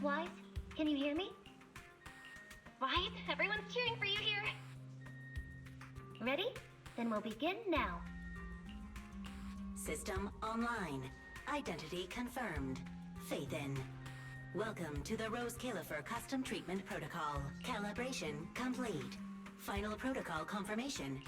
Wise, can you hear me? Right? Everyone's cheering for you here. Ready? Then we'll begin now. System online. Identity confirmed. Faith in. Welcome to the Rose Califer Custom Treatment Protocol. Calibration complete. Final protocol confirmation.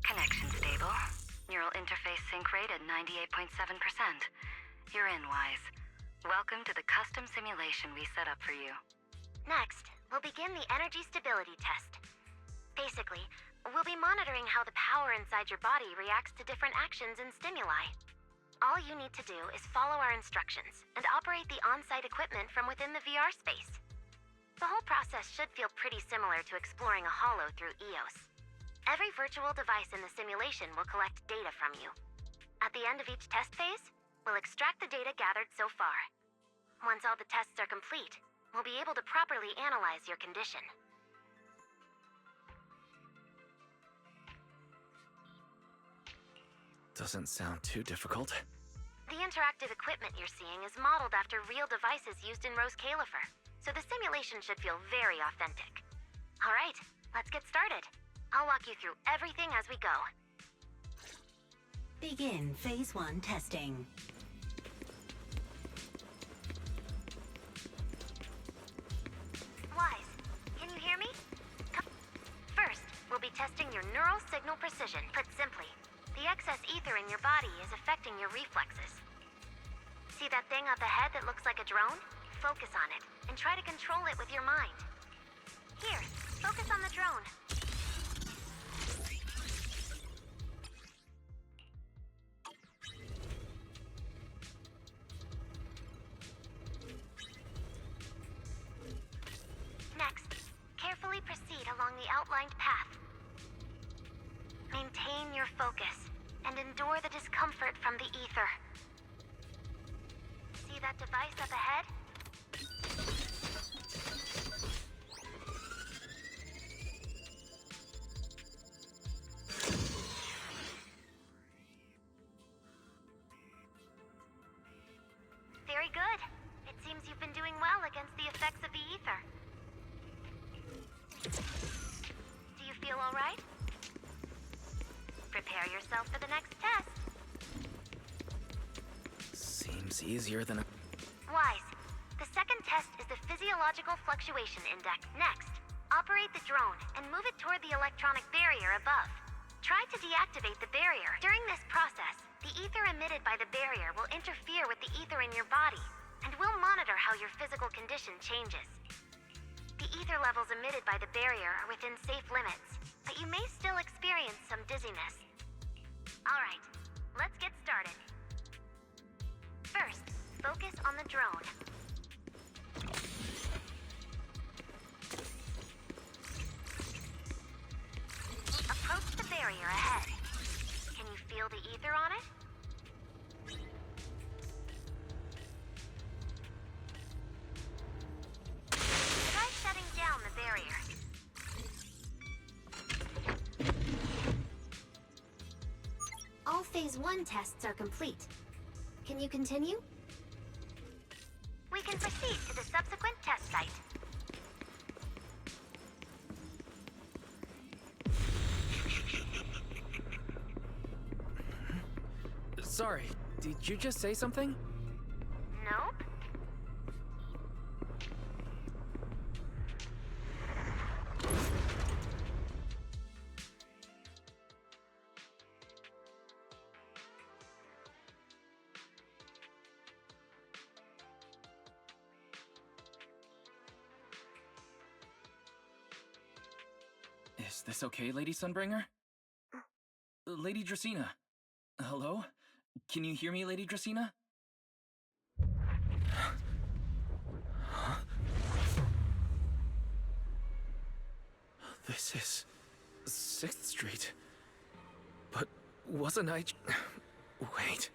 Connection stable. Neural interface sync rate at 98.7%. You're in, Wise. Welcome to the custom simulation we set up for you. Next, we'll begin the energy stability test. Basically, we'll be monitoring how the power inside your body reacts to different actions and stimuli. All you need to do is follow our instructions and operate the on-site equipment from within the VR space. The whole process should feel pretty similar to exploring a holo through EOS. Every virtual device in the simulation will collect data from you. At the end of each test phase, we'll extract the data gathered so far. Once all the tests are complete, we'll be able to properly analyze your condition. Doesn't sound too difficult. The interactive equipment you're seeing is modeled after real devices used in Rose Califer, so the simulation should feel very authentic. All right, let's get started. I'll walk you through everything as we go. Begin Phase 1 testing. Wise, can you hear me? First, we'll be testing your neural signal precision. Put simply, the excess ether in your body is affecting your reflexes. See that thing up ahead that looks like a drone? Focus on it, and try to control it with your mind. Here, focus on the drone. Next, carefully proceed along the outlined path. Maintain your focus and endure the discomfort from the ether. See that device up ahead? Very good. It seems you've been doing well against the effects of the ether. Do you feel all right? Prepare yourself for the next test. Seems easier than a... Wise, the second test is the physiological fluctuation index. Next, operate the drone and move it toward the electronic barrier above. Try to deactivate the barrier. During this process, the ether emitted by the barrier will interfere with the ether in your body, and we'll monitor how your physical condition changes. The ether levels emitted by the barrier are within safe limits, but you may still experience some dizziness. All right, let's get started. First, focus on the drone. Approach the barrier ahead. Can you feel the ether on it? Try shutting down the barrier. All Phase 1 tests are complete. Can you continue? We can proceed to the subsequent test site. Sorry, did you just say something? Nope. Is this okay, Lady Sunbringer? Lady Dracaena? Hello? Can you hear me, Lady Dracaena? This is 6th Street. But wasn't I... Wait,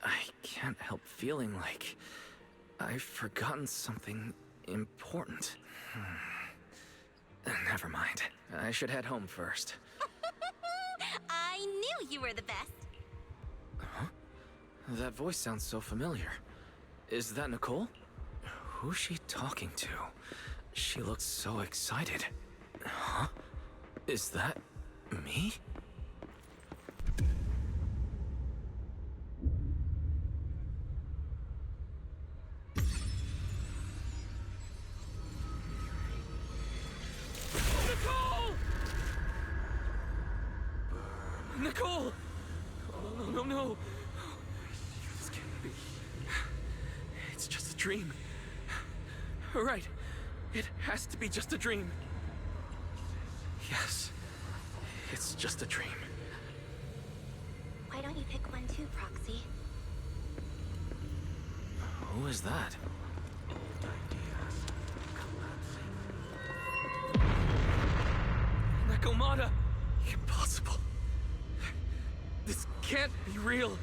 I can't help feeling like I've forgotten something important. Never mind. I should head home first. I knew you were the best. Huh? That voice sounds so familiar. Is that Nicole? Who's she talking to? She looks so excited. Huh? Is that me? Nicole! Nicole! Oh, no, no, no. This can't be. It's just a dream. Right. It has to be just a dream. Yes. It's just a dream. Why don't you pick one too, Proxy? Who is that? Nakomata! Impossible. This can't be real.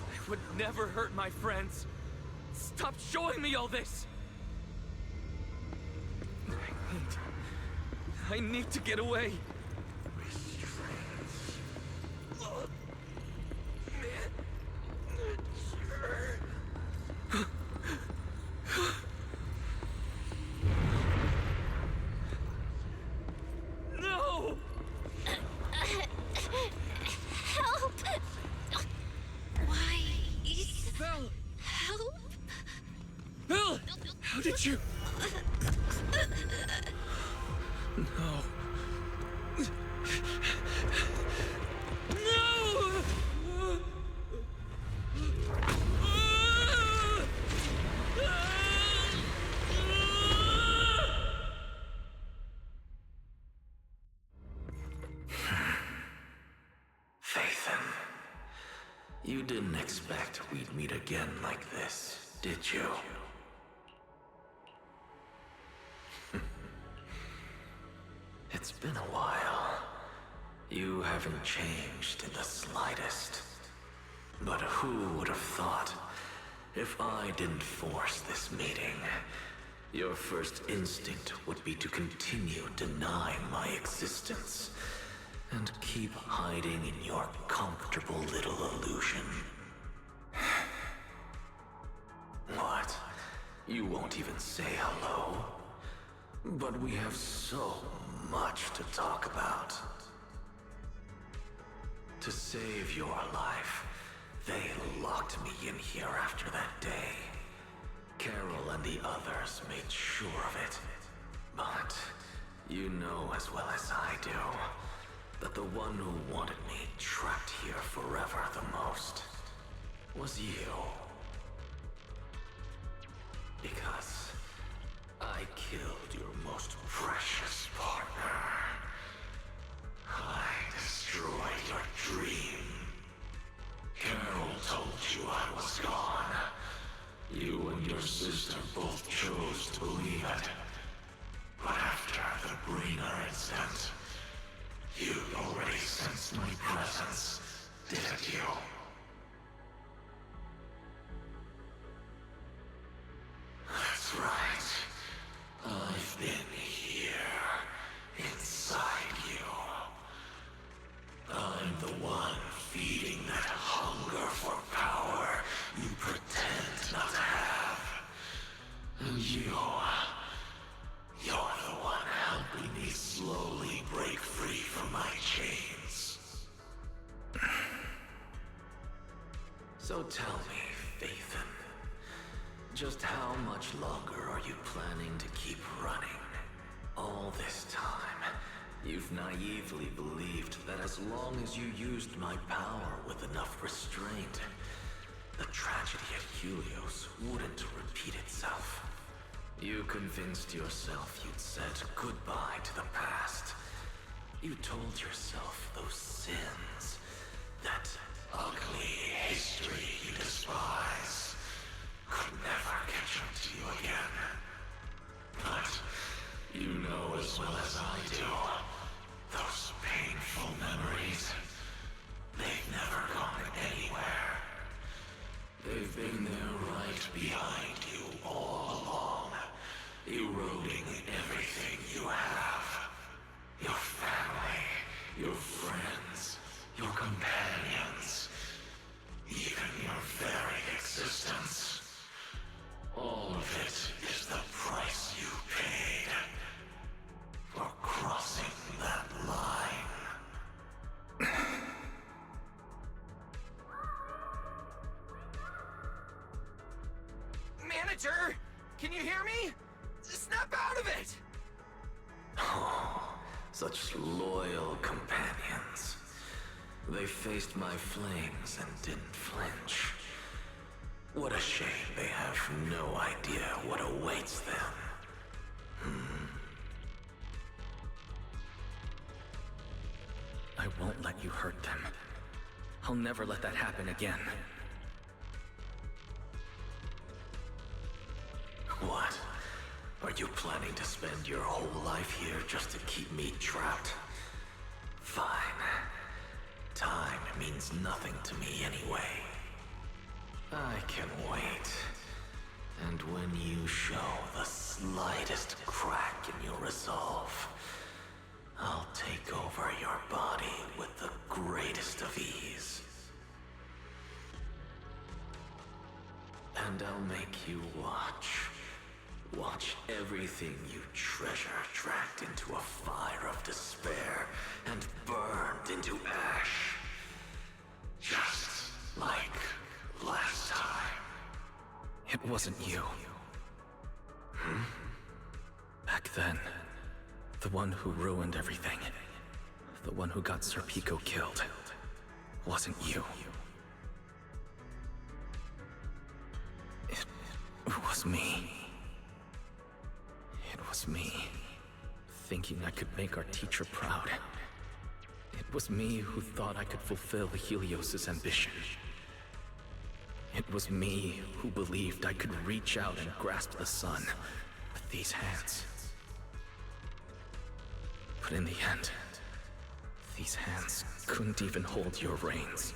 I would never hurt my friends. Stop showing me all this! I need to get away. No! Help! Why? Belle! Help! Belle! How did you... No. No! Phaethon, you didn't expect we'd meet again like this, did you? It's been a while. You haven't changed in the slightest. But who would have thought, if I didn't force this meeting, your first instinct would be to continue denying my existence and keep hiding in your comfortable little illusion. What? You won't even say hello? But we have so much to talk about. To save your life, they locked me in here after that day. Carol and the others made sure of it. But you know as well as I do that the one who wanted me trapped here forever the most was you. Because I killed your most precious partner. I destroyed your dream. Carol told you I was gone. You and your sister both chose to believe it. But after the Breener incident, you'd already sensed my presence, didn't you? That's right. I've been here, inside you. I'm the one feeding that hunger for power you pretend not to have. And you're the one helping me slowly break free from my chains. So tell me, Phaethon, just how much longer are you planning to keep running? All this time, you've naively believed that as long as you used my power with enough restraint, the tragedy at Helios wouldn't repeat itself. You convinced yourself you'd said goodbye to the past. You told yourself those sins, that ugly history you despise, could never catch up to you again. But you know as well as I do, those painful memories, they've never gone anywhere. They've been there right behind you all along, eroding everything you have. Your family, your friends, your companions, even your very existence. All of it is the price you paid for crossing that line. Manager! Can you hear me? Snap out of it! Oh, such loyal companions. They faced my flames and didn't flinch. What a shame they have no idea what awaits them. I won't let you hurt them. I'll never let that happen again. What? Are you planning to spend your whole life here just to keep me trapped? Fine. Time means nothing to me anyway. I can wait. And when you show the slightest crack in your resolve, I'll take over your body with the greatest of ease. And I'll make you watch. Watch everything you treasure dragged into a fire of despair and burned into ash. Just like last time. It wasn't you. Back then, the one who ruined everything, the one who got Sir Pico killed, wasn't you. It was me. It was me, thinking I could make our teacher proud. It was me who thought I could fulfill Helios's ambition. It was me who believed I could reach out and grasp the sun with these hands. But in the end, these hands couldn't even hold your reins.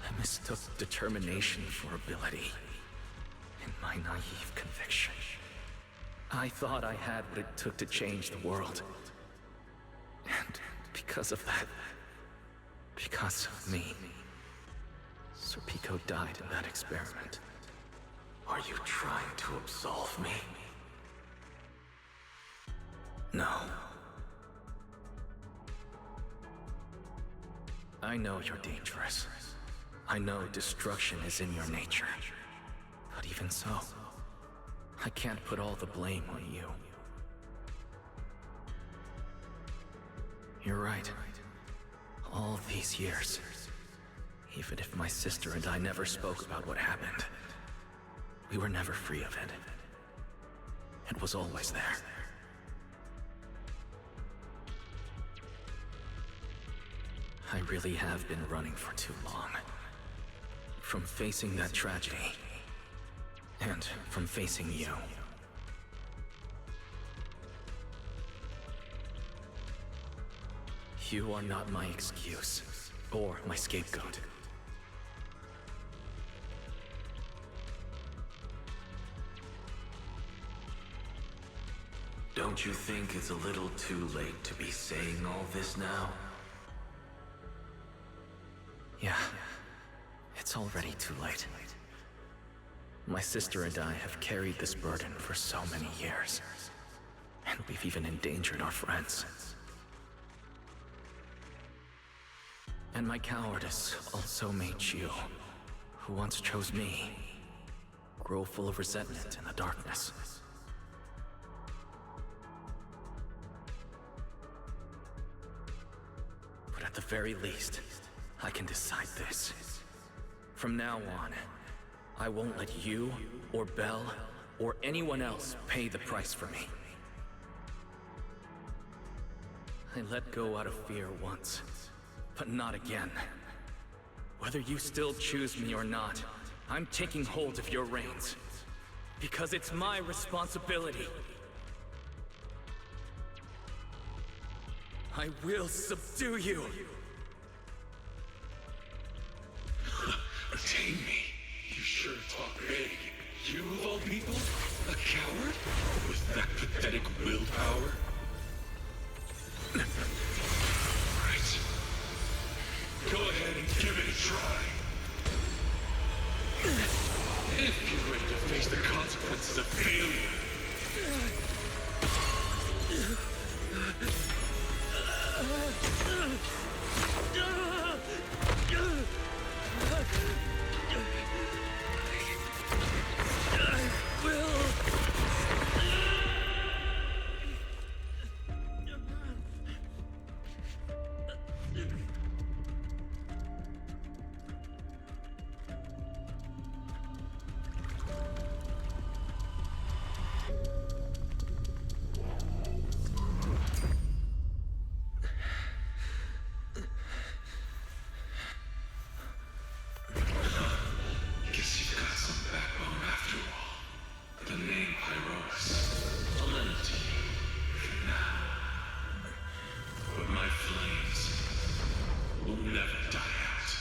I mistook determination for ability, in my naive conviction. I thought I had what it took to change the world. And because of that, because of me, Sir Pico died in that experiment. Are you trying to absolve me? No. I know you're dangerous. I know destruction is in your nature. But even so, I can't put all the blame on you. You're right. All these years, even if my sister and I never spoke about what happened, we were never free of it. It was always there. I really have been running for too long. From facing that tragedy, and from facing you. You are not my excuse, or my scapegoat. Don't you think it's a little too late to be saying all this now? Yeah, it's already too late. My sister and I have carried this burden for so many years, and we've even endangered our friends. And my cowardice also made you, who once chose me, grow full of resentment in the darkness. But at the very least, I can decide this. From now on, I won't let you, or Belle, or anyone else pay the price for me. I let go out of fear once, but not again. Whether you still choose me or not, I'm taking hold of your reins. Because it's my responsibility. I will subdue you. coward? With that pathetic willpower? Right. Go ahead and give it a try. If you're ready to face the consequences of failure. Guess you've got some backbone after all. The name Pyrois. I'll lend it to you for now. But my flames will never die out.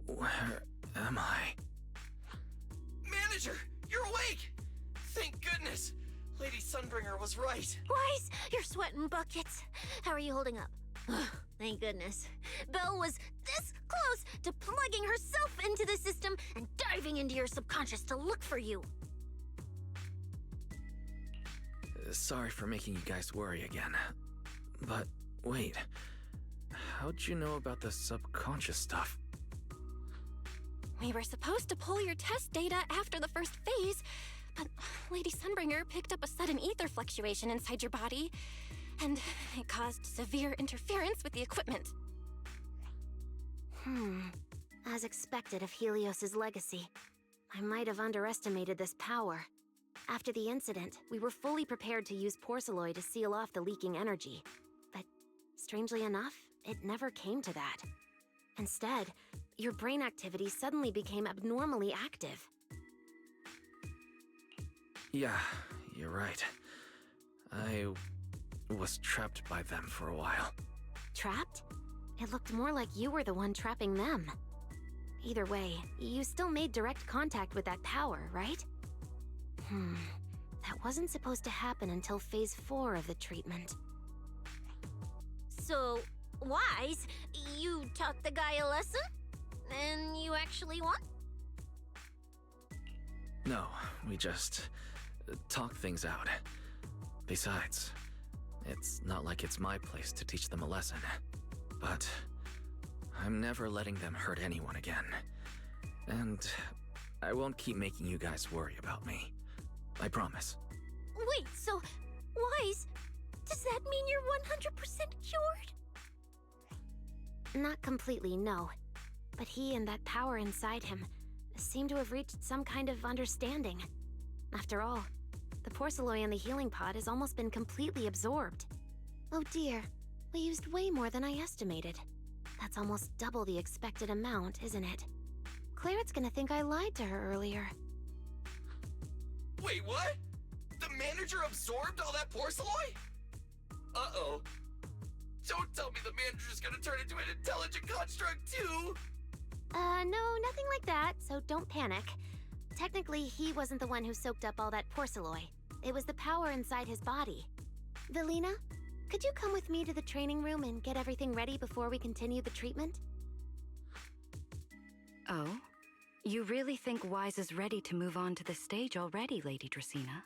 Where am I? Manager, you're awake! Thank goodness! Lady Sunbringer was right. Wise, you're sweating buckets. How are you holding up? Thank goodness. Belle was this close to plugging herself into the system and diving into your subconscious to look for you. Sorry for making you guys worry again. But wait, how'd you know about the subconscious stuff? We were supposed to pull your test data after the first phase, but Lady Sunbringer picked up a sudden ether fluctuation inside your body, and it caused severe interference with the equipment. As expected of Helios's legacy, I might have underestimated this power. After the incident, we were fully prepared to use Porceloid to seal off the leaking energy. But strangely enough, it never came to that. Instead, your brain activity suddenly became abnormally active. Yeah, you're right. I was trapped by them for a while. Trapped? It looked more like you were the one trapping them. Either way, you still made direct contact with that power, right? That wasn't supposed to happen until Phase 4 of the treatment. So, Wise, you taught the guy a lesson? And you actually won? No, we just talk things out. Besides, it's not like it's my place to teach them a lesson. But I'm never letting them hurt anyone again. And I won't keep making you guys worry about me. I promise. Wait, so, Wise, does that mean you're 100% cured? Not completely, no. But he and that power inside him seem to have reached some kind of understanding. After all, the Porceloi in the healing pod has almost been completely absorbed. Oh dear, we used way more than I estimated. That's almost double the expected amount, isn't it? Clarette's gonna think I lied to her earlier. Wait, what? The manager absorbed all that Porceloi? Uh-oh. Don't tell me the manager's gonna turn into an intelligent construct too! No, nothing like that, so don't panic. Technically, he wasn't the one who soaked up all that Porceloi. It was the power inside his body. Velina, could you come with me to the training room and get everything ready before we continue the treatment? Oh? You really think Wise is ready to move on to the stage already, Lady Dracena?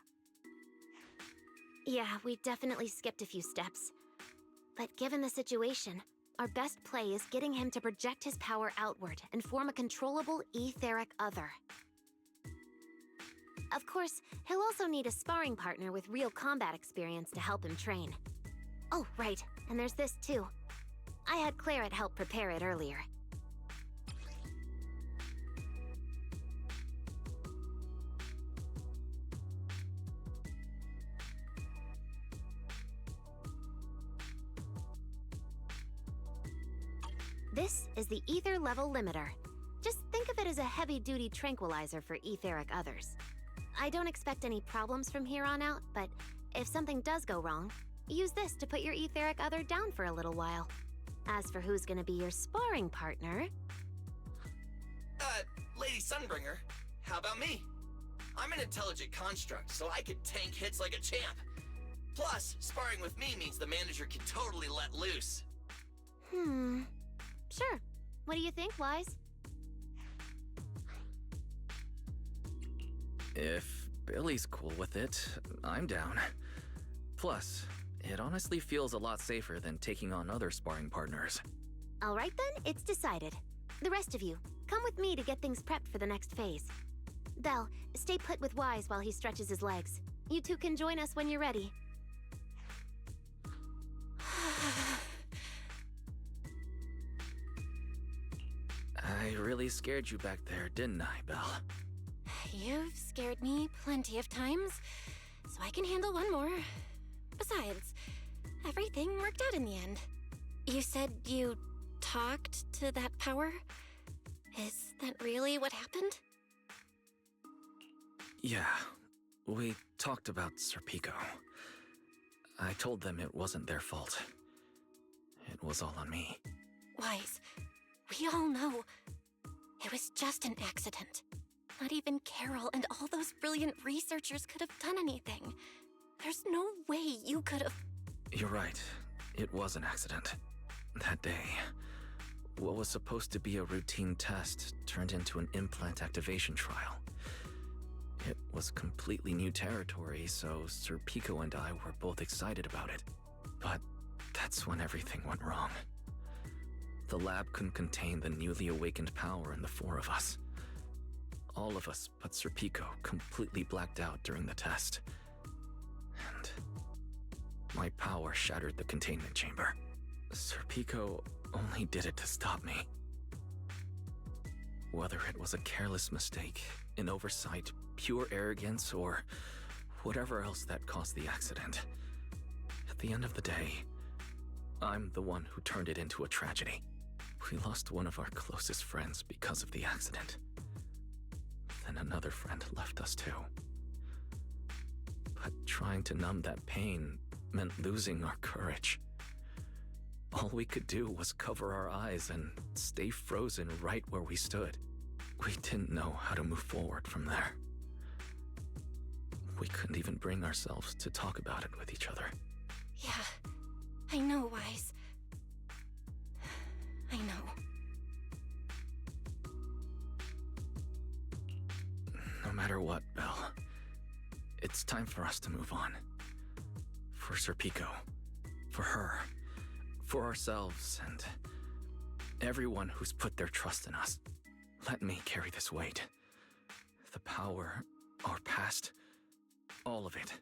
Yeah, we definitely skipped a few steps. But given the situation, our best play is getting him to project his power outward and form a controllable etheric other. Of course, he'll also need a sparring partner with real combat experience to help him train. Oh, right, and there's this too. I had Clarette help prepare it earlier. This is the ether level limiter. Just think of it as a heavy-duty tranquilizer for etheric others. I don't expect any problems from here on out, but if something does go wrong, use this to put your etheric other down for a little while. As for who's gonna be your sparring partner... Lady Sunbringer, how about me? I'm an intelligent construct, so I could tank hits like a champ. Plus, sparring with me means the manager can totally let loose. Sure. What do you think, Wise? If Billy's cool with it, I'm down. Plus, it honestly feels a lot safer than taking on other sparring partners. All right then, it's decided. The rest of you, come with me to get things prepped for the next phase. Belle, stay put with Wise while he stretches his legs. You two can join us when you're ready. I really scared you back there, didn't I, Belle? You've scared me plenty of times, so I can handle one more. Besides, everything worked out in the end. You said you talked to that power? Is that really what happened? Yeah, we talked about Serpico. I told them it wasn't their fault. It was all on me. Wise, we all know it was just an accident. Not even Carol and all those brilliant researchers could have done anything. There's no way you could have... You're right. It was an accident. That day, what was supposed to be a routine test turned into an implant activation trial. It was completely new territory, so Sir Pico and I were both excited about it. But that's when everything went wrong. The lab couldn't contain the newly awakened power in the four of us. All of us but Sir Pico completely blacked out during the test. And my power shattered the containment chamber. Sir Pico only did it to stop me. Whether it was a careless mistake, an oversight, pure arrogance, or whatever else that caused the accident, at the end of the day, I'm the one who turned it into a tragedy. We lost one of our closest friends because of the accident. Then another friend left us too. But trying to numb that pain meant losing our courage. All we could do was cover our eyes and stay frozen right where we stood. We didn't know how to move forward from there. We couldn't even bring ourselves to talk about it with each other. Yeah, I know, Wise. I know. No matter what, Belle, it's time for us to move on. For Sir Pico, for her, for ourselves, and everyone who's put their trust in us. Let me carry this weight. The power, our past, all of it.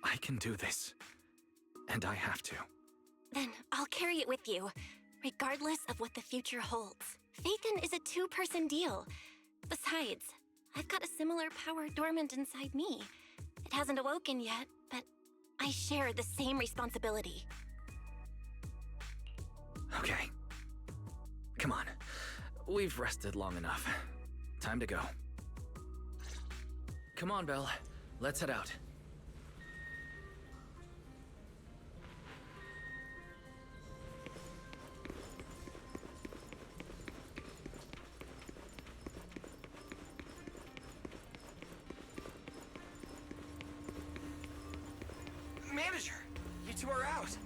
I can do this, and I have to. Then I'll carry it with you, regardless of what the future holds. Phaethon is a two-person deal. Besides, I've got a similar power dormant inside me. It hasn't awoken yet, but I share the same responsibility. Okay. Come on. We've rested long enough. Time to go. Come on, Belle. Let's head out. Manager, you two are out.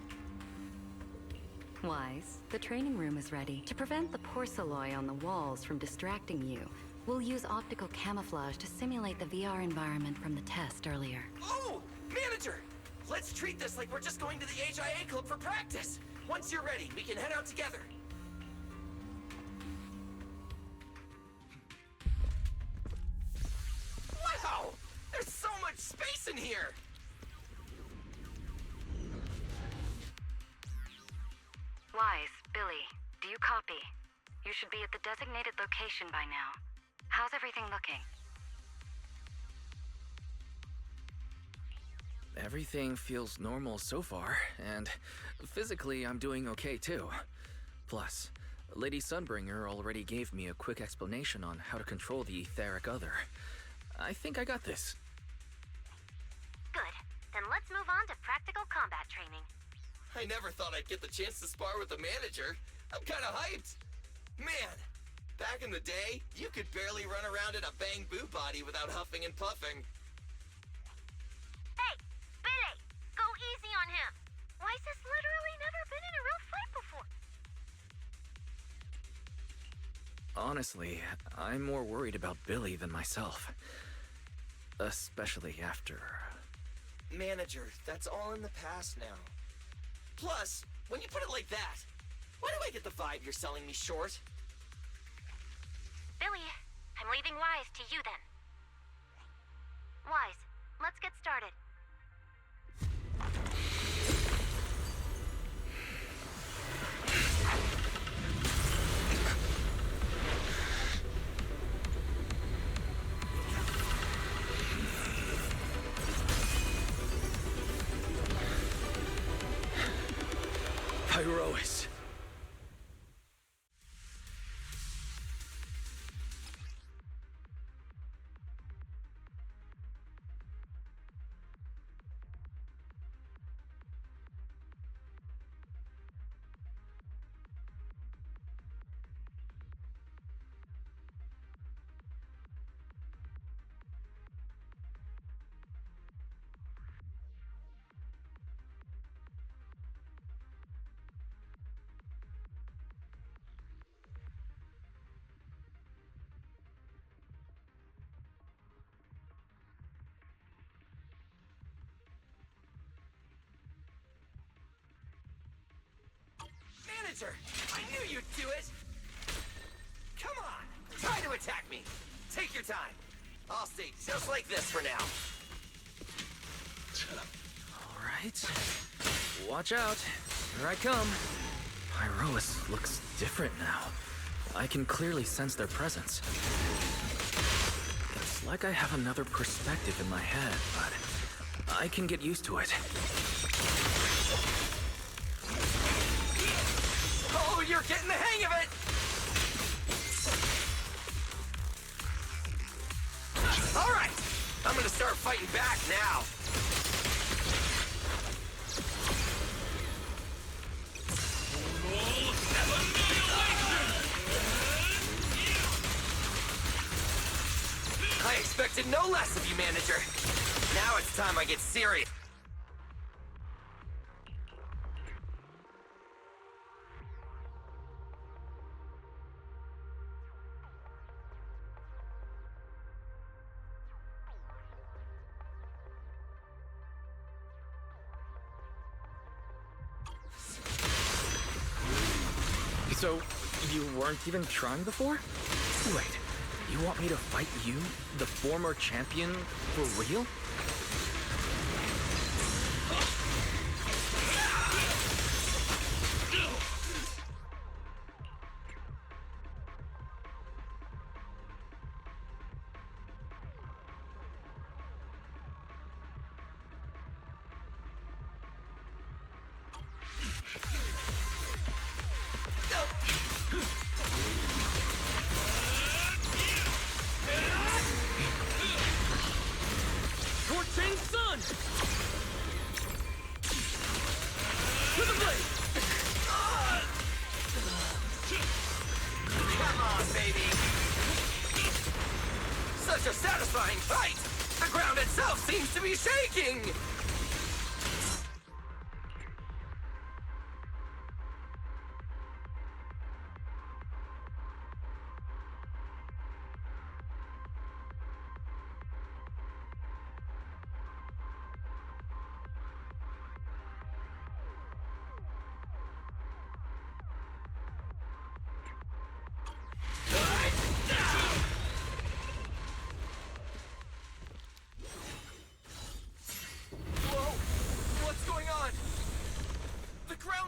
Wise, the training room is ready. To prevent the porcelain on the walls from distracting you, we'll use optical camouflage to simulate the VR environment from the test earlier. Oh, manager! Let's treat this like we're just going to the HIA club for practice. Once you're ready, we can head out together. Wow! There's so much space in here! Wise, Billy, do you copy? You should be at the designated location by now. How's everything looking? Everything feels normal so far, and physically I'm doing okay too. Plus, Lady Sunbringer already gave me a quick explanation on how to control the etheric other. I think I got this. Good. Then let's move on to practical combat training. I never thought I'd get the chance to spar with the manager. I'm kinda hyped. Man, back in the day, you could barely run around in a Bangboos body without huffing and puffing. Hey, Billy! Go easy on him! Weiss has literally never been in a real fight before. Honestly, I'm more worried about Billy than myself. Especially after... Manager, that's all in the past now. Plus, when you put it like that, why do I get the vibe you're selling me short? Billy, I'm leaving Wise to you then. Wise, let's get started. Pyrois. Manager, I knew you'd do it! Come on, try to attack me. Take your time. I'll stay just like this for now. Alright. Watch out. Here I come. Pyrois looks different now. I can clearly sense their presence. It's like I have another perspective in my head, but I can get used to it. Oh, you're getting the hang of it! Alright, I'm gonna start fighting back now. I expected no less of you, manager. Now it's time I get serious. So, you weren't even trying before? Wait, you want me to fight you, the former champion, for real? Such a satisfying fight! The ground itself seems to be shaking!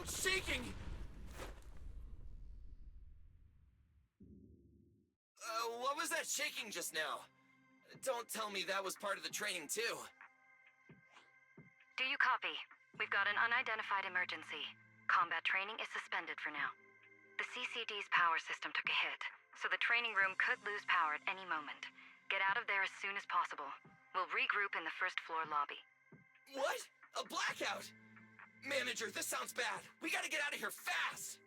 Shaking! What was that shaking just now? Don't tell me that was part of the training, too. Do you copy? We've got an unidentified emergency. Combat training is suspended for now. The CCD's power system took a hit, so the training room could lose power at any moment. Get out of there as soon as possible. We'll regroup in the first floor lobby. What? A blackout? Manager, this sounds bad. We gotta get out of here fast!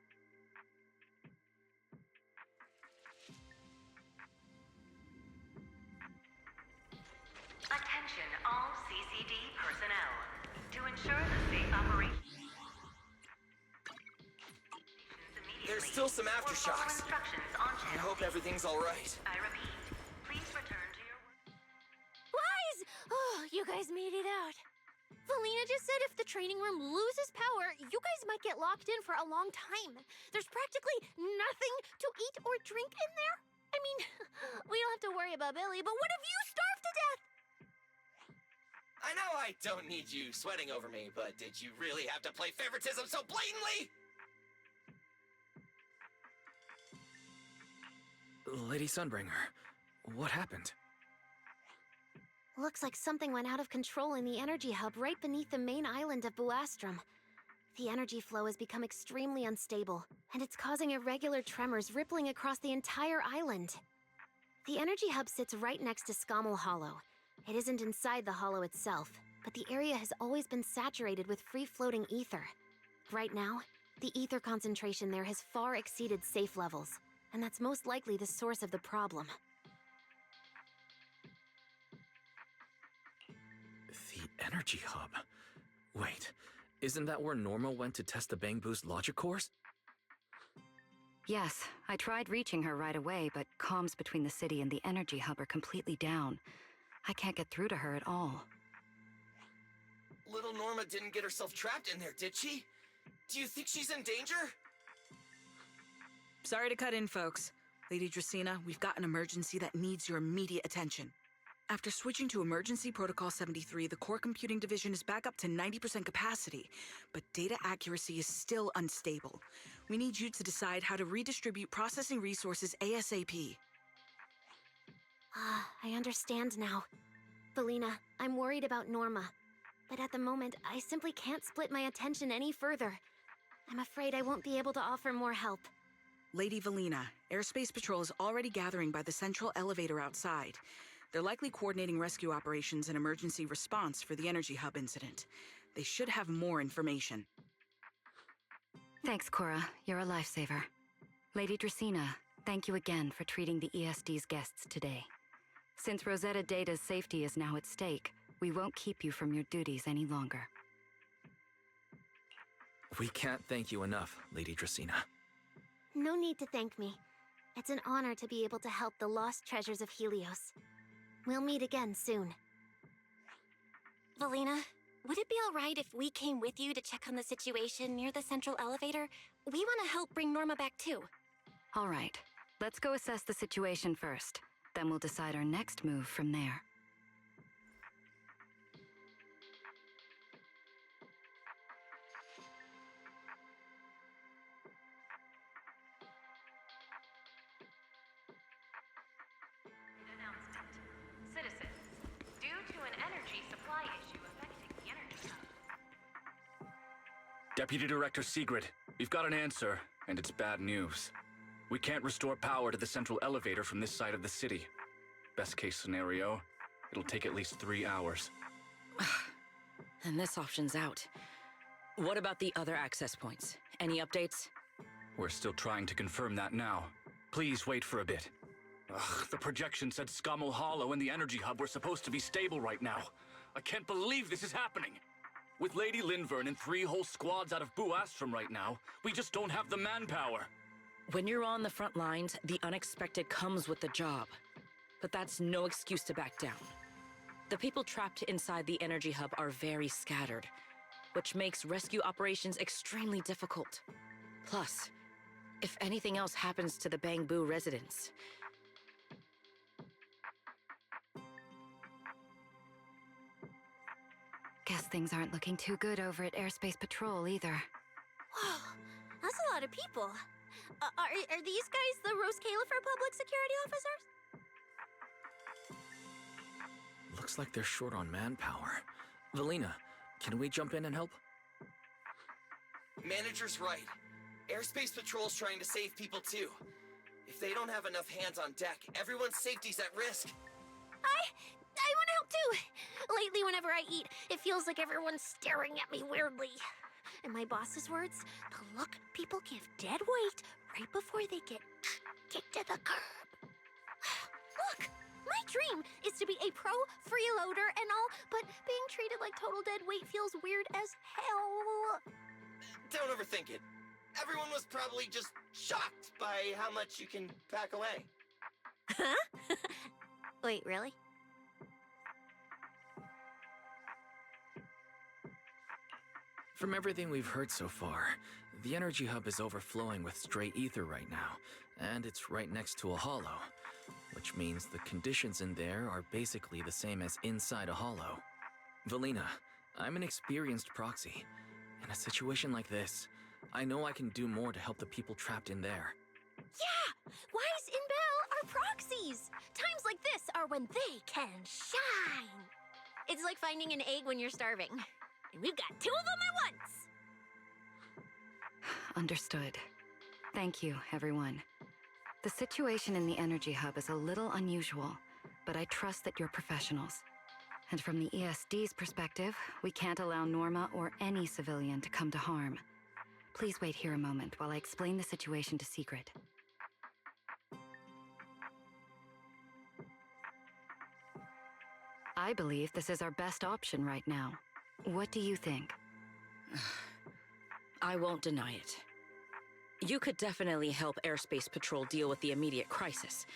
Attention all CCD personnel. To ensure the safe operation... There's still some aftershocks. I hope everything's alright. I repeat, please return to your work. Lies! Oh, you guys made it out. Valina just said if the training room loses power, you guys might get locked in for a long time. There's practically nothing to eat or drink in there. I mean, we don't have to worry about Billy, but what if you starve to death? I know I don't need you sweating over me, but did you really have to play favoritism so blatantly? Lady Sunbringer, what happened? Looks like something went out of control in the energy hub right beneath the main island of Buastrum. The energy flow has become extremely unstable, and it's causing irregular tremors rippling across the entire island. The energy hub sits right next to Scommel Hollow. It isn't inside the hollow itself, but the area has always been saturated with free-floating ether. Right now, the ether concentration there has far exceeded safe levels, and that's most likely the source of the problem. The energy hub? Wait, isn't that where Norma went to test the Bangboos logic cores? Yes, I tried reaching her right away, but comms between the city and the energy hub are completely down. I can't get through to her at all. Little Norma didn't get herself trapped in there, did she? Do you think she's in danger? Sorry to cut in, folks. Lady Dracaena, we've got an emergency that needs your immediate attention. After switching to Emergency Protocol 73, the Core Computing Division is back up to 90% capacity, but data accuracy is still unstable. We need you to decide how to redistribute processing resources ASAP. I understand now. Valina, I'm worried about Norma. But at the moment, I simply can't split my attention any further. I'm afraid I won't be able to offer more help. Lady Valina, Airspace Patrol is already gathering by the central elevator outside. They're likely coordinating rescue operations and emergency response for the energy hub incident. They should have more information. Thanks, Cora. You're a lifesaver. Lady Dracaena, thank you again for treating the ESD's guests today. Since Rosetta Data's safety is now at stake, we won't keep you from your duties any longer. We can't thank you enough, Lady Dracaena. No need to thank me. It's an honor to be able to help the lost treasures of Helios. We'll meet again soon. Valina, would it be alright if we came with you to check on the situation near the central elevator? We want to help bring Norma back too. All right, let's go assess the situation first. Then we'll decide our next move from there. Deputy Director Sigrid, we've got an answer, and it's bad news. We can't restore power to the central elevator from this side of the city. Best case scenario, it'll take at least 3 hours. And this option's out. What about the other access points? Any updates? We're still trying to confirm that now. Please wait for a bit. The projection said Scommel Hollow and the energy hub were supposed to be stable right now. I can't believe this is happening. With Lady Linvern and 3 whole squads out of Buastrum right now, we just don't have the manpower. When you're on the front lines, the unexpected comes with the job. But that's no excuse to back down. The people trapped inside the energy hub are very scattered, which makes rescue operations extremely difficult. Plus, if anything else happens to the Bangboo residents... Guess things aren't looking too good over at Airspace Patrol either. Whoa, that's a lot of people. Are these guys the Rose Califer public security officers? Looks like they're short on manpower. Valina, can we jump in and help? Manager's right. Airspace Patrol's trying to save people too. If they don't have enough hands on deck, everyone's safety's at risk. I want to help too. Lately, whenever I eat, it feels like everyone's staring at me weirdly. In my boss's words, the look people give dead weight right before they get kicked to the curb. Look, my dream is to be a pro freeloader and all, but being treated like total dead weight feels weird as hell. Don't overthink it. Everyone was probably just shocked by how much you can pack away. Huh? Wait, really? From everything we've heard so far, the energy hub is overflowing with stray ether right now, and it's right next to a hollow, which means the conditions in there are basically the same as inside a hollow. Valina, I'm an experienced proxy. In a situation like this, I know I can do more to help the people trapped in there. Yeah! Wise and Belle are proxies! Times like this are when they can shine! It's like finding an egg when you're starving. And we've got 2 of them at once! Understood. Thank you, everyone. The situation in the energy hub is a little unusual, but I trust that you're professionals. And from the ESD's perspective, we can't allow Norma or any civilian to come to harm. Please wait here a moment while I explain the situation to Secret. I believe this is our best option right now. What do you think? I won't deny it. You could definitely help Airspace Patrol deal with the immediate crisis.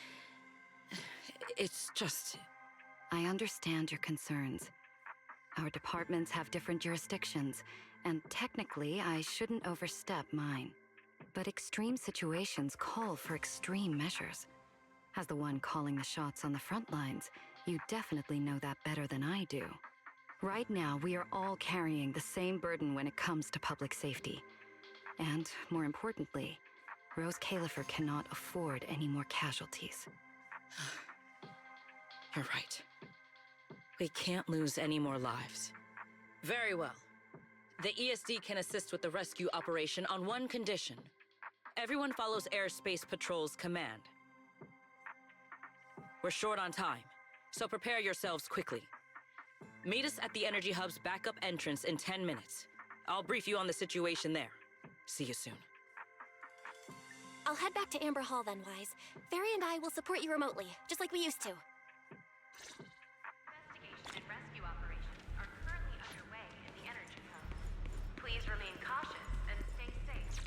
It's just... I understand your concerns. Our departments have different jurisdictions, and technically, I shouldn't overstep mine. But extreme situations call for extreme measures. As the one calling the shots on the front lines, you definitely know that better than I do. Right now, we are all carrying the same burden when it comes to public safety. And, more importantly, Rose Califer cannot afford any more casualties. You're right. We can't lose any more lives. Very well. The ESD can assist with the rescue operation on one condition. Everyone follows Airspace Patrol's command. We're short on time, so prepare yourselves quickly. Meet us at the Energy Hub's backup entrance in 10 minutes. I'll brief you on the situation there. See you soon. I'll head back to Amber Hall then, Wise. Fairy and I will support you remotely, just like we used to. Investigation and rescue operations are currently underway in the Energy Hub. Please remain cautious and stay safe.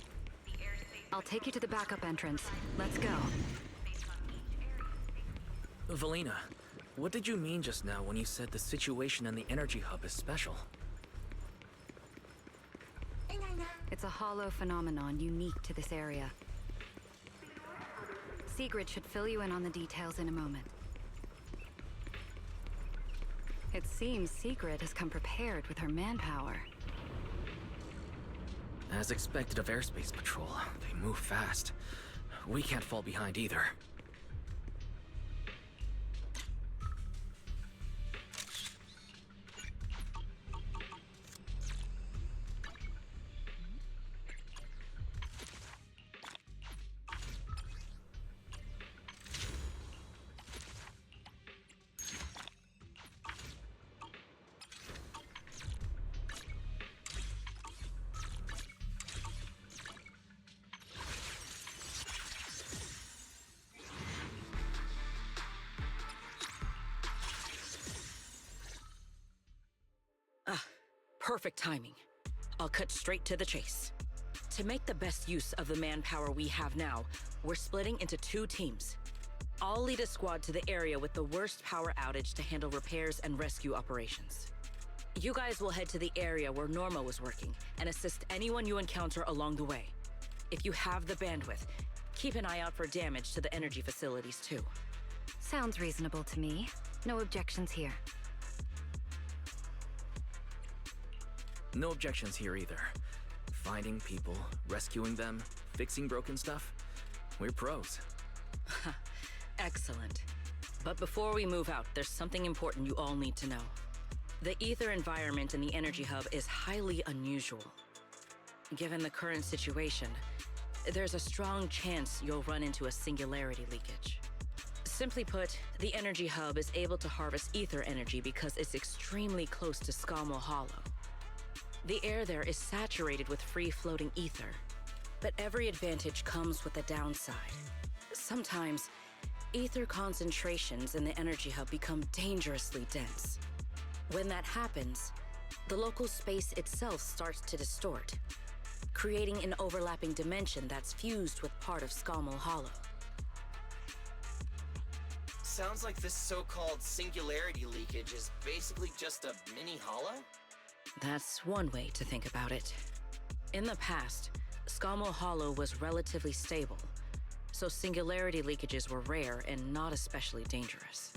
The airspace... I'll take you to the backup entrance. Let's go. Based on each area's safety. Valina, what did you mean just now when you said the situation in the energy hub is special? It's a hollow phenomenon unique to this area. Sigrid should fill you in on the details in a moment. It seems Sigrid has come prepared with her manpower. As expected of Airspace Patrol, they move fast. We can't fall behind either. Perfect timing. I'll cut straight to the chase. To make the best use of the manpower we have now, we're splitting into 2 teams. I'll lead a squad to the area with the worst power outage to handle repairs and rescue operations. You guys will head to the area where Norma was working and assist anyone you encounter along the way. If you have the bandwidth, keep an eye out for damage to the energy facilities too. Sounds reasonable to me. No objections here. No objections here either. Finding people, rescuing them, fixing broken stuff. We're pros. Excellent. But before we move out, there's something important you all need to know. The ether environment in the energy hub is highly unusual. Given the current situation, there's a strong chance you'll run into a singularity leakage. Simply put, the energy hub is able to harvest ether energy because it's extremely close to Skamo Hollow. The air there is saturated with free-floating ether, but every advantage comes with a downside. Sometimes, ether concentrations in the energy hub become dangerously dense. When that happens, the local space itself starts to distort, creating an overlapping dimension that's fused with part of Skamo Hollow. Sounds like this so-called singularity leakage is basically just a mini hollow? That's one way to think about it. In the past, Skamo Hollow was relatively stable, so singularity leakages were rare and not especially dangerous.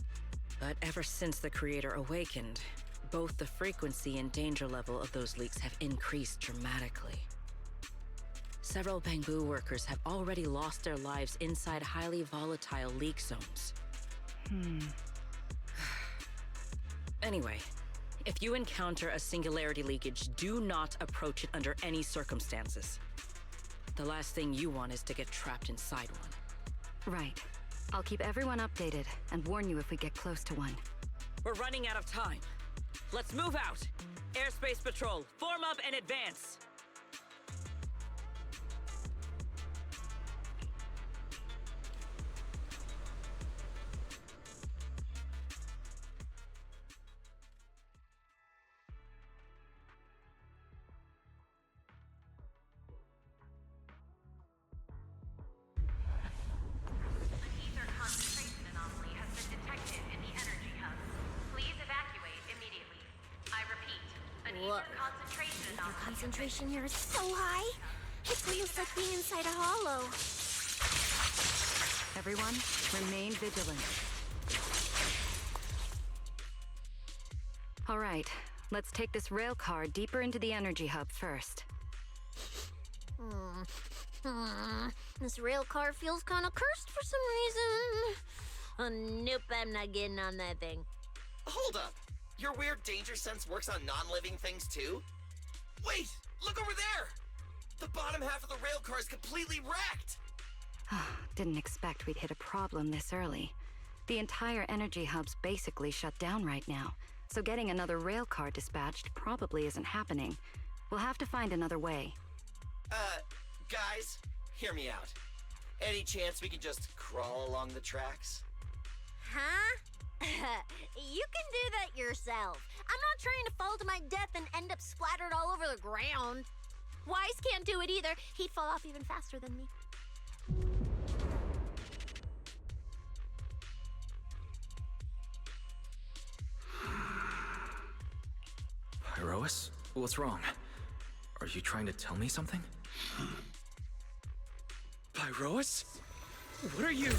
But ever since the Creator awakened, both the frequency and danger level of those leaks have increased dramatically. Several Bangboos workers have already lost their lives inside highly volatile leak zones. Anyway, if you encounter a singularity leakage, do not approach it under any circumstances. The last thing you want is to get trapped inside one. Right. I'll keep everyone updated and warn you if we get close to one. We're running out of time. Let's move out! Airspace Patrol, form up and advance! Concentration here is so high. It's almost like being inside a hollow. Everyone, remain vigilant. All right, let's take this rail car deeper into the energy hub first. This rail car feels kind of cursed for some reason. Nope, I'm not getting on that thing. Hold up! Your weird danger sense works on non-living things too? Wait! Look over there! The bottom half of the rail car is completely wrecked! Didn't expect we'd hit a problem this early. The entire energy hub's basically shut down right now, so getting another rail car dispatched probably isn't happening. We'll have to find another way. Guys, hear me out. Any chance we can just crawl along the tracks? Huh? You can do that yourself. I'm not trying to fall to my death and end up splattered all over the ground. Wise can't do it either. He'd fall off even faster than me. Pyrois? What's wrong? Are you trying to tell me something? Pyrois? What are you?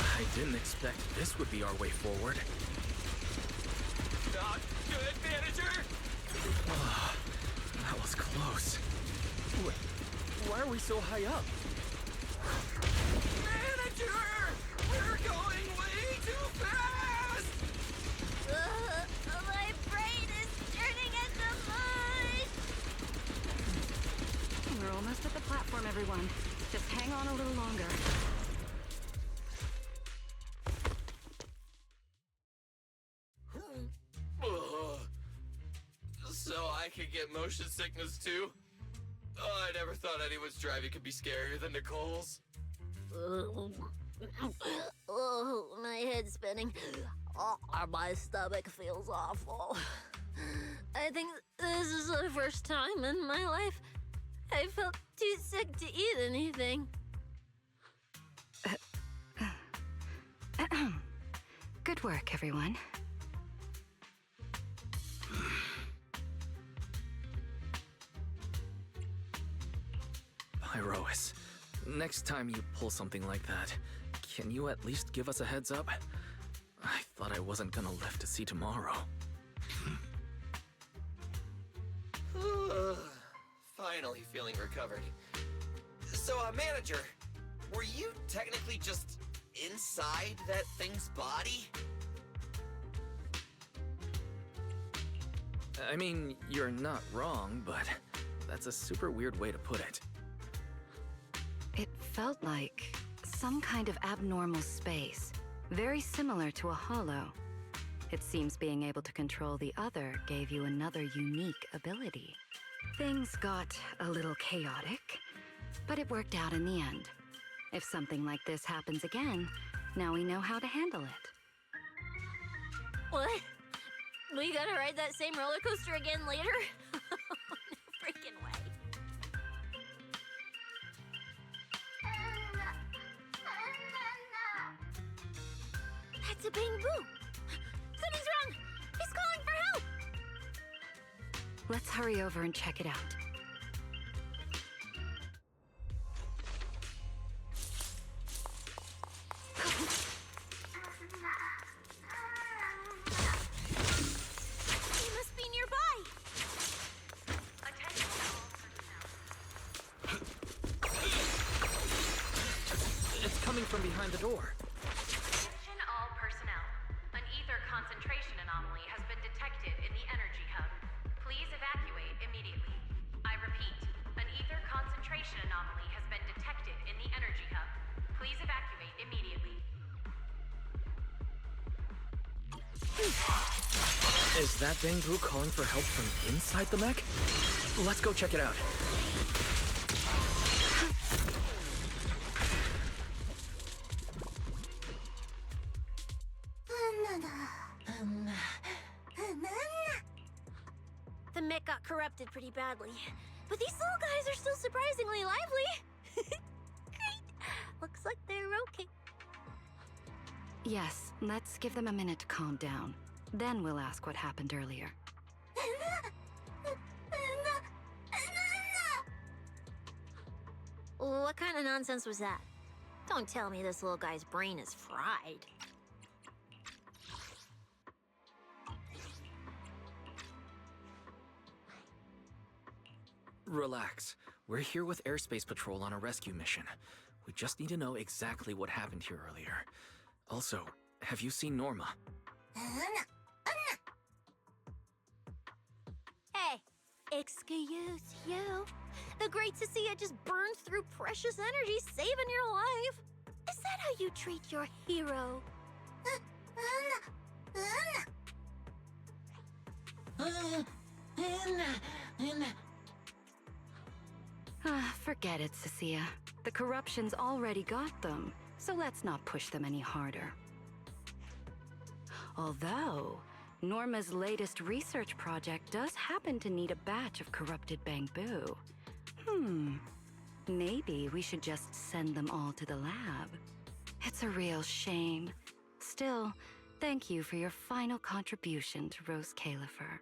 I didn't expect this would be our way forward. Not good, manager! That was close. Why are we so high up? Manager! We're going way too fast! My brain is turning into mush! We're almost at the platform, everyone. Just hang on a little longer. So I could get motion sickness too? Oh, I never thought anyone's driving could be scarier than Nicole's. Oh, my head's spinning. Oh, my stomach feels awful. I think this is the first time in my life I felt too sick to eat anything. Good work, everyone. Pyrois, next time you pull something like that, can you at least give us a heads up? I thought I wasn't gonna live to see tomorrow. finally feeling recovered. So, manager, were you technically just inside that thing's body? I mean, you're not wrong, but that's a super weird way to put it. It felt like some kind of abnormal space, very similar to a hollow. It seems being able to control the other gave you another unique ability. Things got a little chaotic, but it worked out in the end. If something like this happens again, now we know how to handle it. What? We gotta ride that same roller coaster again later? No freaking way. That's a Bangboos. Something's wrong. He's calling for help. Let's hurry over and check it out. He must be nearby. It's coming from behind the door. Attention all personnel. An ether concentration anomaly has been detected in the energy hub. Please evacuate immediately. I repeat, an ether concentration anomaly has been detected in the energy hub. Please evacuate immediately. Is that Bangboos calling for help from inside the mech? Let's go check it out. The mech got corrupted pretty badly, but these little guys are still surprisingly lively. Great. Looks like they're okay. Yes, let's give them a minute to calm down. Then we'll ask what happened earlier. What kind of nonsense was that? Don't tell me this little guy's brain is fried. Relax. We're here with Airspace Patrol on a rescue mission. We just need to know exactly what happened here earlier. Also, have you seen Norma? Hey, excuse you. The great Cecilia just burned through precious energy saving your life. Is that how you treat your hero? Forget it, Cecilia. The corruption's already got them, so let's not push them any harder. Although, Norma's latest research project does happen to need a batch of corrupted Bangboos. Maybe we should just send them all to the lab. It's a real shame. Still, thank you for your final contribution to Rose Califer.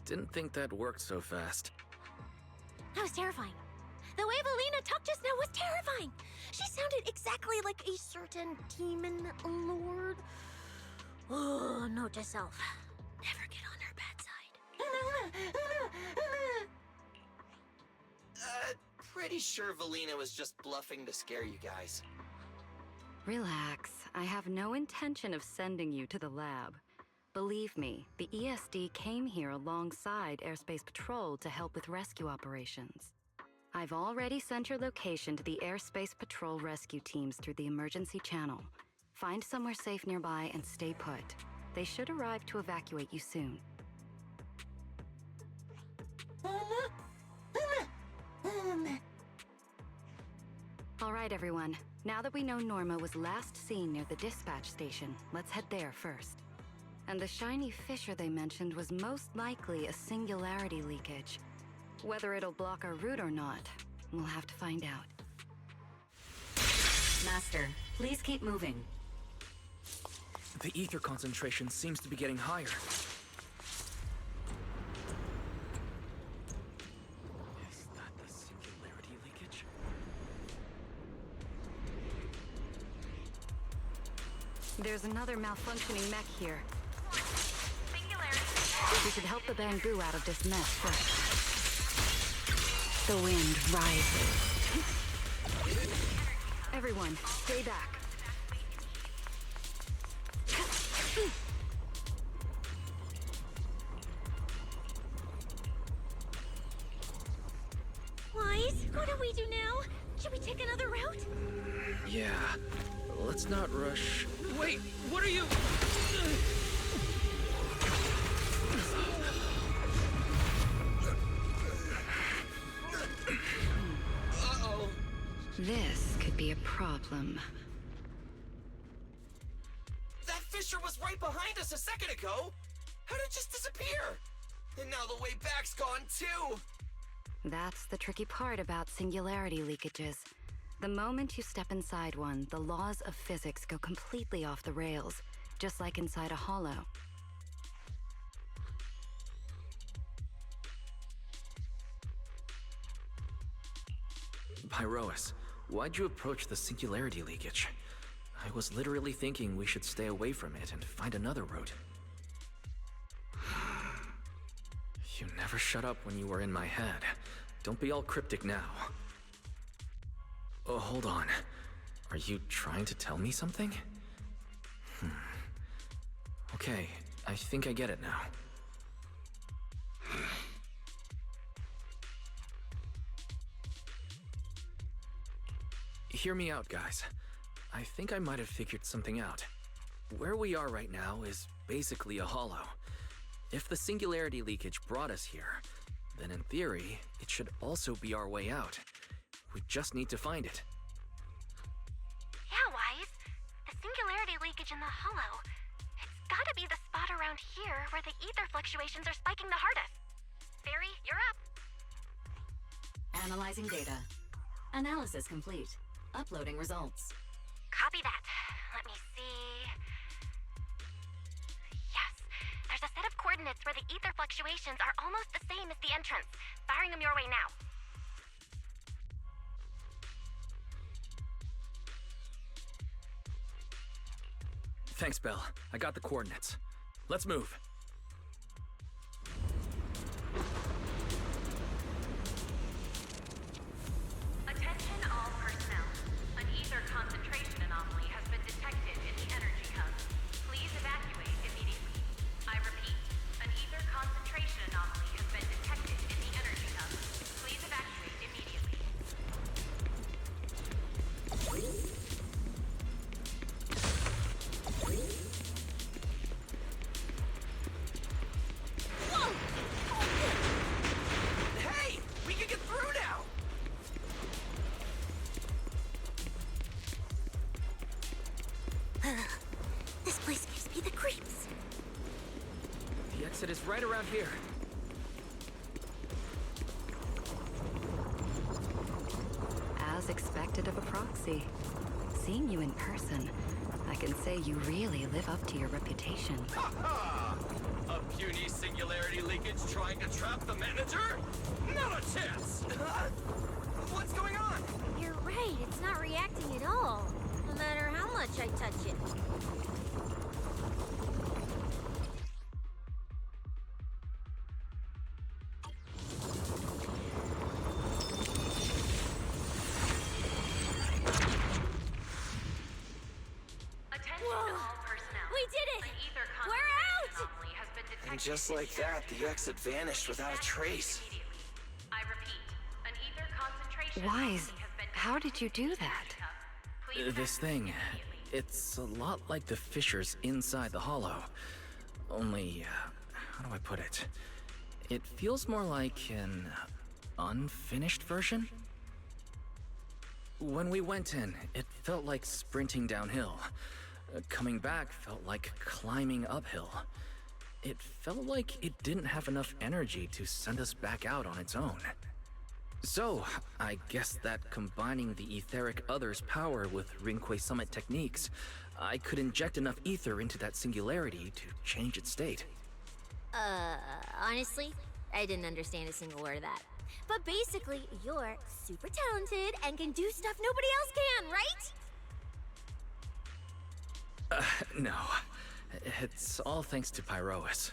Didn't think that worked so fast. That was terrifying. The way Valina talked just now was terrifying. She sounded exactly like a certain demon lord. Oh, note to self. Never get on her bad side. Pretty sure Valina was just bluffing to scare you guys. Relax. I have no intention of sending you to the lab. Believe me, the ESD came here alongside Airspace Patrol to help with rescue operations. I've already sent your location to the Airspace Patrol rescue teams through the emergency channel. Find somewhere safe nearby and stay put. They should arrive to evacuate you soon. All right, everyone. Now that we know Norma was last seen near the dispatch station, let's head there first. And the shiny fissure they mentioned was most likely a singularity leakage. Whether it'll block our route or not, we'll have to find out. Master, please keep moving. The ether concentration seems to be getting higher. There's another malfunctioning mech here. Singularity. We should help the Bangboos out of this mess first. The wind rises. Everyone, stay back. Wise, what do we do now? Should we take another route? Yeah, let's not rush. Wait, what are you? Uh-oh. This could be a problem. That fissure was right behind us a second ago. How did it just disappear? And now the way back's gone too. That's the tricky part about singularity leakages. The moment you step inside one, the laws of physics go completely off the rails, just like inside a hollow. Pyrois, why'd you approach the singularity leakage? I was literally thinking we should stay away from it and find another route. You never shut up when you were in my head. Don't be all cryptic now. Oh, hold on. Are you trying to tell me something? Okay, I think I get it now. Hear me out, guys. I think I might have figured something out. Where we are right now is basically a hollow. If the singularity leakage brought us here, then in theory, it should also be our way out. We just need to find it. Yeah, Wise. The singularity leakage in the hollow. It's gotta be the spot around here where the ether fluctuations are spiking the hardest. Fairy, you're up. Analyzing data. Analysis complete. Uploading results. Copy that. Let me see. Yes. There's a set of coordinates where the ether fluctuations are almost the same as the entrance. Firing them your way now. Thanks, Belle. I got the coordinates. Let's move. Attention all personnel. An ether concentration anomaly has been detected in the energy hub. Please evacuate immediately. I repeat, an ether concentration anomaly has been detected in the energy hub. Please evacuate immediately. Hey, we can get through now. This place gives me the creeps. The exit is right around here. As expected of a proxy. Seeing you in person, I can say you really live up to your reputation. Ha! A puny singularity leakage trying to trap the manager? Not a chance! What's going on? You're right, it's not reacting at all. No matter how much I touch it. Attention Whoa. all personnel. We did it! An ether We're concentration out! anomaly has been detected. And just in like the that, energy the hub. exit vanished without a trace. Immediately. I repeat, an ether concentration Wise, anomaly has been how did you detected in do the that? energy hub. Please This evacuate thing, immediately. it's a lot like the fissures inside the hollow. Only, how do I put it? It feels more like an unfinished version? When we went in, it felt like sprinting downhill. Coming back felt like climbing uphill. It felt like it didn't have enough energy to send us back out on its own. So, I guess that combining the etheric other's power with Rinque Summit techniques, I could inject enough ether into that singularity to change its state. Honestly, I didn't understand a single word of that. But basically, you're super talented and can do stuff nobody else can, right? No. It's all thanks to Pyrois.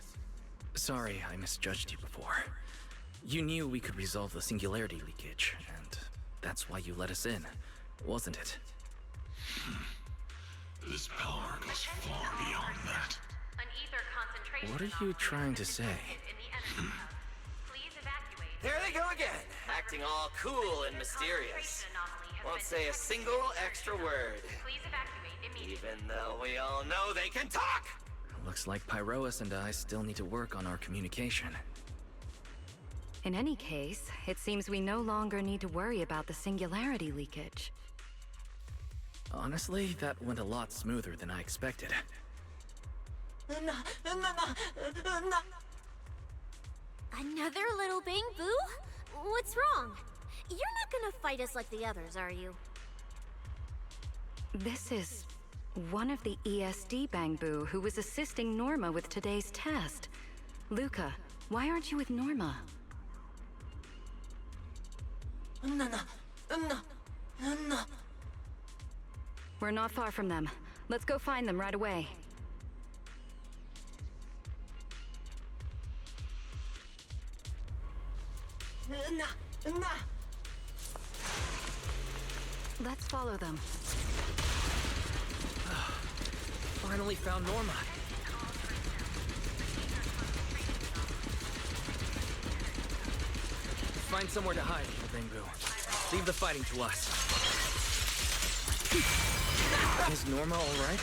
Sorry I misjudged you before. You knew we could resolve the singularity leakage, and that's why you let us in, wasn't it? This power goes far beyond that. An ether concentration What are you trying to say? in the energy hub. Please evacuate. There they go again, acting all cool and mysterious. Won't say a single extra word. Please evacuate immediately. Even though we all know they can talk! Looks like Pyrois and I still need to work on our communication. In any case, it seems we no longer need to worry about the singularity leakage. Honestly, that went a lot smoother than I expected. Another little Bangboo? What's wrong? You're not gonna fight us like the others, are you? This is one of the ESD Bangboo who was assisting Norma with today's test. Luca, why aren't you with Norma? We're not far from them. Let's go find them right away. Let's follow them. Finally found Norma. Find somewhere to hide, Bangboos. Leave the fighting to us. Is Norma alright?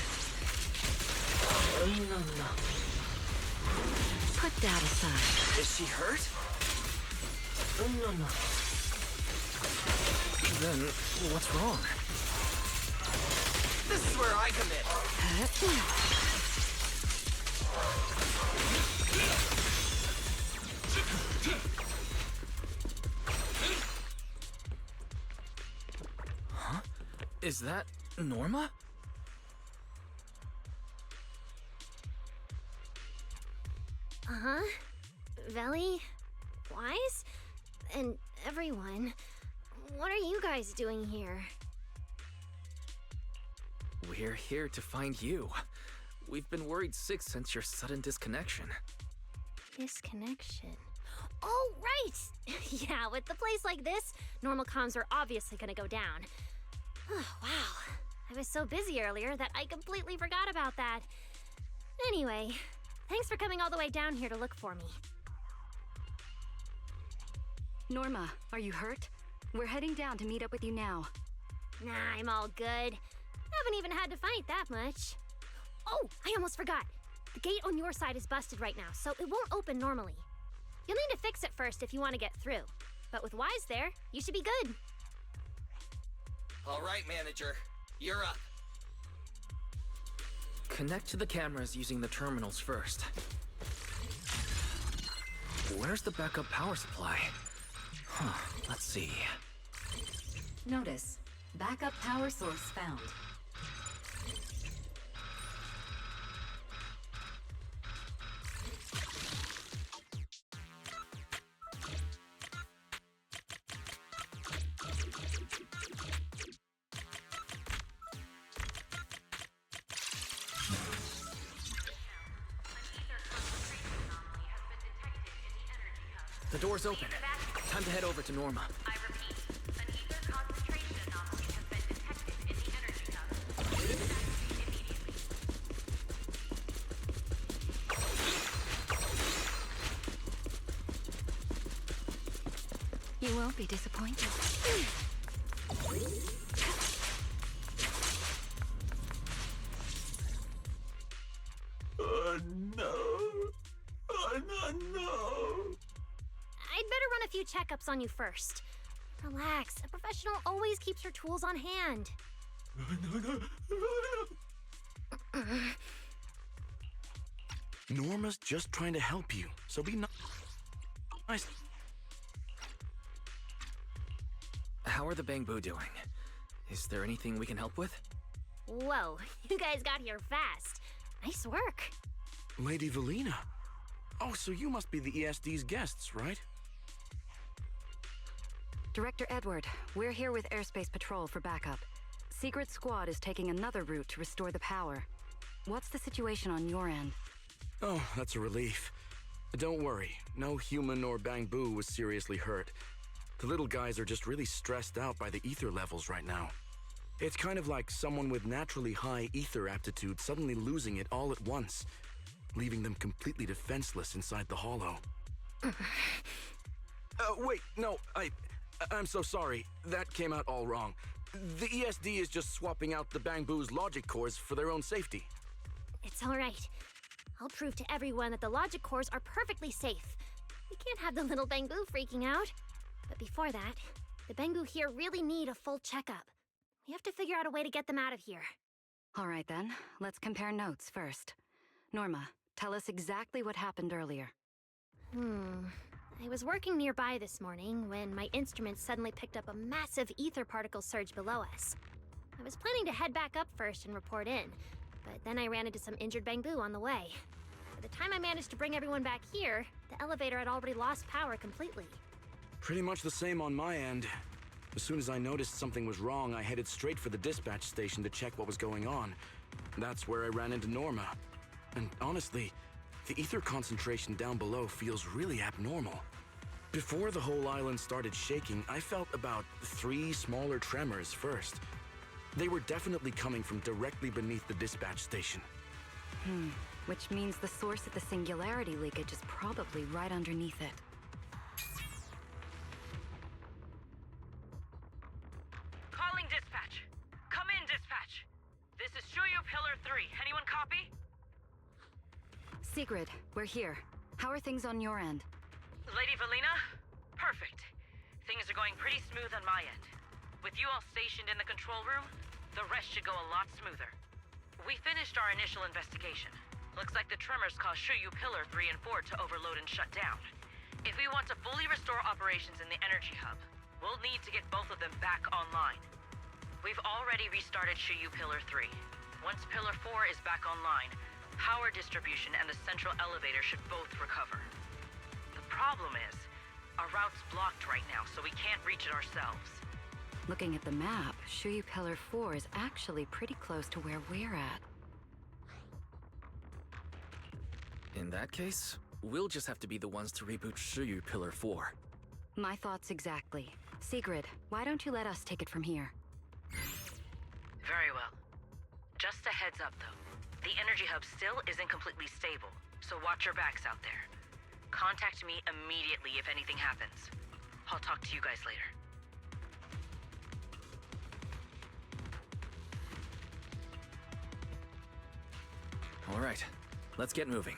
Put that aside. Is she hurt? Then, what's wrong? This is where I come in. Huh? Is that Norma? Uh-huh. Veli, Wise, and everyone. What are you guys doing here? We're here to find you. We've been worried sick since your sudden disconnection. Disconnection. Oh, right! Yeah, with the place like this, normal comms are obviously gonna go down. Oh, wow. I was so busy earlier that I completely forgot about that. Anyway, thanks for coming all the way down here to look for me. Norma, are you hurt? We're heading down to meet up with you now. Nah, I'm all good. Haven't even had to fight that much. Oh, I almost forgot. The gate on your side is busted right now, so it won't open normally. You'll need to fix it first if you want to get through. But with Wise there, you should be good. All right, manager. You're up. Connect to the cameras using the terminals first. Where's the backup power supply? Huh, let's see. Notice. Backup power source found. The door's open. Time to head over to Norma. I repeat, an ether concentration anomaly has been detected in the energy hub. Please evacuate immediately. You won't be disappointed. No. No. I'd better run a few checkups on you first. Relax. A professional always keeps her tools on hand. Norma's just trying to help you, so be nice. How are the Bangboo doing? Is there anything we can help with? Whoa, you guys got here fast. Nice work. Lady Velina. Oh, so you must be the ESD's guests, right? Director Edward, we're here with Airspace Patrol for backup. Secret Squad is taking another route to restore the power. What's the situation on your end? Oh, that's a relief. Don't worry, no human or Bangboo was seriously hurt. The little guys are just really stressed out by the ether levels right now. It's kind of like someone with naturally high ether aptitude suddenly losing it all at once, leaving them completely defenseless inside the hollow. Wait, no, I'm so sorry. That came out all wrong. The ESD is just swapping out the Bangboos logic cores for their own safety. It's all right. I'll prove to everyone that the logic cores are perfectly safe. We can't have the little Bangboo freaking out. But before that, the Bangboo here really need a full checkup. We have to figure out a way to get them out of here. All right then, let's compare notes first. Norma, tell us exactly what happened earlier. I was working nearby this morning when my instruments suddenly picked up a massive ether particle surge below us. I was planning to head back up first and report in, but then I ran into some injured Bangboo on the way. By the time I managed to bring everyone back here, the elevator had already lost power completely. Pretty much the same on my end. As soon as I noticed something was wrong, I headed straight for the dispatch station to check what was going on. That's where I ran into Norma. And honestly, the ether concentration down below feels really abnormal. Before the whole island started shaking, I felt about 3 smaller tremors first. They were definitely coming from directly beneath the dispatch station. Which means the source of the singularity leakage is probably right underneath it. Calling dispatch. Come in, dispatch. This is Shuyu Pillar 3. Anyone copy? Sigrid, we're here. How are things on your end? Lady Valina? Perfect. Things are going pretty smooth on my end. With you all stationed in the control room, the rest should go a lot smoother. We finished our initial investigation. Looks like the tremors caused Shuyu Pillar 3 and 4 to overload and shut down. If we want to fully restore operations in the energy hub, we'll need to get both of them back online. We've already restarted Shuyu Pillar 3. Once Pillar 4 is back online, power distribution and the central elevator should both recover. The problem is, our route's blocked right now, so we can't reach it ourselves. Looking at the map, Shuyu Pillar 4 is actually pretty close to where we're at. In that case, we'll just have to be the ones to reboot Shuyu Pillar 4. My thoughts exactly. Sigrid, why don't you let us take it from here? Very well. Just a heads up, though. The energy hub still isn't completely stable, so watch your backs out there. Contact me immediately if anything happens. I'll talk to you guys later. All right, let's get moving.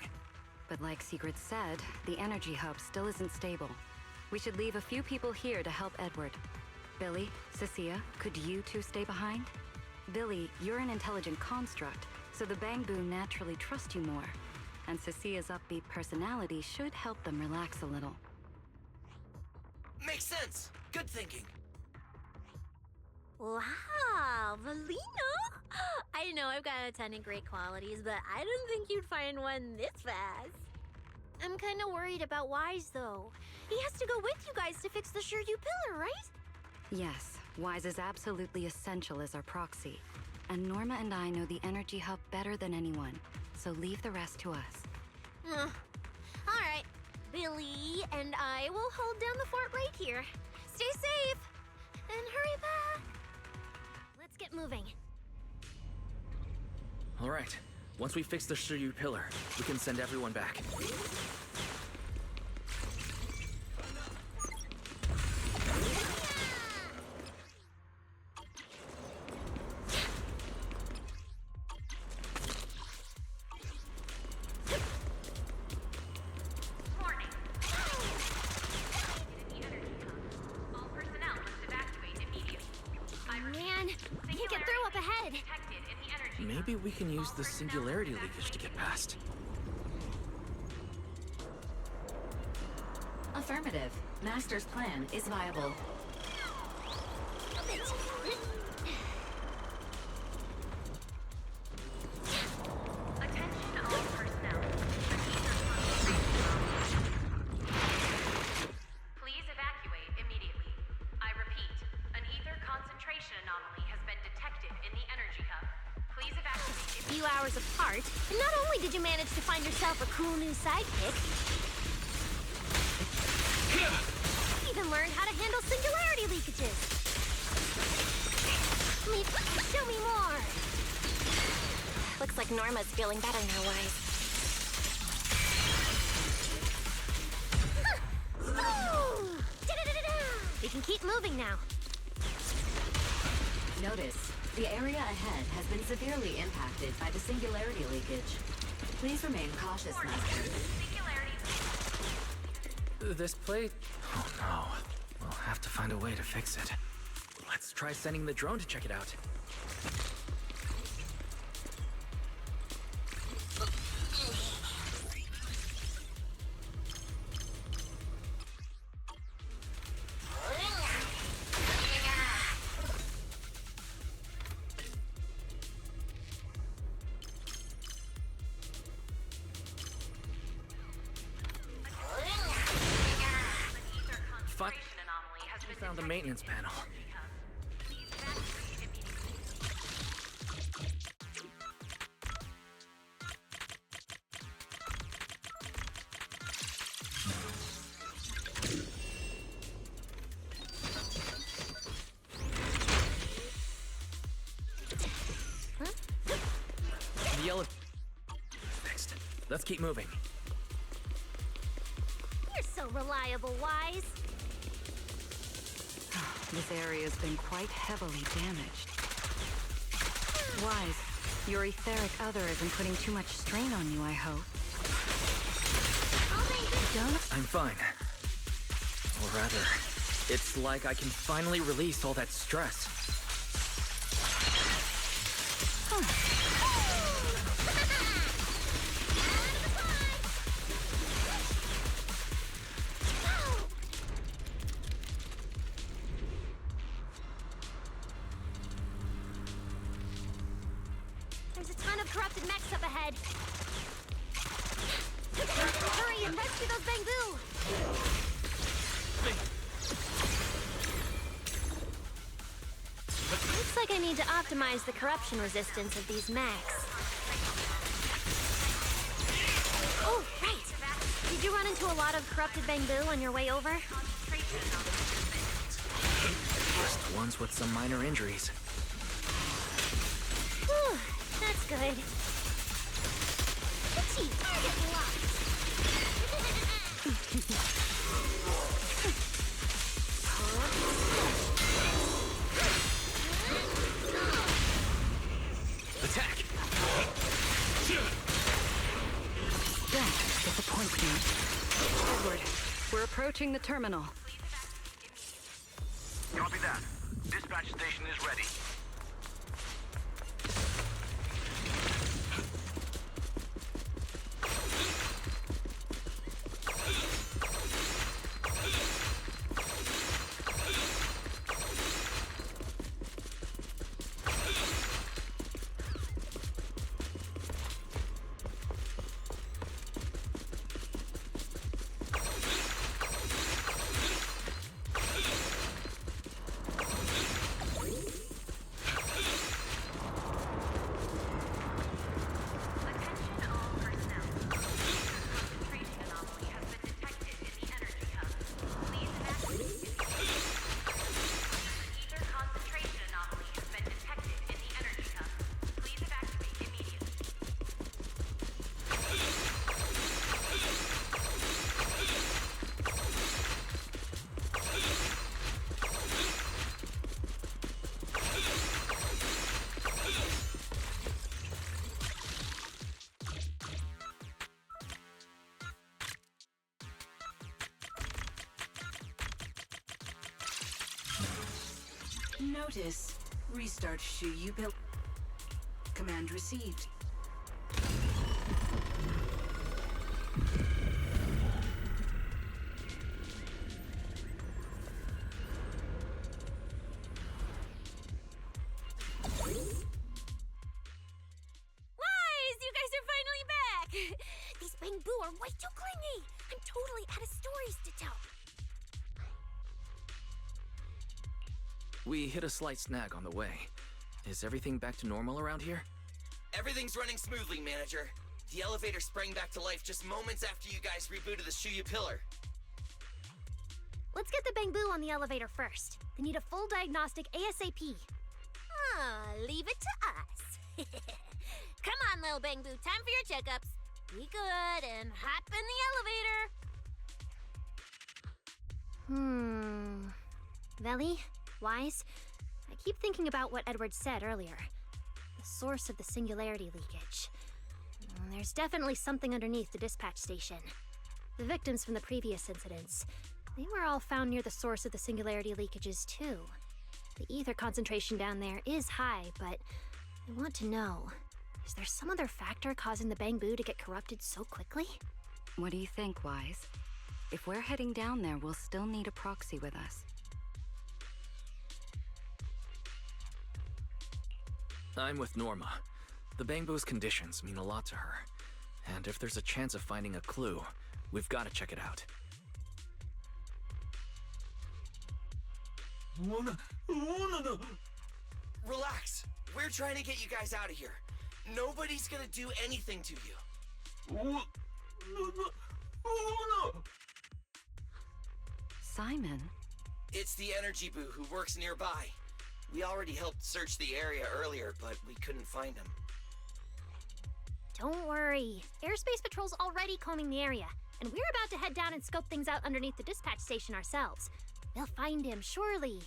But like Sigrid said, the energy hub still isn't stable. We should leave a few people here to help Edward. Billy, Cecilia, could you two stay behind? Billy, you're an intelligent construct, so the Bangboo naturally trust you more. And Cecilia's upbeat personality should help them relax a little. Makes sense. Good thinking. Wow, Valina! I know I've got a ton of great qualities, but I didn't think you'd find one this fast. I'm kind of worried about Wise, though. He has to go with you guys to fix the Shuyu Pillar, right? Yes, Wise is absolutely essential as our proxy. And Norma and I know the energy hub better than anyone, so leave the rest to us. All right. Billy and I will hold down the fort right here. Stay safe! And hurry back! Let's get moving. All right, once we fix the Shuyu Pillar, we can send everyone back. Warning. In the energy hub. All personnel must evacuate immediately. Man, can't get through up ahead. Detected in the energy hub. Maybe we can use the singularity leakage to get past. Affirmative. Master's plan is viable. Attention all personnel. An ether concentration anomaly. Please evacuate immediately. I repeat, an ether concentration anomaly has been detected in the energy hub. Please evacuate A few hours powers apart, and not only did you manage to find yourself a cool new sidekick, you even learned how to handle singularity leakages. Show me more. Looks like Norma's feeling better now, Wise. We can keep moving now. Notice, the area ahead has been severely impacted by the singularity leakage. Please remain cautious, Master. This plate? Oh no. We'll have to find a way to fix it. Let's try sending the drone to check it out. Found the maintenance panel. The yellow fixed. Let's keep moving. You're so reliable, Wise. This area's been quite heavily damaged. Wise, your etheric other isn't putting too much strain on you, I hope. I'm fine. Or rather, it's like I can finally release all that stress. There's a ton of corrupted mechs up ahead. Hurry and rescue those Bangboos! Looks like I need to optimize the corruption resistance of these mechs. Oh, right! Did you run into a lot of corrupted Bangboo on your way over? Just ones with some minor injuries. Whew, that's good. Itchy, target locked. Attack! That disappoints me. Edward, we're approaching the terminal. Copy that. Dispatch station is ready. Notice. Restart Shu Yu built. Command received. These Bangboo are way too clingy! I'm totally out of stories to tell. We hit a slight snag on the way. Is everything back to normal around here? Everything's running smoothly, Manager. The elevator sprang back to life just moments after you guys rebooted the Shuyu pillar. Let's get the Bangboo on the elevator first. They need a full diagnostic ASAP. Leave it to us. Come on, little Bangboos, time for your checkups. Be good and hop in the elevator. Veli, Wise, I keep thinking about what Edward said earlier. The source of the singularity leakage. There's definitely something underneath the dispatch station. The victims from the previous incidents, they were all found near the source of the singularity leakages too. The ether concentration down there is high, but I want to know, is there some other factor causing the Bangboo to get corrupted so quickly? What do you think, Wise? If we're heading down there, we'll still need a proxy with us. I'm with Norma. The Bangboos' conditions mean a lot to her. And if there's a chance of finding a clue, we've got to check it out. Relax. We're trying to get you guys out of here. Nobody's gonna do anything to you. Simon? It's the Energy Boo who works nearby. We already helped search the area earlier, but we couldn't find him. Don't worry. Airspace Patrol's already combing the area, and we're about to head down and scope things out underneath the dispatch station ourselves. We'll find him, surely.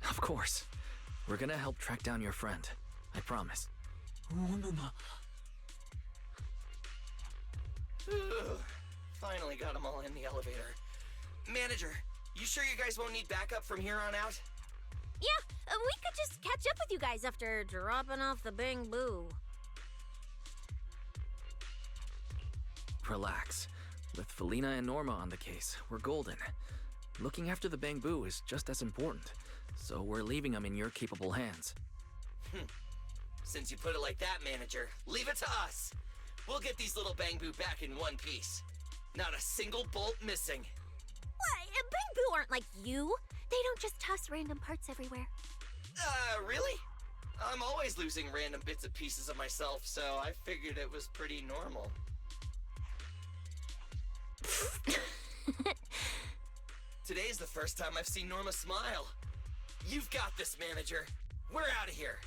Of course. We're gonna help track down your friend. I promise. Finally got them all in the elevator. Manager, you sure you guys won't need backup from here on out? Yeah, we could just catch up with you guys after dropping off the Bangboo. Relax. With Felina and Norma on the case, we're golden. Looking after the Bangboo is just as important, so we're leaving them in your capable hands. Since you put it like that, Manager, leave it to us. We'll get these little Bangboo back in one piece. Not a single bolt missing. What? Bangboo aren't like you. They don't just toss random parts everywhere. Really? I'm always losing random bits and pieces of myself, so I figured it was pretty normal. Today's the first time I've seen Norma smile. You've got this, Manager. We're out of here.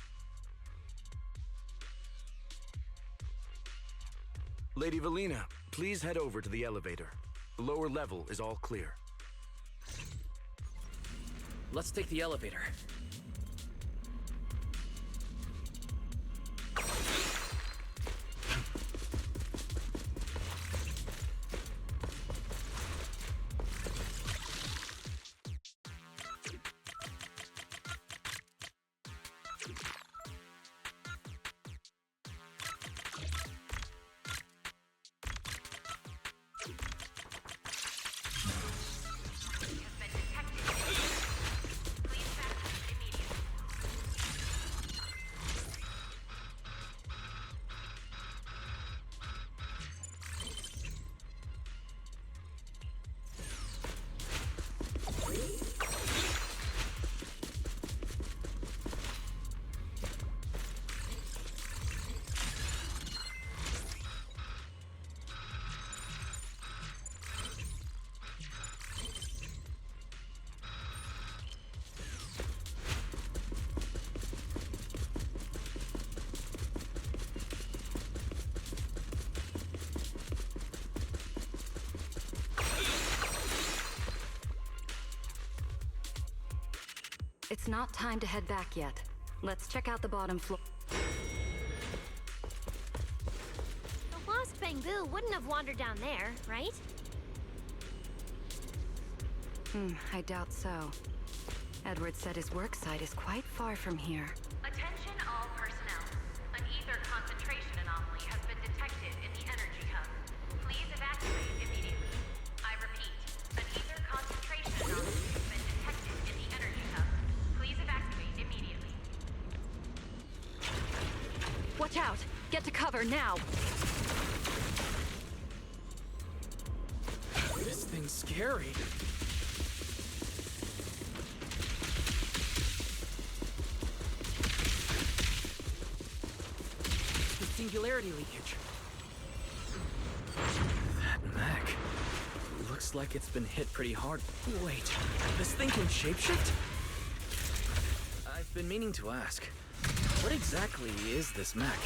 Lady Valina, please head over to the elevator. The lower level is all clear. Let's take the elevator. It's not time to head back yet. Let's check out the bottom floor. The lost Bangboo wouldn't have wandered down there, right? I doubt so. Edward said his work site is quite far from here. Attention all personnel. An ether concentration anomaly has been detected in the energy hub. Please evacuate immediately. I repeat, an ether concentration anomaly has been detected in the energy hub. Please evacuate immediately. Watch out! Get to cover now! This thing's scary. singularity leakage. That mech looks like it's been hit pretty hard. Wait, this thing can shapeshift? I've been meaning to ask, what exactly is this mech?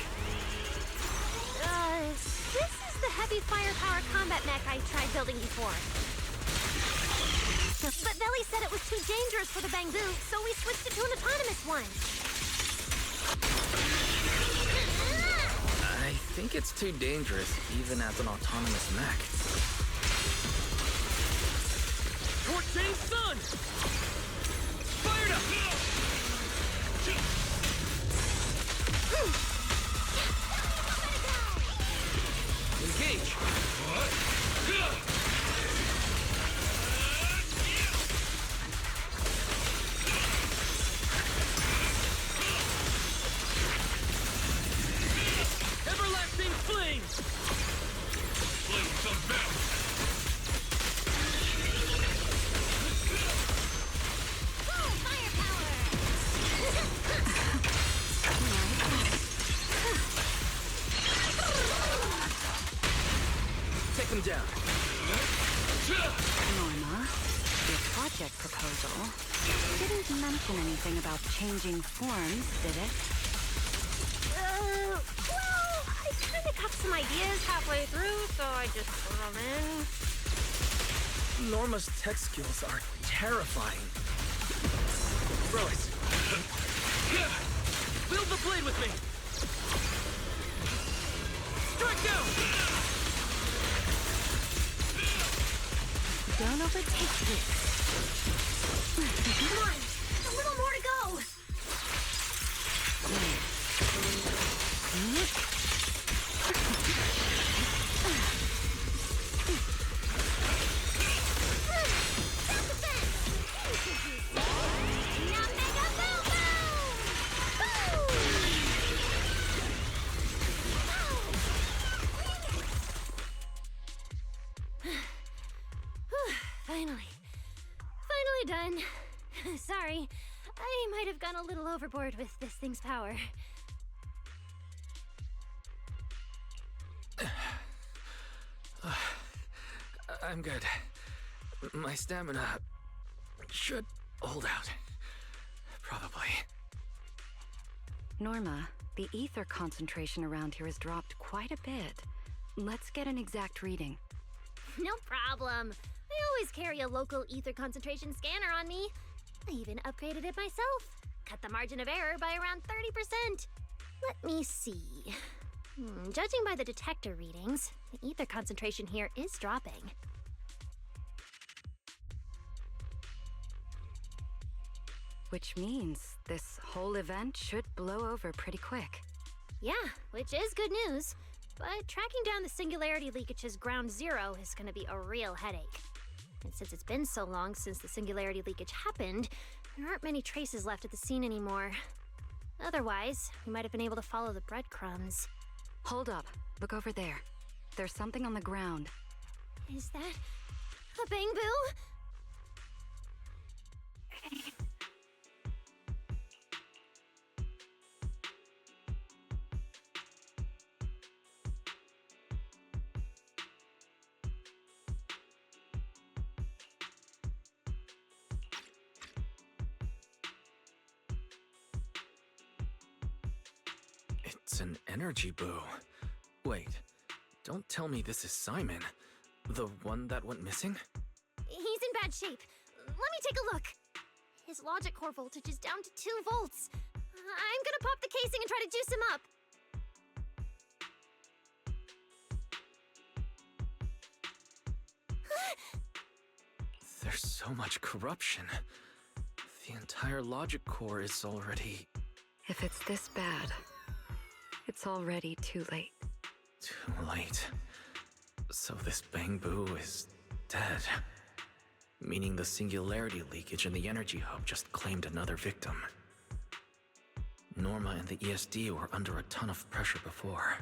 This is the heavy firepower combat mech I tried building before. But Belly said it was too dangerous for the Bangboos, so we switched it to an autonomous one. I think it's too dangerous, even as an autonomous mech. Torching Sun! Fired up! Engage! Everlasting flames! Flames unbound! Take him down. Norma, your project proposal didn't mention anything about changing forms, did it? Well, I kinda got some ideas halfway through, so I just threw them in. Norma's tech skills are terrifying. Royce, build the blade with me! Strike down! Don't overtake this. Come on! A little more to go! Finally done. Sorry, I might have gone a little overboard with this thing's power. I'm good. My stamina should hold out. Probably. Norma, the ether concentration around here has dropped quite a bit. Let's get an exact reading. No problem. I always carry a local ether concentration scanner on me. I even upgraded it myself. Cut the margin of error by around 30%. Let me see. Judging by the detector readings, the ether concentration here is dropping. Which means this whole event should blow over pretty quick. Yeah, which is good news. But tracking down the singularity leakage's ground zero is going to be a real headache. And since it's been so long since the singularity leakage happened, there aren't many traces left at the scene anymore. Otherwise, we might have been able to follow the breadcrumbs. Hold up. Look over there. There's something on the ground. Is that a Bangboo? It's an energy boo. Wait, don't tell me this is Simon. The one that went missing? He's in bad shape. Let me take a look. His logic core voltage is down to 2 volts. I'm gonna pop the casing and try to juice him up. There's so much corruption. The entire logic core is already... If it's this bad, it's already too late. Too late. So this Bangboo is dead. Meaning the singularity leakage in the energy hub just claimed another victim. Norma and the ESD were under a ton of pressure before.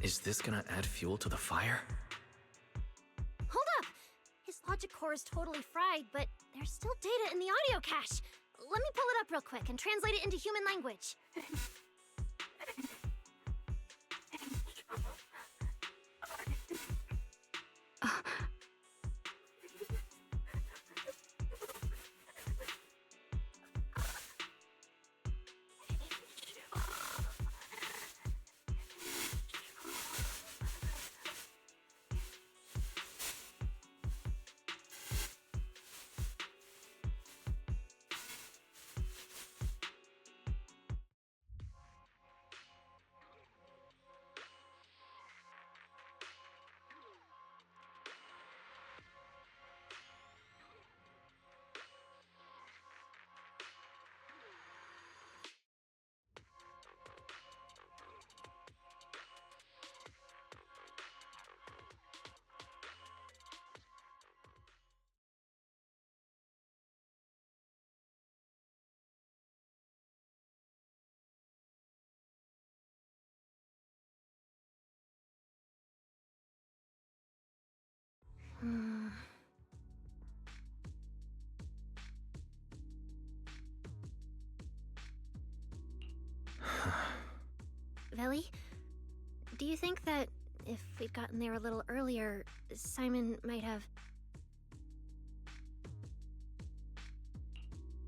Is this gonna add fuel to the fire? Hold up! His logic core is totally fried, but there's still data in the audio cache. Let me pull it up real quick and translate it into human language. Veli, do you think that if we'd gotten there a little earlier, Simon might have...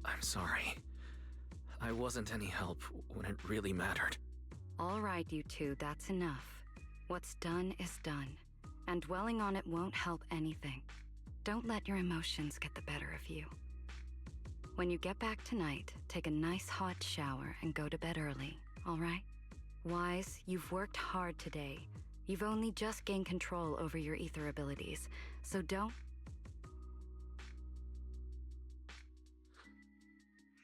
I'm sorry. I wasn't any help when it really mattered. All right, you two, that's enough. What's done is done, and dwelling on it won't help anything. Don't let your emotions get the better of you. When you get back tonight, take a nice hot shower and go to bed early, all right? Wise, you've worked hard today. You've only just gained control over your ether abilities, so don't...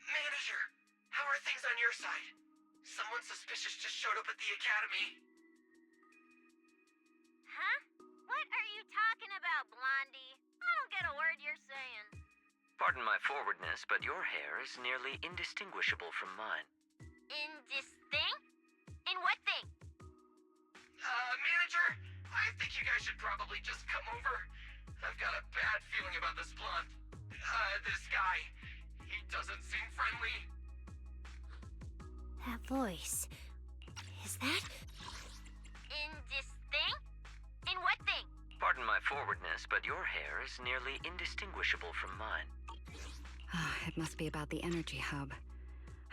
Manager, how are things on your side? Someone suspicious just showed up at the academy. Huh? What are you talking about, Blondie? I don't get a word you're saying. Pardon my forwardness, but your hair is nearly indistinguishable from mine. Indistinct? In what thing? Manager, I think you guys should probably just come over. I've got a bad feeling about this blonde. This guy. He doesn't seem friendly. That voice... is that... Indistinct? In what thing? Pardon my forwardness, but your hair is nearly indistinguishable from mine. It must be about the energy hub.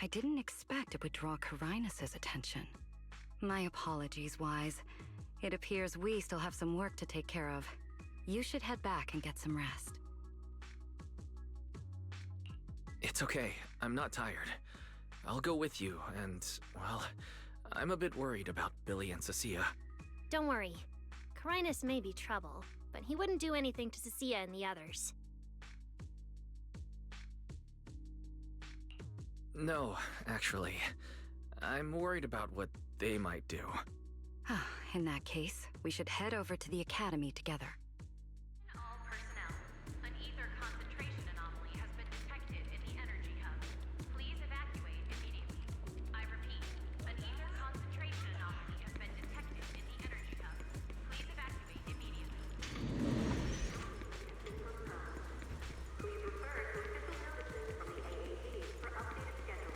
I didn't expect it would draw Carinus' attention. My apologies, Wise. It appears we still have some work to take care of. You should head back and get some rest. It's okay. I'm not tired. I'll go with you, and, well, I'm a bit worried about Billy and Cecilia. Don't worry. Carinus may be trouble, but he wouldn't do anything to Cecilia and the others. No, actually. I'm worried about what they might do. In that case, we should head over to the academy together. All personnel. An ether concentration anomaly has been detected in the energy hub. Please evacuate immediately. I repeat, an ether concentration anomaly has been detected in the energy hub. Please evacuate immediately. Please refer to official notices from the AAC for updated schedules.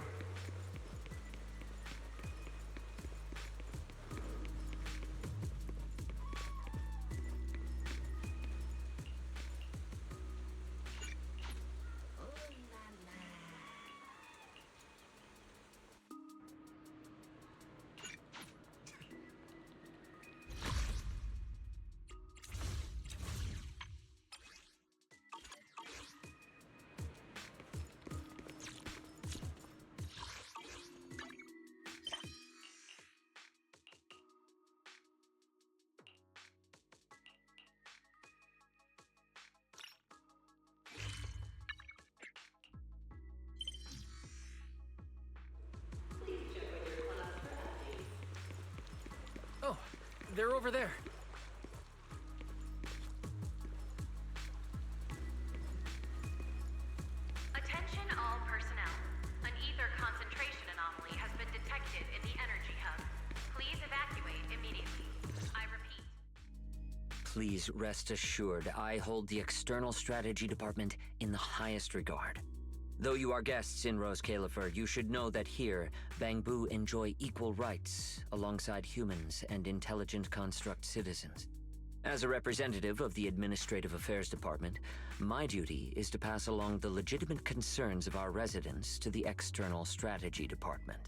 Oh, they're over there. Attention all personnel. An ether concentration anomaly has been detected in the energy hub. Please evacuate immediately. I repeat. Please rest assured, I hold the External Strategy Department in the highest regard. Though you are guests in Rose Califer, you should know that here, Bangboo enjoy equal rights alongside humans and intelligent construct citizens. As a representative of the Administrative Affairs Department, my duty is to pass along the legitimate concerns of our residents to the External Strategy Department.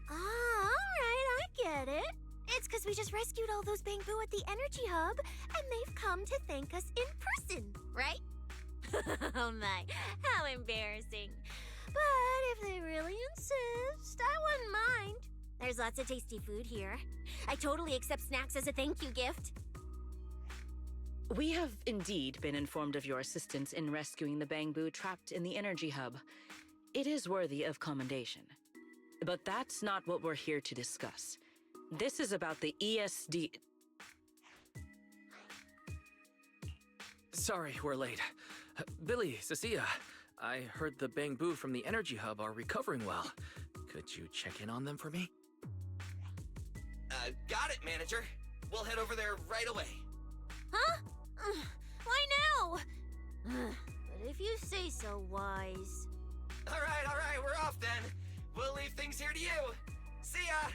Ah, alright, I get it. It's because we just rescued all those Bangboo at the energy hub, and they've come to thank us in person, right? Oh my, how embarrassing. But if they really insist, I wouldn't mind. There's lots of tasty food here. I totally accept snacks as a thank you gift. We have indeed been informed of your assistance in rescuing the Bangboo trapped in the energy hub. It is worthy of commendation. But that's not what we're here to discuss. This is about the ESD... Sorry, we're late. Billy, Cecilia, I heard the Bangboo from the energy hub are recovering well. Could you check in on them for me? Got it, Manager. We'll head over there right away. Huh? Why now? But if you say so, Wise. All right, we're off then. We'll leave things here to you. See ya!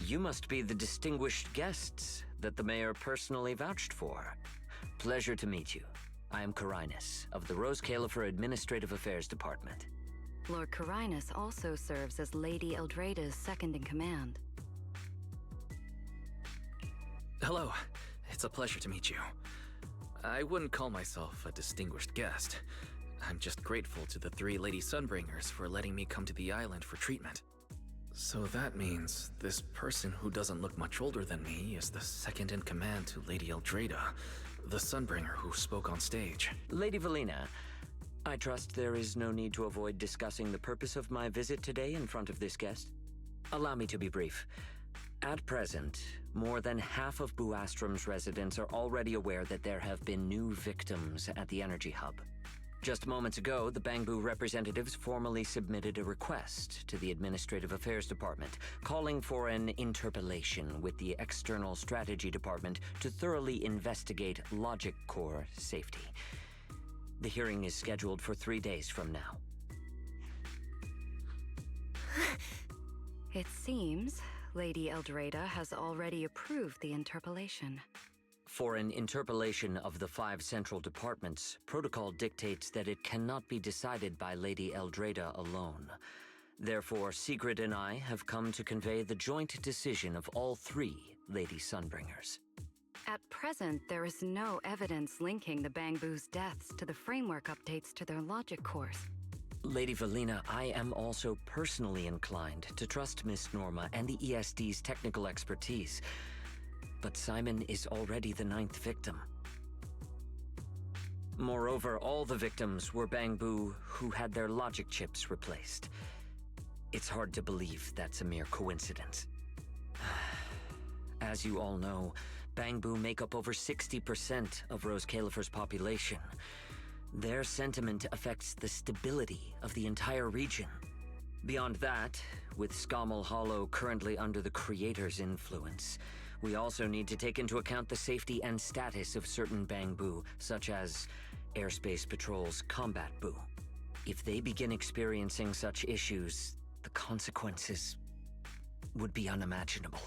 You must be the distinguished guests that the mayor personally vouched for. Pleasure to meet you. I am Carinus, of the Rose Califer Administrative Affairs Department. Lord Carinus also serves as Lady Eldrada's second-in-command. Hello. It's a pleasure to meet you. I wouldn't call myself a distinguished guest. I'm just grateful to the 3 Lady Sunbringers for letting me come to the island for treatment. So that means this person who doesn't look much older than me is the second-in-command to Lady Eldrada, the Sunbringer who spoke on stage. Lady Valina, I trust there is no need to avoid discussing the purpose of my visit today in front of this guest. Allow me to be brief. At present, more than half of Buastrom's residents are already aware that there have been new victims at the Energy Hub. Just moments ago, the Bangboo representatives formally submitted a request to the Administrative Affairs Department, calling for an interpellation with the External Strategy Department to thoroughly investigate Logic Core safety. The hearing is scheduled for 3 days from now. It seems Lady Eldrada has already approved the interpellation. For an interpellation of the 5 central departments, protocol dictates that it cannot be decided by Lady Eldrada alone. Therefore, Secret and I have come to convey the joint decision of all 3 Lady Sunbringers. At present, there is no evidence linking the Bangboos' deaths to the framework updates to their logic cores. Lady Valina, I am also personally inclined to trust Miss Norma and the ESD's technical expertise. But Simon is already the 9th victim. Moreover, all the victims were Bangboo who had their logic chips replaced. It's hard to believe that's a mere coincidence. As you all know, Bangboo make up over 60% of Rose Califer's population. Their sentiment affects the stability of the entire region. Beyond that, with Scommel Hollow currently under the Creator's influence, we also need to take into account the safety and status of certain Bangboo, such as Airspace Patrol's Combat Boo. If they begin experiencing such issues, the consequences would be unimaginable.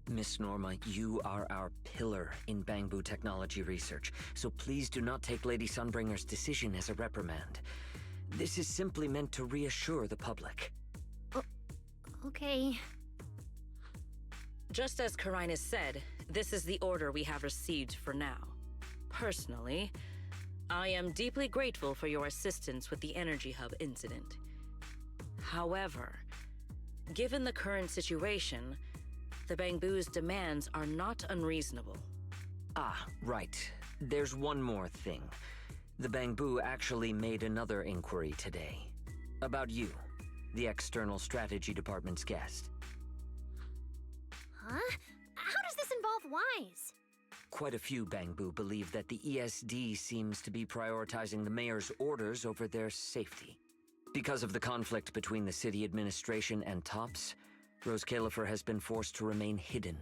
Miss Norma, you are our pillar in Bangboo technology research, so please do not take Lady Sunbringer's decision as a reprimand. This is simply meant to reassure the public. Okay. Just as Carinus said, this is the order we have received for now. Personally, I am deeply grateful for your assistance with the Energy Hub incident. However, given the current situation, the Bangboos' demands are not unreasonable. Ah, right. There's one more thing. The Bangboo actually made another inquiry today. About you, the External Strategy Department's guest. Huh? How does this involve Wise? Quite a few Bangboo believe that the ESD seems to be prioritizing the mayor's orders over their safety. Because of the conflict between the city administration and TOPS, Rose Califer has been forced to remain hidden,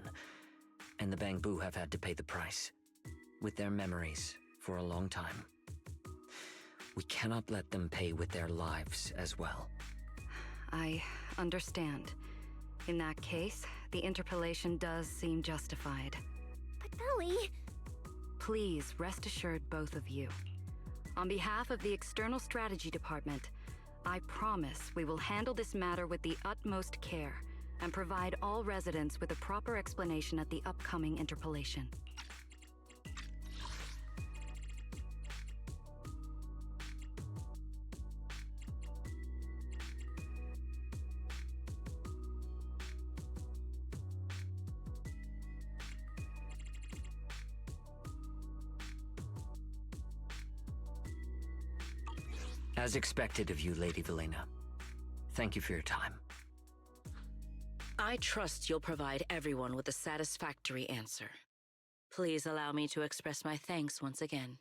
and the Bangboo have had to pay the price, with their memories, for a long time. We cannot let them pay with their lives as well. I understand. In that case, the interpellation does seem justified. But Belly... Please rest assured, both of you. On behalf of the External Strategy Department, I promise we will handle this matter with the utmost care and provide all residents with a proper explanation at the upcoming interpellation. As expected of you, Lady Valina. Thank you for your time. I trust you'll provide everyone with a satisfactory answer. Please allow me to express my thanks once again.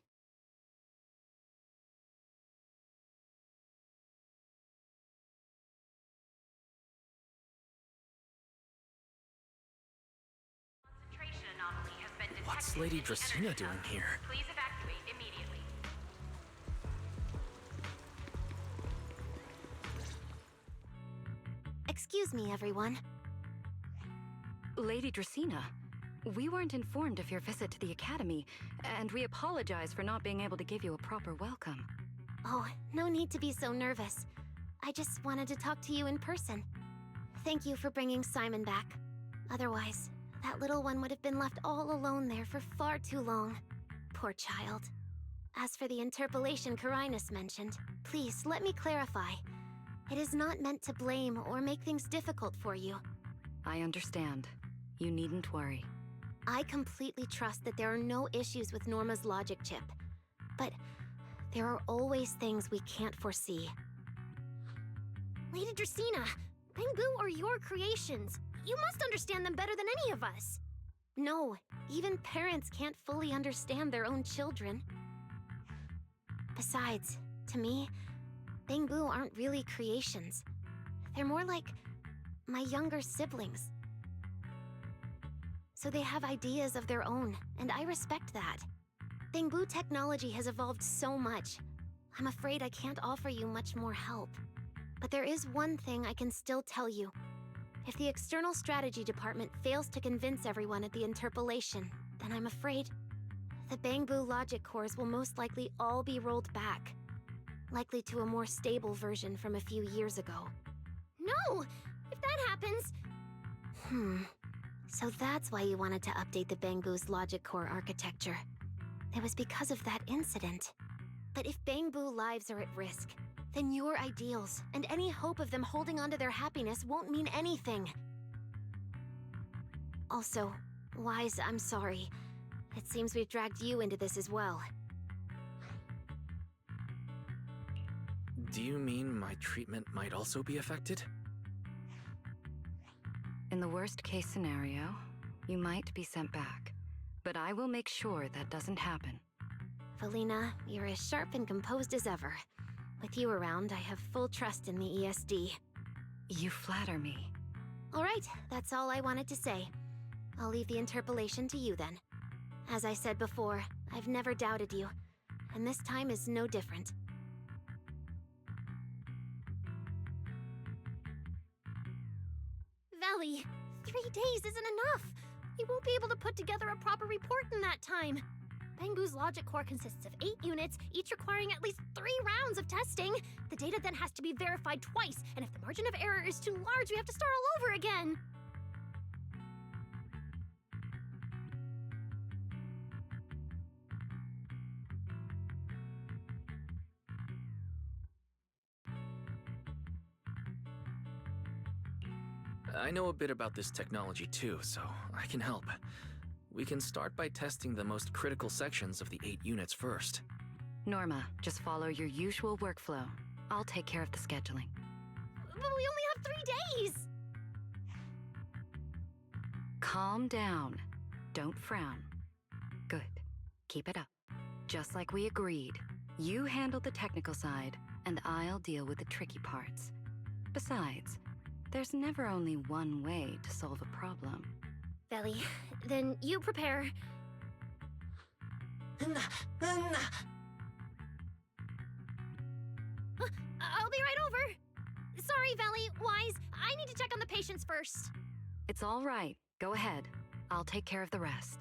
Concentration anomaly has been detected. What's Lady Dracaena doing here? Please evacuate immediately. Excuse me, everyone. Lady Dracena, we weren't informed of your visit to the Academy, and we apologize for not being able to give you a proper welcome. Oh, no need to be so nervous. I just wanted to talk to you in person. Thank you for bringing Simon back. Otherwise, that little one would have been left all alone there for far too long. Poor child. As for the interpolation Carinus mentioned, please let me clarify. It is not meant to blame or make things difficult for you. I understand. You needn't worry. I completely trust that there are no issues with Norma's logic chip. But there are always things we can't foresee. Lady Dracena, Bangboo are your creations. You must understand them better than any of us. No, even parents can't fully understand their own children. Besides, to me, Bangboo aren't really creations. They're more like my younger siblings. So they have ideas of their own, and I respect that. Bangboo technology has evolved so much. I'm afraid I can't offer you much more help. But there is one thing I can still tell you. If the External Strategy Department fails to convince everyone at the interpolation, then I'm afraid the Bangboo logic cores will most likely all be rolled back. Likely to a more stable version from a few years ago. No! If that happens... So that's why you wanted to update the Bangboo's logic core architecture. It was because of that incident. But if Bangboo lives are at risk, then your ideals and any hope of them holding onto their happiness won't mean anything. Also, Wise, I'm sorry. It seems we've dragged you into this as well. Do you mean my treatment might also be affected? In the worst-case scenario, you might be sent back. But I will make sure that doesn't happen. Valina, you're as sharp and composed as ever. With you around, I have full trust in the ESD. You flatter me. All right, that's all I wanted to say. I'll leave the interpolation to you then. As I said before, I've never doubted you, and this time is no different. Valley, 3 days isn't enough. You won't be able to put together a proper report in that time. Bangboo's logic core consists of 8 units, each requiring at least 3 rounds of testing. The data then has to be verified twice, and if the margin of error is too large, we have to start all over again. I know a bit about this technology too, so I can help. We can start by testing the most critical sections of the 8 units first. Norma, just follow your usual workflow. I'll take care of the scheduling. But we only have 3 days! Calm down. Don't frown. Good. Keep it up. Just like we agreed. You handle the technical side, and I'll deal with the tricky parts. Besides, there's never only one way to solve a problem. Valley, then you prepare. I'll be right over. Sorry, Valley, Wise, I need to check on the patients first. It's all right. Go ahead. I'll take care of the rest.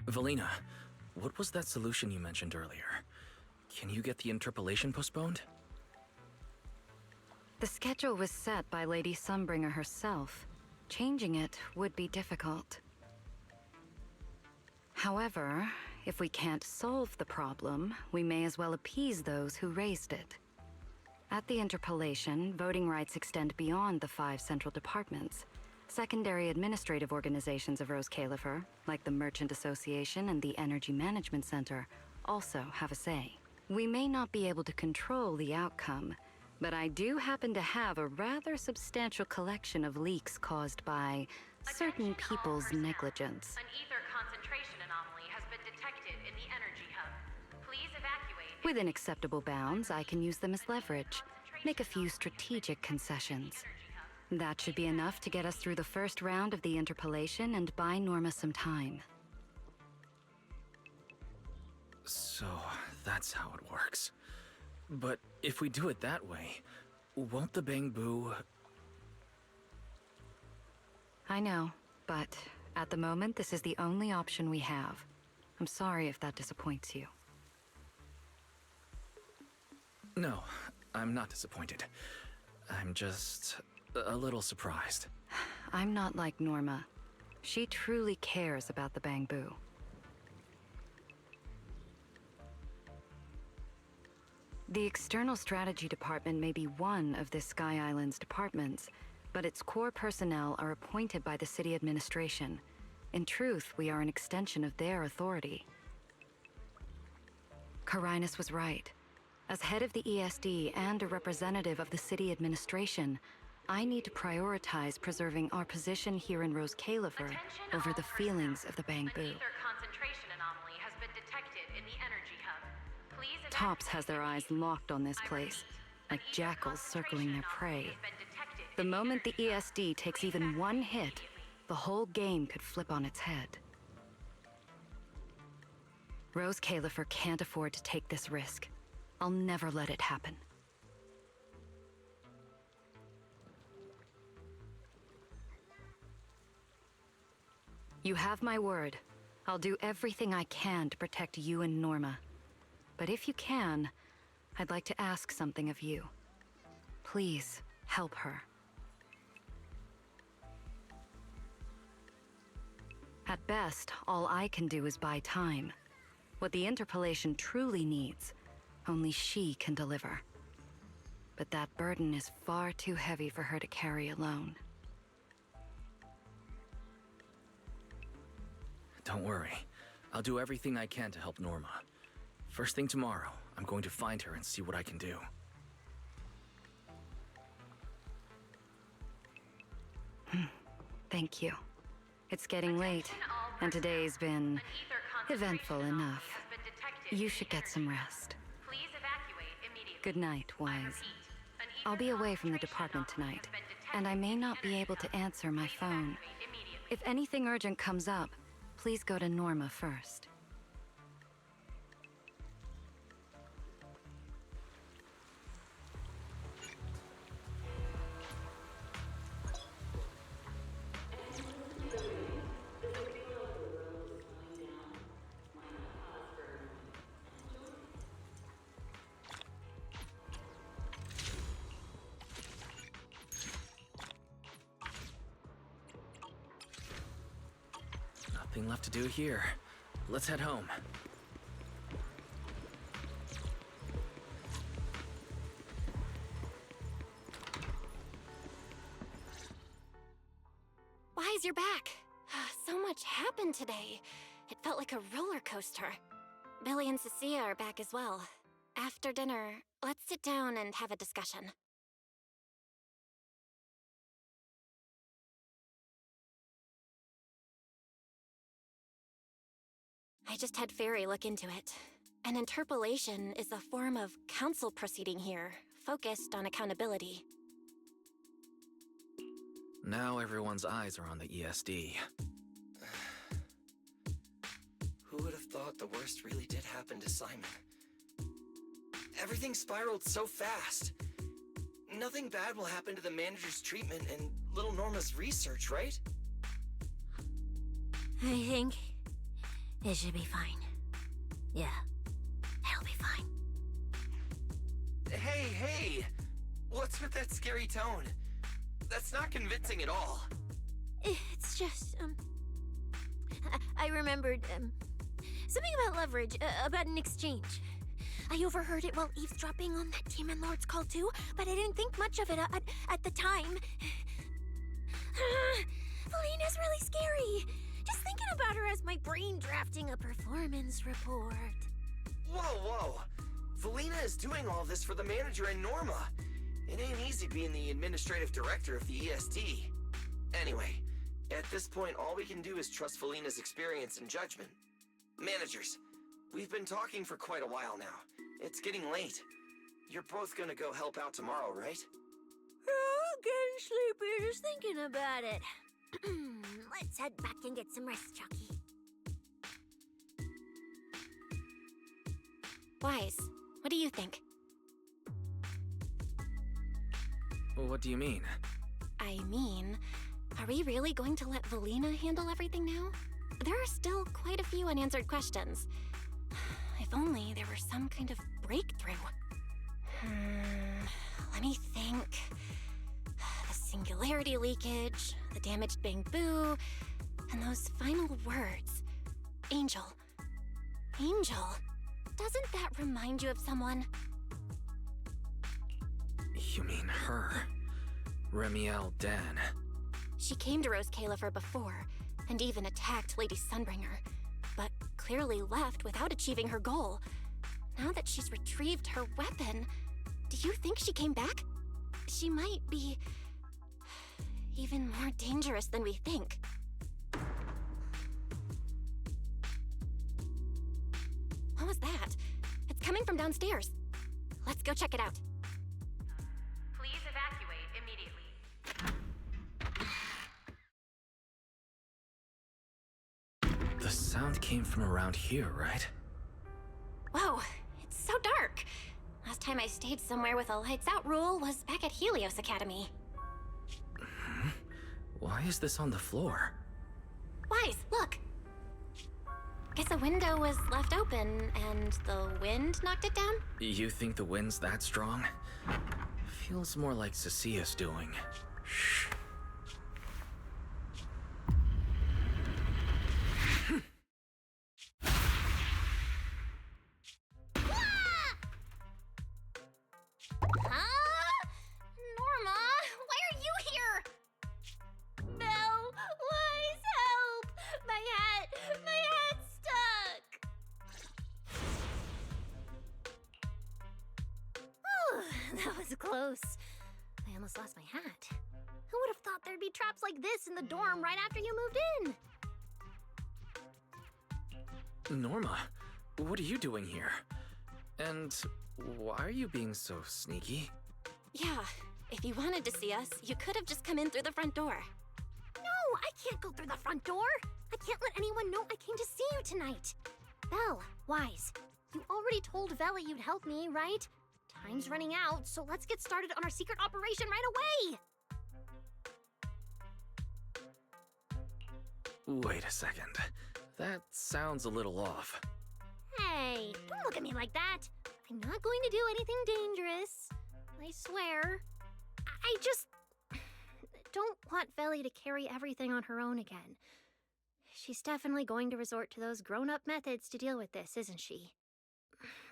Valina, what was that solution you mentioned earlier? Can you get the interpolation postponed? The schedule was set by Lady Sunbringer herself. Changing it would be difficult. However, if we can't solve the problem, we may as well appease those who raised it. At the interpolation, voting rights extend beyond the 5 central departments. Secondary administrative organizations of Rose Califer, like the Merchant Association and the Energy Management Center, also have a say. We may not be able to control the outcome, but I do happen to have a rather substantial collection of leaks caused by certain people's negligence. An ether concentration anomaly has been detected in the energy hub. Please evacuate. Within acceptable bounds, I can use them as leverage, make a few strategic concessions. That should be enough to get us through the first round of the interpolation and buy Norma some time. So, that's how it works. But if we do it that way, won't the Bangboo... I know, but at the moment, this is the only option we have. I'm sorry if that disappoints you. No, I'm not disappointed. I'm just a little surprised. I'm not like Norma. She truly cares about the Bangboo. The External Strategy Department may be one of this Sky Island's departments, but its core personnel are appointed by the city administration. In truth, we are an extension of their authority. Carinus was right. As head of the ESD and a representative of the city administration, I need to prioritize preserving our position here in Rose Califer over the feelings of the Bangboo. An ether concentration anomaly has been detected in the energy hub. Please Tops has their eyes locked on this place, like jackals circling their prey. The moment the ESD takes even one hit, the whole game could flip on its head. Rose Califer can't afford to take this risk. I'll never let it happen. You have my word. I'll do everything I can to protect you and Norma. But if you can, I'd like to ask something of you. Please, help her. At best, all I can do is buy time. What the interpolation truly needs, only she can deliver. But that burden is far too heavy for her to carry alone. Don't worry. I'll do everything I can to help Norma. First thing tomorrow, I'm going to find her and see what I can do. Thank you. It's getting late, and today's been eventful enough. You should get some rest. Please evacuate immediately. Good night, Wise. I'll be away from the department tonight, and I may not be able to answer my phone. If anything urgent comes up, please go to Norma first. Nothing left to do here. Let's head home. Wise, you're back. So much happened today. It felt like a roller coaster. Billy and Cecilia are back as well. After dinner, let's sit down and have a discussion. I just had Fairy look into it. An interpolation is a form of council proceeding here, focused on accountability. Now everyone's eyes are on the ESD. Who would have thought the worst really did happen to Simon? Everything spiraled so fast. Nothing bad will happen to the manager's treatment and little Norma's research, right? I think it should be fine. Yeah, it'll be fine. Hey! What's with that scary tone? That's not convincing at all. It's just, I remembered, something about leverage, about an exchange. I overheard it while eavesdropping on that Demon Lord's call too, but I didn't think much of it at the time. Felina's really scary. Just thinking about her as my brain drafting a performance report. Whoa! Felina is doing all this for the manager and Norma. It ain't easy being the administrative director of the ESD. Anyway, at this point, all we can do is trust Felina's experience and judgment. Managers, we've been talking for quite a while now. It's getting late. You're both gonna go help out tomorrow, right? Oh, getting sleepy just thinking about it. Let's head back and get some rest, Chucky. Wise, what do you think? What do you mean? I mean, are we really going to let Valina handle everything now? There are still quite a few unanswered questions. If only there were some kind of breakthrough. Let me think. The singularity leakage, the damaged Bangboos, and those final words. Angel. Angel. Doesn't that remind you of someone? You mean her? Remiel Dan. She came to Rose Califer before, and even attacked Lady Sunbringer, but clearly left without achieving her goal. Now that she's retrieved her weapon, do you think she came back? She might be even more dangerous than we think. What was that? It's coming from downstairs. Let's go check it out. Please evacuate immediately. The sound came from around here, right? Whoa, it's so dark. Last time I stayed somewhere with a lights out rule was back at Helios Academy. Why is this on the floor? Wise, look. Guess a window was left open and the wind knocked it down? You think the wind's that strong? Feels more like Cecia's doing. Shh. Huh? Norma, why are you here? Belle, Wise, help! My hat's stuck! Whew, that was close. I almost lost my hat. Who would have thought there'd be traps like this in the dorm right after you moved in? Norma, what are you doing here? And why are you being so sneaky? Yeah, if you wanted to see us, you could have just come in through the front door. No, I can't go through the front door. I can't let anyone know I came to see you tonight. Belle, Wise, you already told Veli you'd help me, right? Time's running out, so let's get started on our secret operation right away. Wait a second. That sounds a little off. Hey, don't look at me like that. I'm not going to do anything dangerous. I swear. I just don't want Veli to carry everything on her own again. She's definitely going to resort to those grown-up methods to deal with this, isn't she?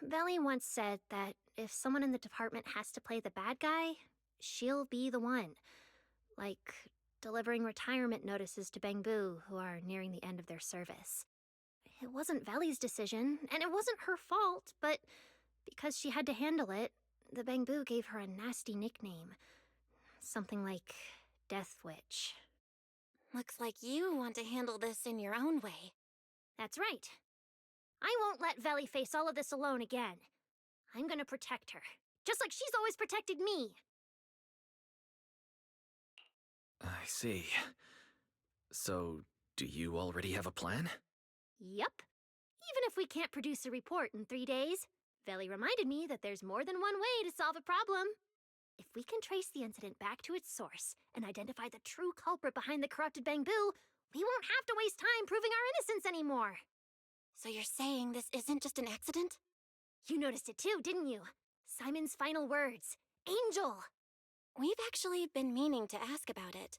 Veli once said that if someone in the department has to play the bad guy, she'll be the one. Like delivering retirement notices to Bangboo who are nearing the end of their service. It wasn't Veli's decision, and it wasn't her fault, but because she had to handle it, the Bangboo gave her a nasty nickname. Something like Death Witch. Looks like you want to handle this in your own way. That's right. I won't let Veli face all of this alone again. I'm gonna protect her, just like she's always protected me. I see. So, do you already have a plan? Yep. Even if we can't produce a report in 3 days, Veli reminded me that there's more than one way to solve a problem. If we can trace the incident back to its source and identify the true culprit behind the corrupted Bangboo, we won't have to waste time proving our innocence anymore. So you're saying this isn't just an accident? You noticed it too, didn't you? Simon's final words. Angel! We've actually been meaning to ask about it.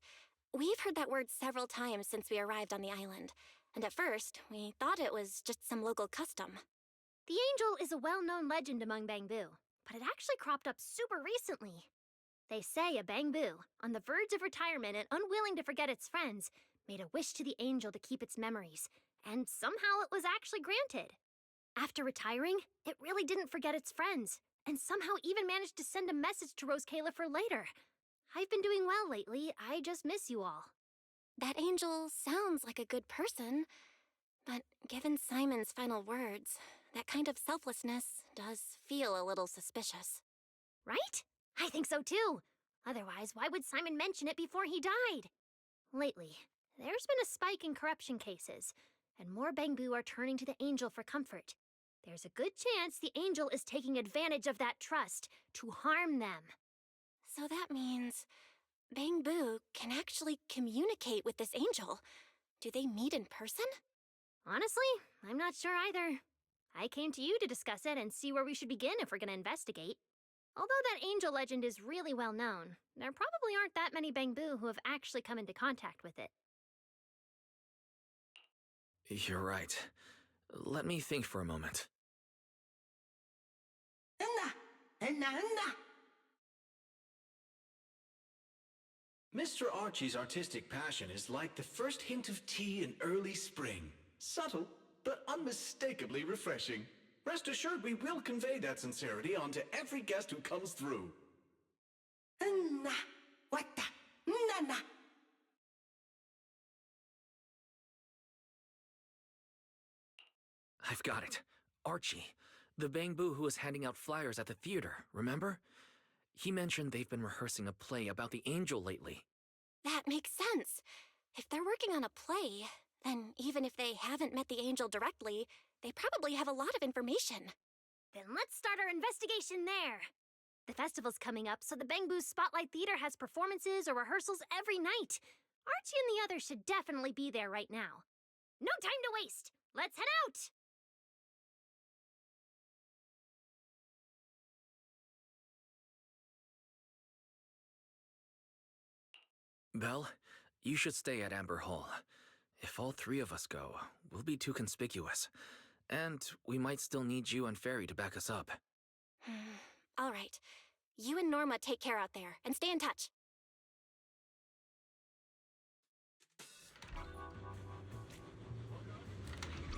We've heard that word several times since we arrived on the island, and at first, we thought it was just some local custom. The Angel is a well-known legend among Bangboo, but it actually cropped up super recently. They say a Bangboo, on the verge of retirement and unwilling to forget its friends, made a wish to the Angel to keep its memories, and somehow it was actually granted. After retiring, it really didn't forget its friends, and somehow even managed to send a message to Rose Califer later. I've been doing well lately, I just miss you all. That Angel sounds like a good person, but given Simon's final words, that kind of selflessness does feel a little suspicious. Right? I think so too. Otherwise, why would Simon mention it before he died? Lately, there's been a spike in corruption cases, and more Bangboo are turning to the Angel for comfort. There's a good chance the angel is taking advantage of that trust to harm them. So that means Bangbu can actually communicate with this angel. Do they meet in person? Honestly, I'm not sure either. I came to you to discuss it and see where we should begin if we're gonna investigate. Although that angel legend is really well known, there probably aren't that many Bangbu who have actually come into contact with it. You're right. Let me think for a moment. Mr. Archie's artistic passion is like the first hint of tea in early spring. Subtle, but unmistakably refreshing. Rest assured we will convey that sincerity onto every guest who comes through. I've got it. Archie. The Bangbu who was handing out flyers at the theater, remember? He mentioned they've been rehearsing a play about the angel lately. That makes sense. If they're working on a play, then even if they haven't met the angel directly, they probably have a lot of information. Then let's start our investigation there. The festival's coming up, so the Bangboos Spotlight Theater has performances or rehearsals every night. Archie and the others should definitely be there right now. No time to waste! Let's head out! Belle, you should stay at Amber Hall. If all three of us go, we'll be too conspicuous. And we might still need you and Fairy to back us up. All right. You and Norma take care out there, and stay in touch.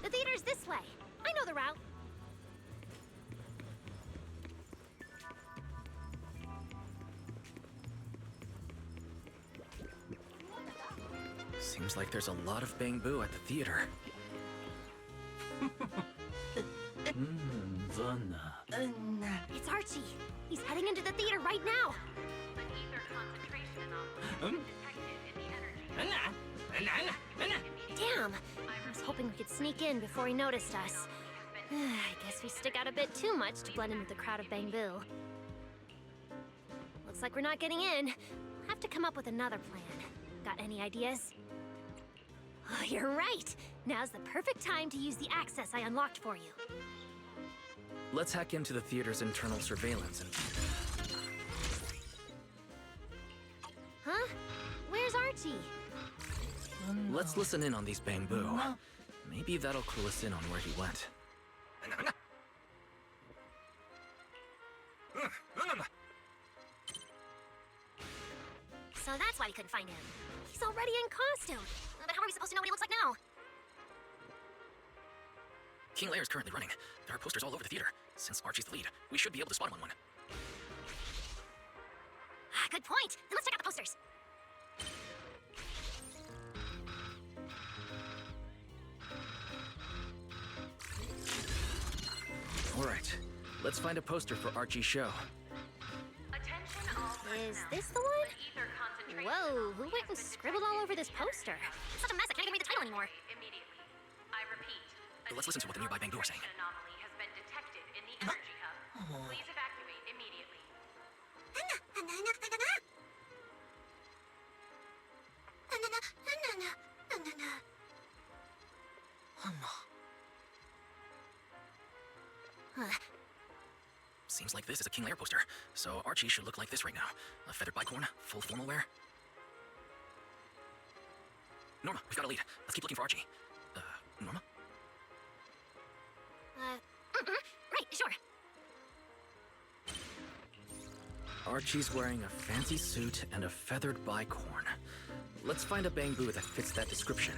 The theater's this way. I know the route. Seems like there's a lot of Bangbu at the theater. It's Archie. He's heading into the theater right now. An ether concentration anomaly detected in the energy. Damn. I was hoping we could sneak in before he noticed us. I guess we stick out a bit too much to blend in with the crowd of Bangbu. Looks like we're not getting in. We'll have to come up with another plan. Got any ideas? Oh, you're right! Now's the perfect time to use the access I unlocked for you. Let's hack into the theater's internal surveillance and... Huh? Where's Archie? Let's listen in on these Bangbu. Maybe that'll clue us in on where he went. So that's why we couldn't find him. He's already in costume. But how are we supposed to know what he looks like now? King Lear's currently running. There are posters all over the theater. Since Archie's the lead, we should be able to spot him on one. Good point. Then let's check out the posters. All right, let's find a poster for Archie's show. Attention all Is personnel. this the one? An ether concentration Whoa, who anomaly went and has been scribbled all over detected this in the poster? energy hub. Such a mess, I can't even read the title anymore. Immediately. I repeat. Let's listen to what the nearby Bangbu are saying. An anomaly has been detected in the energy hub. Please evacuate immediately. Seems like this is a King Lear poster, so Archie should look like this right now. A feathered bicorn, full formal wear. Norma, we've got a lead. Let's keep looking for Archie. Norma? Right, sure. Archie's wearing a fancy suit and a feathered bicorn. Let's find a Bangbu that fits that description.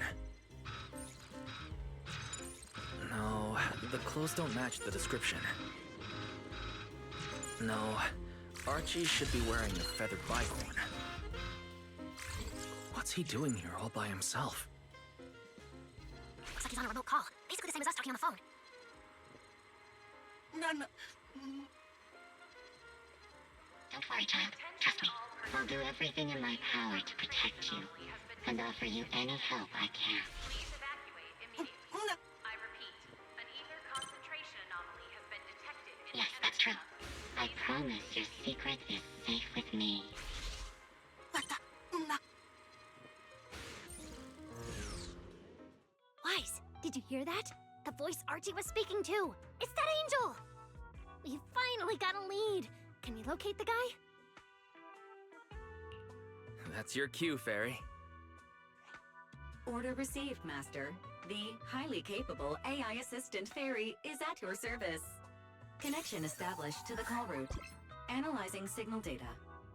No, the clothes don't match the description. No, Archie should be wearing a feathered bicorn. What's he doing here all by himself? Looks like he's on a remote call. Basically the same as us talking on the phone. Don't worry, child. Trust me. I'll do everything in my power to protect you and offer you any help I can. Please evacuate immediately. I repeat. An ether concentration anomaly promise your secret is safe with me. Wise, did you hear that? The voice Archie was speaking to. It's that angel! We finally got a lead. Can we locate the guy? That's your cue, Fairy. Order received, Master. The highly capable AI assistant Fairy is at your service. Connection established to the call route. Analyzing signal data.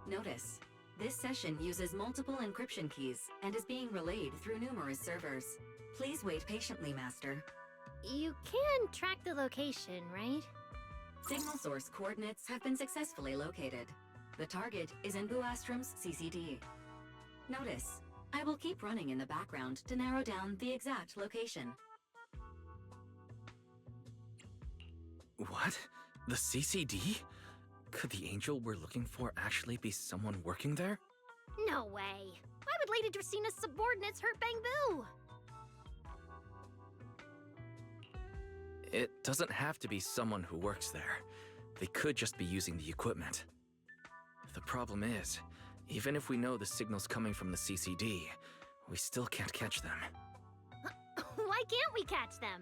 Notice, this session uses multiple encryption keys and is being relayed through numerous servers. Please wait patiently, Master. You can track the location, right? Signal source coordinates have been successfully located. The target is in Buastrom's CCD. Notice, I will keep running in the background to narrow down the exact location. What? The CCD? Could the angel we're looking for actually be someone working there? No way. Why would Lady Dracina's subordinates hurt Bangboos? It doesn't have to be someone who works there. They could just be using the equipment. The problem is, even if we know the signal's coming from the CCD, we still can't catch them. Why can't we catch them?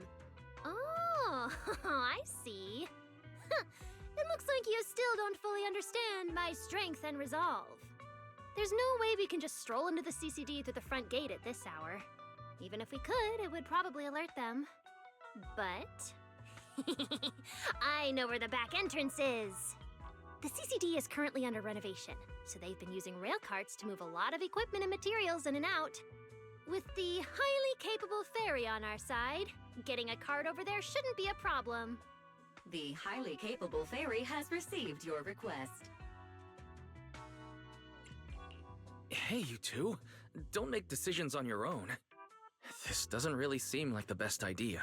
Oh, I see. It looks like you still don't fully understand my strength and resolve. There's no way we can just stroll into the CCD through the front gate at this hour. Even if we could, it would probably alert them. But I know where the back entrance is. The CCD is currently under renovation, so they've been using rail carts to move a lot of equipment and materials in and out. With the highly capable Fairy on our side, getting a cart over there shouldn't be a problem. The highly capable Fairy has received your request. Hey, you two. Don't make decisions on your own. This doesn't really seem like the best idea.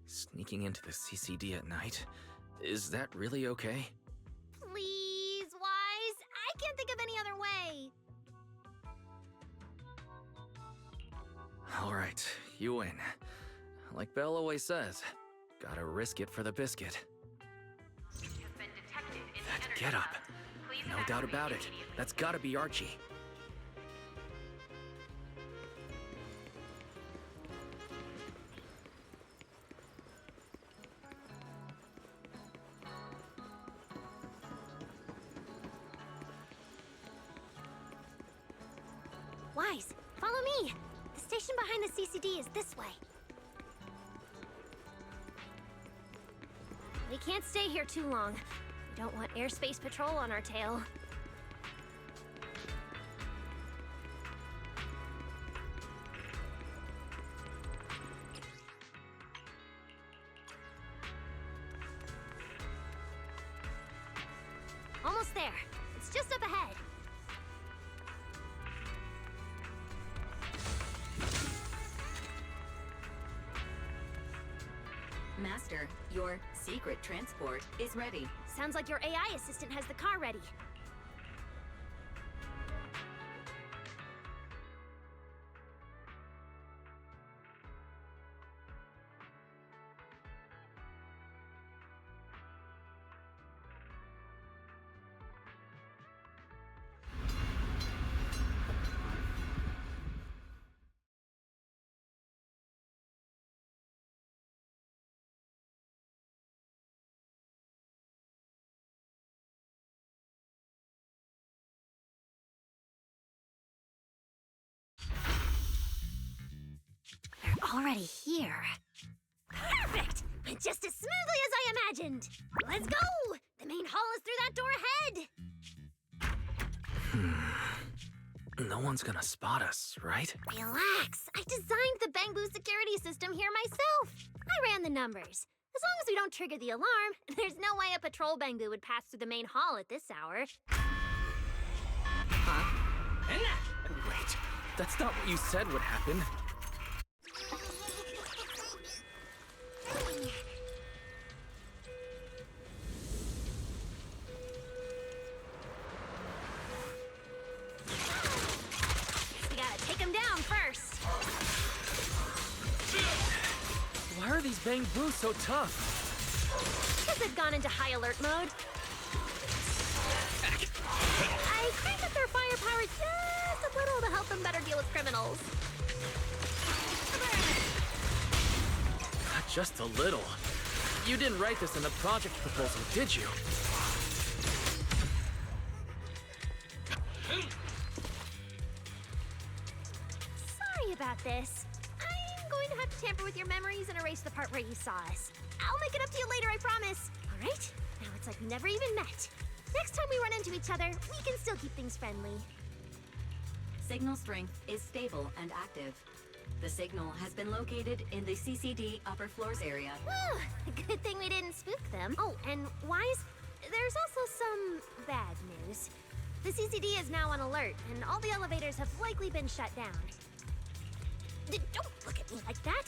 Sneaking into the CCD at night. Is that really okay? Please, Wise. I can't think of any other way. All right, you win. Like Belle always says, gotta risk it for the biscuit. That get up. No doubt about it. That's gotta be Archie. Wise, follow me. The station behind the CCD is this way. We can't stay here too long. We don't want airspace patrol on our tail. Almost there. It's just up ahead. Master, your secret transport is ready. Sounds like your AI assistant has the car ready. They're already here. Perfect! Went just as smoothly as I imagined. Let's go! The main hall is through that door ahead. No one's gonna spot us, right? Relax. I designed the Bangboos security system here myself. I ran the numbers. As long as we don't trigger the alarm, there's no way a patrol Bangoo would pass through the main hall at this hour. Huh? Wait, that's not what you said would happen. We gotta take him down first. Why are these Bangboos so tough? Because they've gone into high alert mode. our firepower just a little to help them better deal with criminals. Just a little. You didn't write this in the project proposal, did you? Sorry about this. I'm going to have to tamper with your memories and erase the part where you saw us. I'll make it up to you later, I promise. All right? Now it's like we never even met. Next time we run into each other, we can still keep things friendly. Signal strength is stable and active. The signal has been located in the CCD upper floors area. Good thing we didn't spook them. Oh, and Wise, there's also some bad news. The CCD is now on alert, and all the elevators have likely been shut down. Don't look at me like that.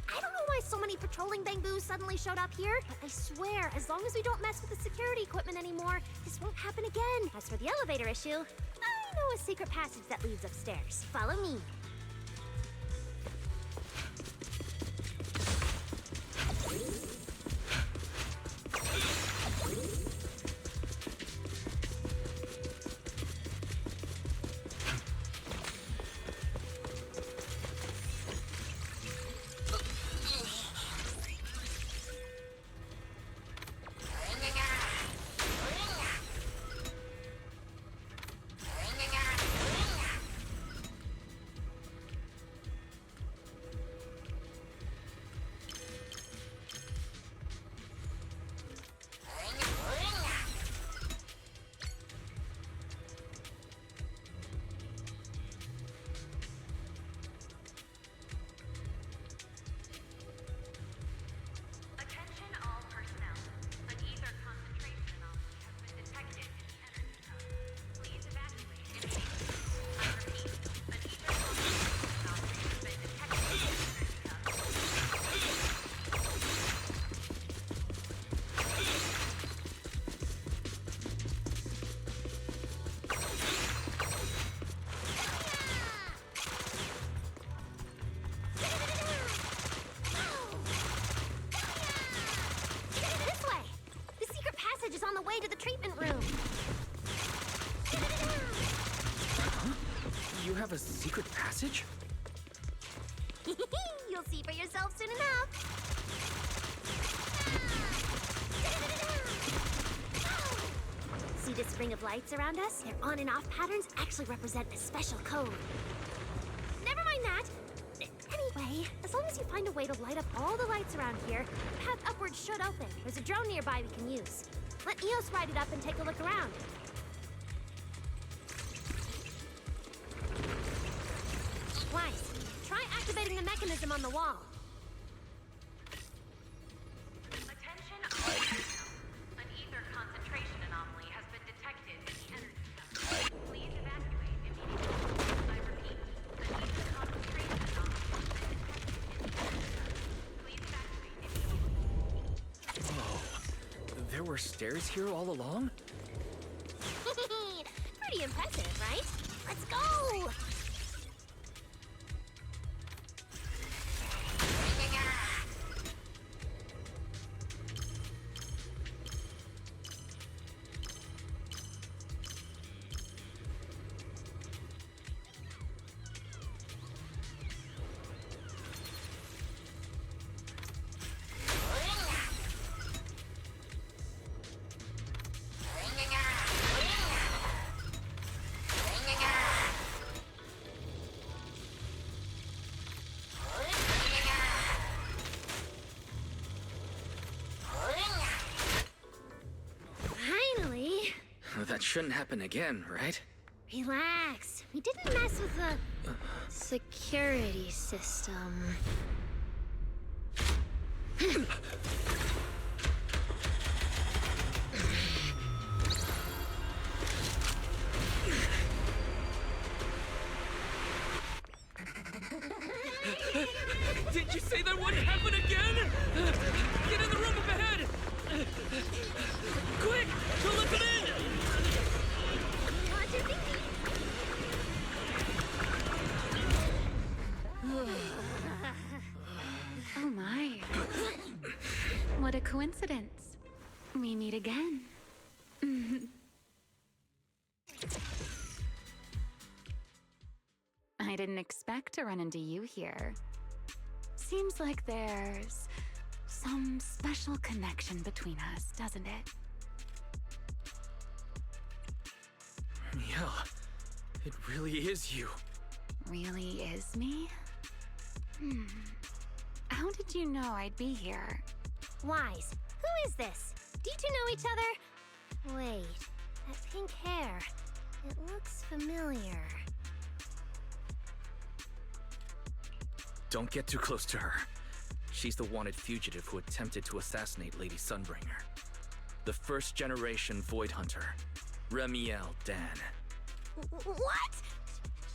I don't know why so many patrolling Bangboos suddenly showed up here, but I swear, as long as we don't mess with the security equipment anymore, this won't happen again. As for the elevator issue, I know a secret passage that leads upstairs. Follow me. Attention all personnel. An ether concentration anomaly has been detected in the energy hub. Please evacuate immediately. I repeat, an ether concentration anomaly has been detected in the energy hub. This way! The secret passage is on the way to the treatment room. You have a secret passage? You'll see for yourself soon enough. See this ring of lights around us? Their on and off patterns actually represent a special code. Never mind that. Anyway, as long as you find a way to light up all the lights around here, the path upward should open. There's a drone nearby we can use. Let Eos ride it up and take a look around. Wise, try activating the mechanism on the wall. Attention all personnel. An ether concentration anomaly has been detected in the energy hub. Please evacuate immediately. I repeat, an ether concentration anomaly has been detected in the energy hub. Please evacuate immediately. Whoa. There were stairs here all along? Pretty impressive, right? Let's go! Finally! That shouldn't happen again, right? Relax. We didn't mess with the security system. Did you say that wouldn't happen again? Get in the room up ahead! Quick! To listen in! Watch your thinking. Oh my. What a coincidence. We meet again. didn't expect to run into you here. Seems like there's some special connection between us, doesn't it? Yeah, it really is you. Really is me? How did you know I'd be here? Wise, who is this? Do you two know each other? Wait, that pink hair. It looks familiar. Don't get too close to her. She's the wanted fugitive who attempted to assassinate Lady Sunbringer. The first generation Void Hunter, Remiel Dan. What?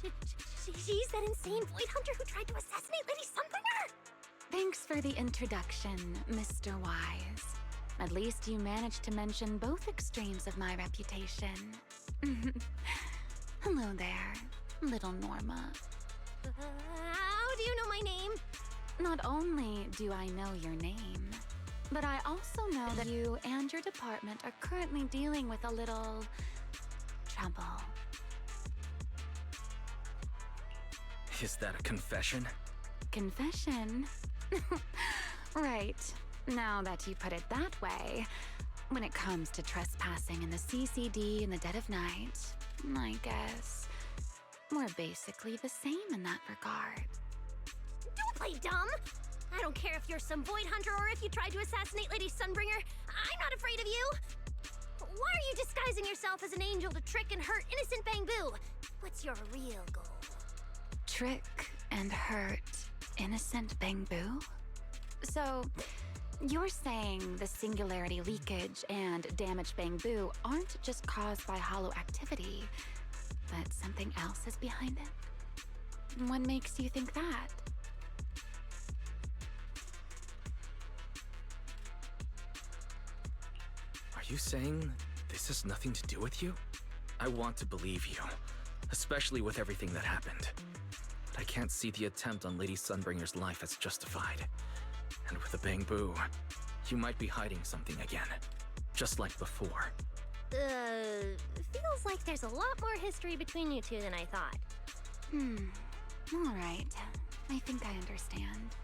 She's that insane Void Hunter who tried to assassinate Lady Sunbringer? Thanks for the introduction, Mr. Wise. At least you managed to mention both extremes of my reputation. Hello there, little Norma. How do you know my name? Not only do I know your name, but I also know that you and your department are currently dealing with a little trouble. Is that a confession? Confession? Right. Now that you put it that way, when it comes to trespassing in the CCD in the dead of night, I guess we're basically the same in that regard. Don't play dumb! I don't care if you're some Void Hunter or if you tried to assassinate Lady Sunbringer. I'm not afraid of you! Why are you disguising yourself as an angel to trick and hurt innocent Bangboo? What's your real goal? Trick and hurt innocent Bangboo? So, you're saying the singularity leakage and damaged Bangboo aren't just caused by hollow activity, but something else is behind it? What makes you think that? Are you saying this has nothing to do with you? I want to believe you, especially with everything that happened. But I can't see the attempt on Lady Sunbringer's life as justified. And with the Bangboo, you might be hiding something again, just like before. Feels like there's a lot more history between you two than I thought. All right. I think I understand.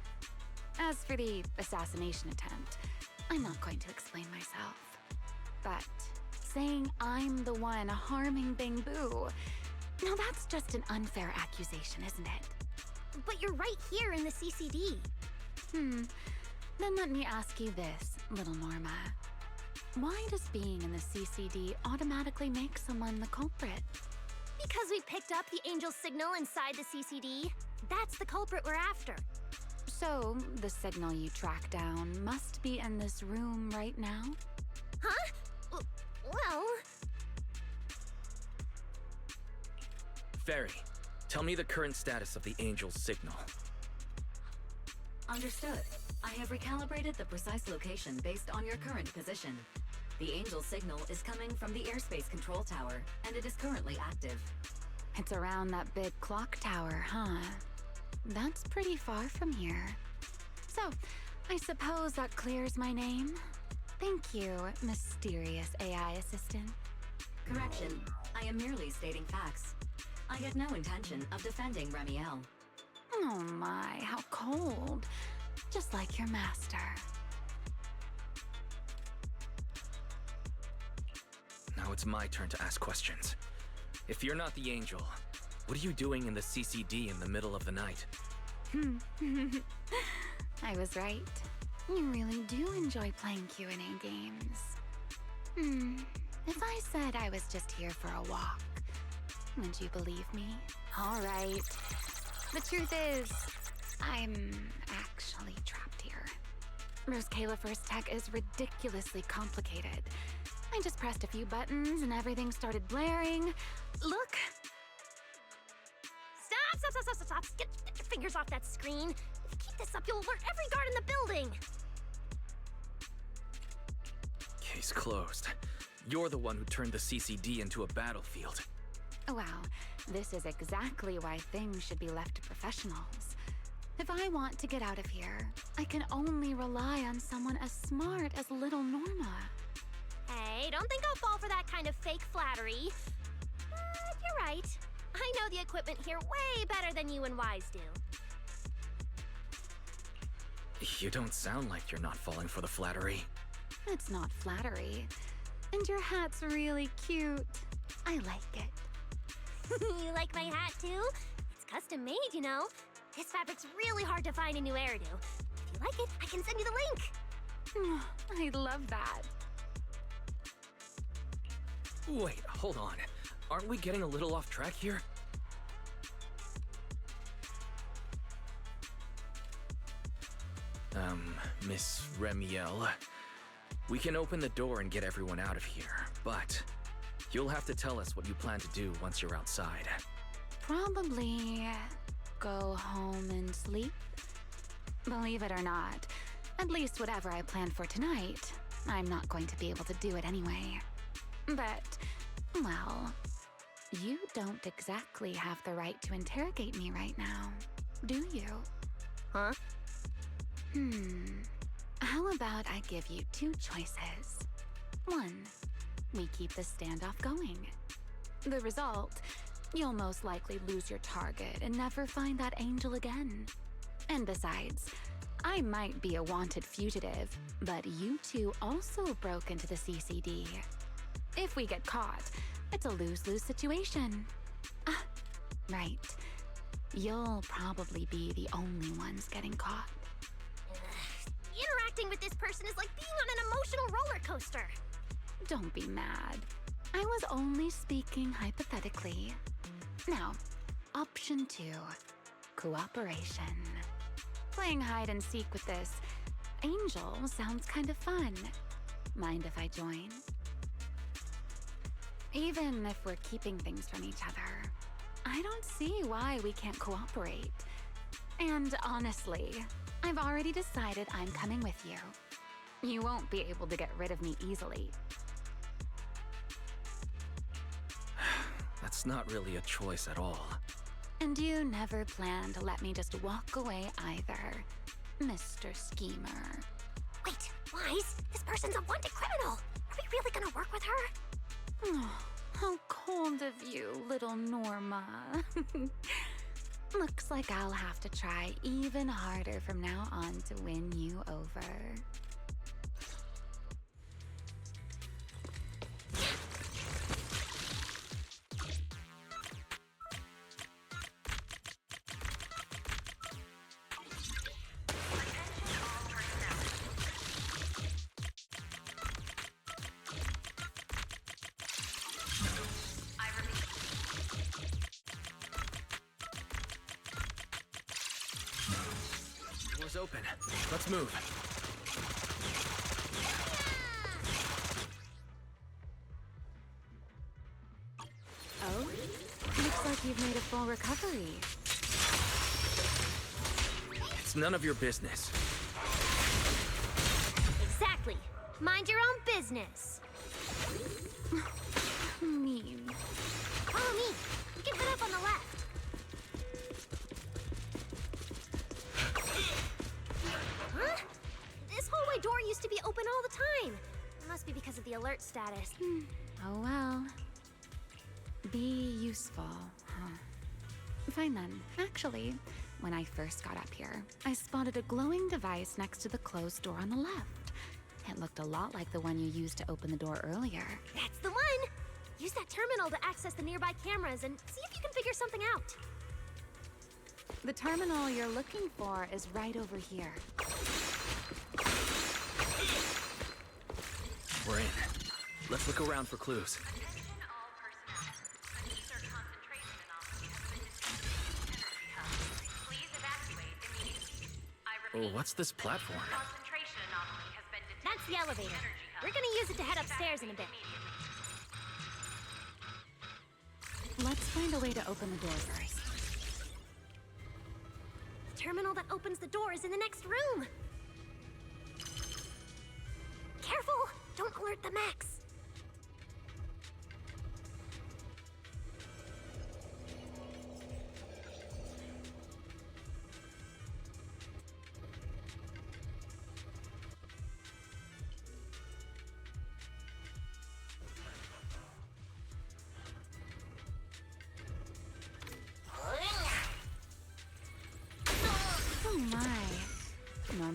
As for the assassination attempt, I'm not going to explain myself. But saying I'm the one harming Bangboo, now that's just an unfair accusation, isn't it? But you're right here in the CCD. Then let me ask you this, little Norma. Why does being in the CCD automatically make someone the culprit? Because we picked up the angel signal inside the CCD. That's the culprit we're after. So, the signal you track down must be in this room right now? Huh? Well... Fairy, tell me the current status of the angel's signal. Understood. I have recalibrated the precise location based on your current position. The angel signal is coming from the airspace control tower, and it is currently active. It's around that big clock tower, huh? That's pretty far from here. So, I suppose that clears my name? Thank you, mysterious AI assistant. Correction. I am merely stating facts. I had no intention of defending Remiel. Oh my, how cold. Just like your master. Now it's my turn to ask questions. If you're not the angel, what are you doing in the CCD in the middle of the night? I was right. You really do enjoy playing Q&A games. If I said I was just here for a walk, would you believe me? All right. The truth is, I'm actually trapped here. Rose Califer's tech is ridiculously complicated. I just pressed a few buttons and everything started blaring. Look! Stop! Get your fingers off that screen. If you keep this up, you'll alert every guard in the building. Case closed. You're the one who turned the CCD into a battlefield. Wow, this is exactly why things should be left to professionals. If I want to get out of here, I can only rely on someone as smart as little Norma. Hey, don't think I'll fall for that kind of fake flattery. But you're right. I know the equipment here way better than you and Wise do. You don't sound like you're not falling for the flattery. It's not flattery. And your hat's really cute. I like it. You like my hat too? It's custom made, you know. This fabric's really hard to find a new hairdo. If you like it, I can send you the link. I love that. Wait, hold on. Aren't we getting a little off track here? Miss Remiel, we can open the door and get everyone out of here, but you'll have to tell us what you plan to do once you're outside. Probably go home and sleep. Believe it or not, at least whatever I planned for tonight, I'm not going to be able to do it anyway. But, well, you don't exactly have the right to interrogate me right now, do you? Huh? How about I give you two choices? One, we keep the standoff going. The result, you'll most likely lose your target and never find that angel again. And besides, I might be a wanted fugitive, but you two also broke into the CCD. If we get caught, it's a lose-lose situation. Ah, right. You'll probably be the only ones getting caught. Interacting with this person is like being on an emotional roller coaster. Don't be mad. I was only speaking hypothetically. Now, option 2. Cooperation. Playing hide and seek with this angel sounds kind of fun. Mind if I join? Even if we're keeping things from each other, I don't see why we can't cooperate. And honestly, I've already decided I'm coming with you. You won't be able to get rid of me easily. That's not really a choice at all. And you never plan to let me just walk away either, Mr. Schemer. Wait, Wise, this person's a wanted criminal. Are we really gonna work with her? Oh, how cold of you, little Norma. Looks like I'll have to try even harder from now on to win you over. Door's open. Let's move. Oh? Looks like you've made a full recovery. It's none of your business. Exactly. Mind your own business. Mean. Follow me. We can head up on the left. Huh? This hallway door used to be open all the time. It must be because of the alert status. Oh well. Be useful, huh? Fine then. Actually, when I first got up here, I spotted a glowing device next to the closed door on the left. It looked a lot like the one you used to open the door earlier. That's the one! Use that terminal to access the nearby cameras and see if you can figure something out. The terminal you're looking for is right over here. We're in. Let's look around for clues. Oh, what's this platform? That's the elevator. We're gonna use it to head upstairs in a bit. Let's find a way to open the door first. The terminal that opens the door is in the next room. Careful! Don't alert the Max.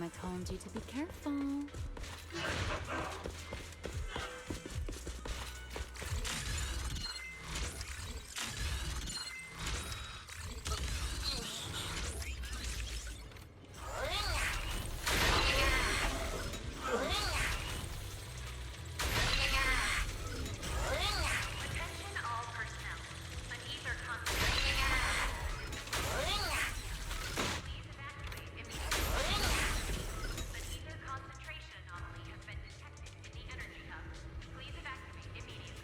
Mama told you to be careful. Attention all personnel. An ether concentration. Please evacuate immediately. An ether concentration anomaly has been detected in the energy hub. Please evacuate immediately.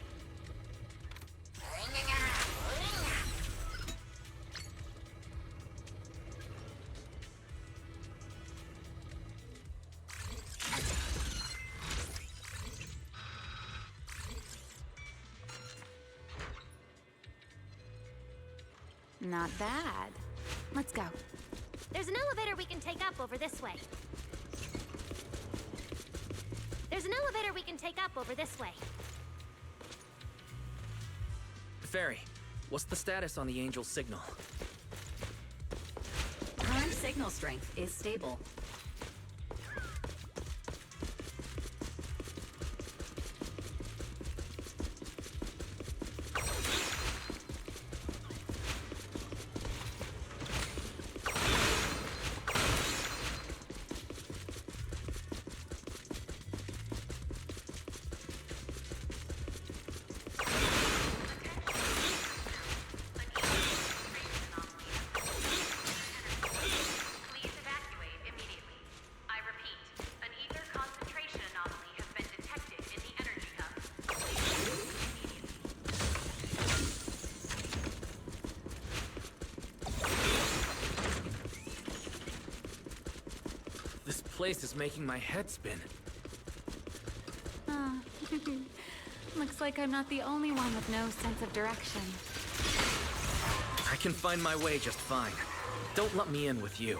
Not bad. Let's go. There's an elevator we can take up over this way. There's an elevator we can take up over this way. Fairy, what's the status on the Angel's signal? Current signal strength is stable. Please evacuate immediately. I repeat, an ether concentration anomaly has been detected in the energy hub. Please evacuate immediately. This place is making my head spin. Ah, looks like I'm not the only one with no sense of direction. I can find my way just fine. Don't let me in with you.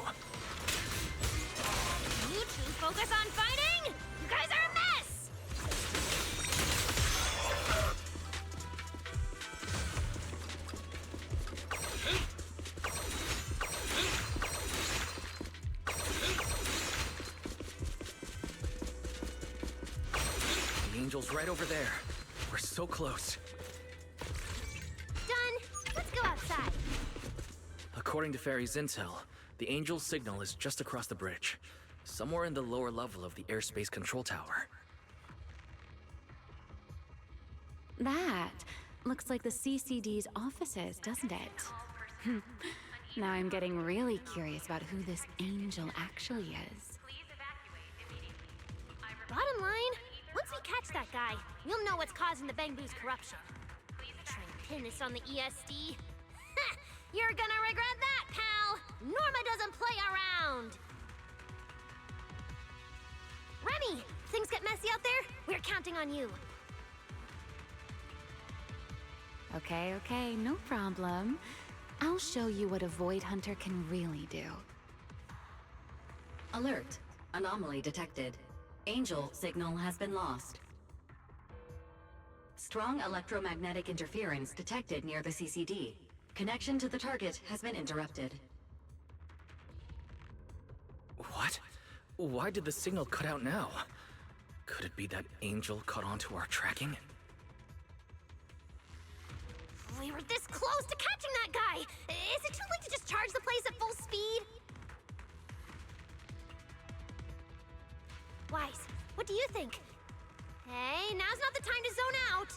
You two focus on fighting? You guys are a mess! The Angel's right over there. We're so close. Done. Let's go outside. According to Fairy's intel, the Angel's signal is just across the bridge, somewhere in the lower level of the airspace control tower. That looks like the CCD's offices, doesn't it? Now I'm getting really curious about who this angel actually is. Bottom line, once we catch that guy, we'll know what's causing the Bangboos' corruption. Try and pin this on the ESD. Ha! You're gonna regret that, pal! Norma doesn't play around! Remy, things get messy out there? We're counting on you. Okay, no problem. I'll show you what a Void Hunter can really do. Alert. Anomaly detected. Angel signal has been lost. Strong electromagnetic interference detected near the CCD. Connection to the target has been interrupted. What? Why did the signal cut out now? Could it be that Angel caught onto our tracking? We were this close to catching that guy! Is it too late to just charge the place at full speed? Wise, what do you think? Hey, now's not the time to zone out!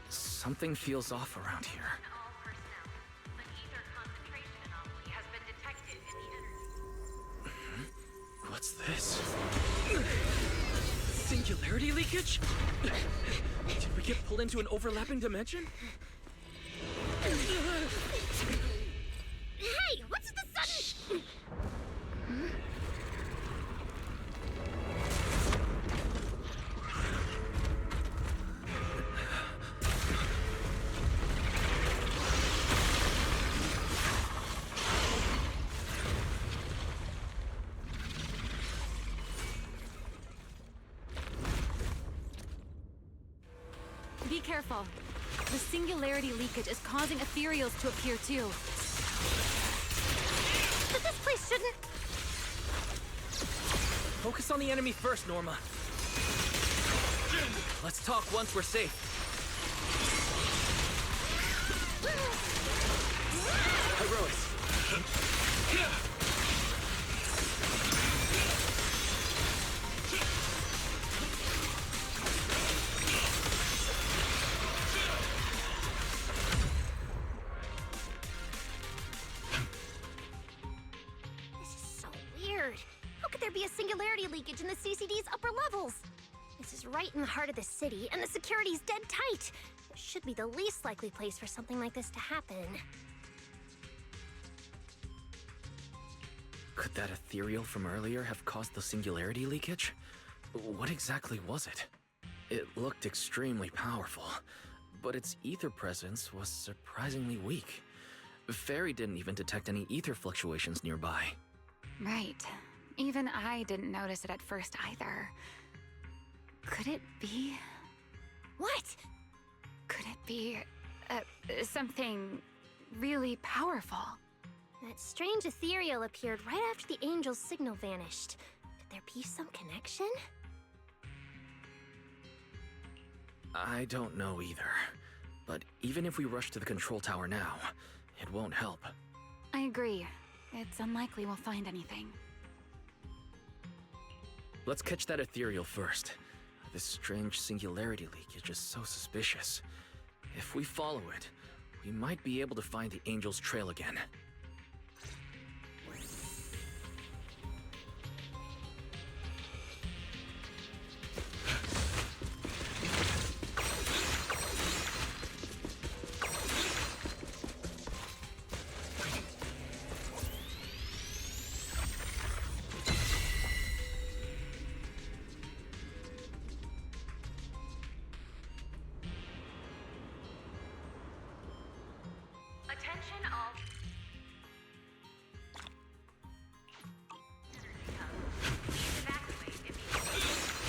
Something feels off around here. All personnel. An ether concentration anomaly has been detected in the energy. What's this? Singularity leakage? Did we get pulled into an overlapping dimension? Hey, what's the sudden... Be careful. The singularity leakage is causing ethereals to appear too. But this place shouldn't... Focus on the enemy first, Norma. Let's talk once we're safe. Herois. This is so weird. How could there be a singularity leakage in the CCD's upper levels? This is right in the heart of the city, and the security's dead tight. This should be the least likely place for something like this to happen. Could that ethereal from earlier have caused the singularity leakage? What exactly was it? It looked extremely powerful, but its ether presence was surprisingly weak. Fairy didn't even detect any ether fluctuations nearby. Right. Even I didn't notice it at first either. Could it be? What? Could it be something really powerful? That strange ethereal appeared right after the angel's signal vanished. Could there be some connection? I don't know either. But even if we rush to the control tower now, it won't help. I agree. It's unlikely we'll find anything. Let's catch that ethereal first. This strange singularity leakage is so suspicious. If we follow it, we might be able to find the angel's trail again. Attention all. Please evacuate immediately.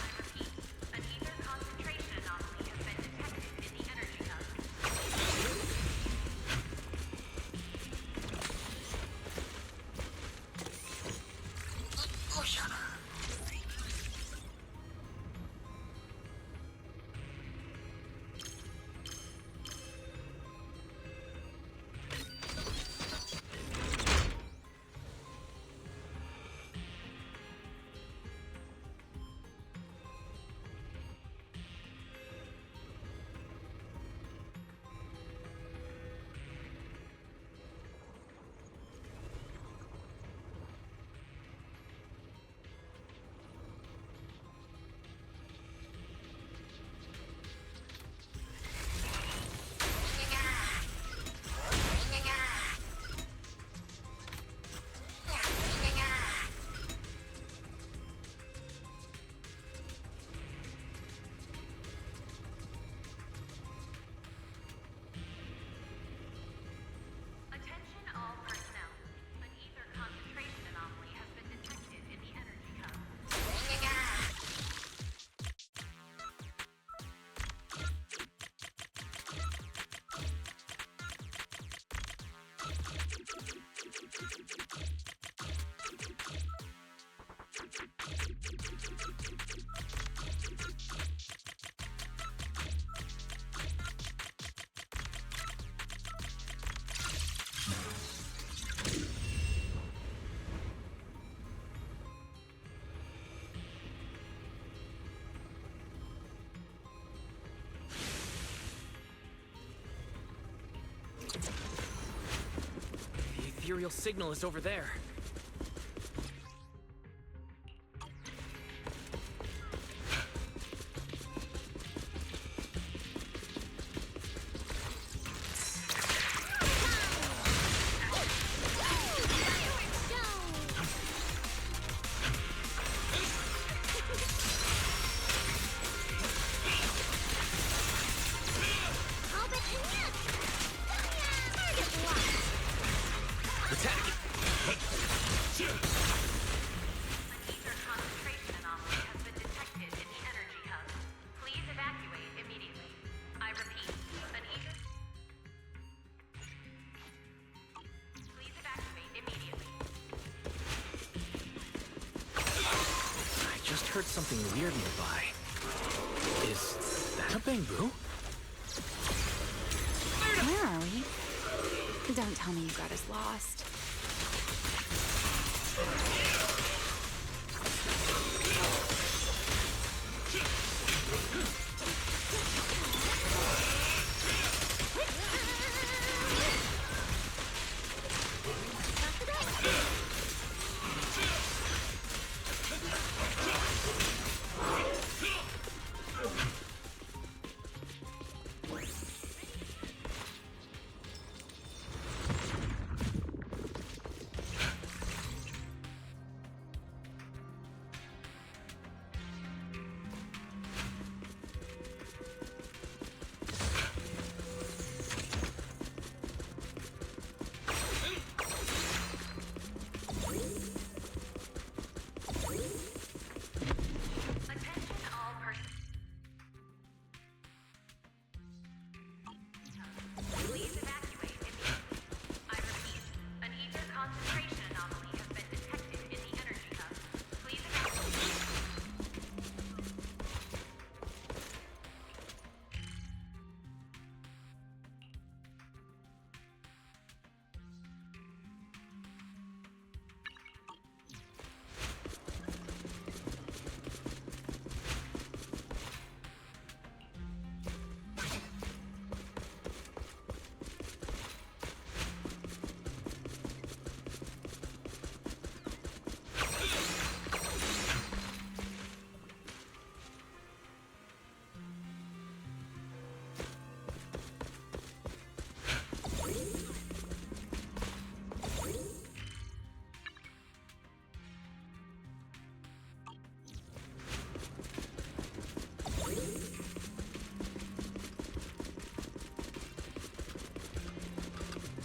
I repeat, an ether concentration anomaly has been detected in the energy hub. Attention all personnel. An ether concentration anomaly has been detected in the energy hub. The ethereal signal is over there. Attack! An ether concentration anomaly has been detected in the energy hub. Please evacuate immediately. I repeat, an ether. Please evacuate immediately. heard something weird nearby. Is that a Bangbu? Where are we? Don't tell me you got us lost.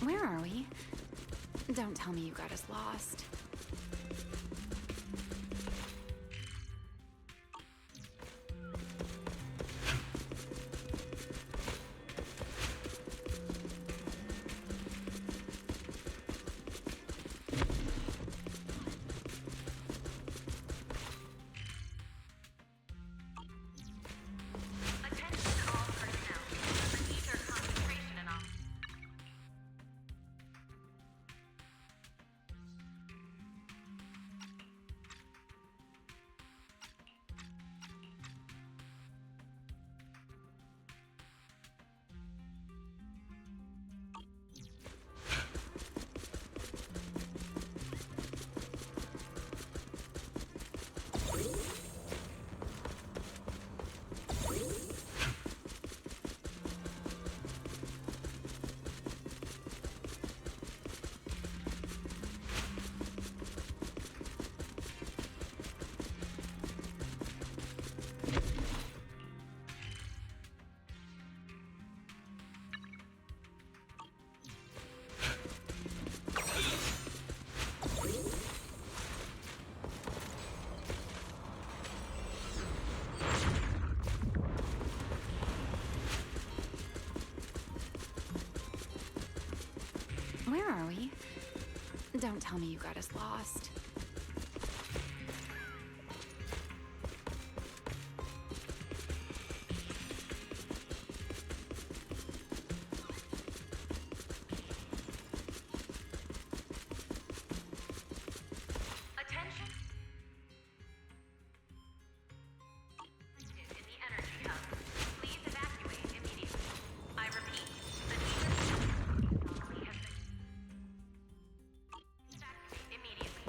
Where are we? Don't tell me you got us lost. Where are we? Don't tell me you got us lost. Attention. In the energy hub. Please evacuate immediately. I repeat, the anomaly has been evacuate immediately.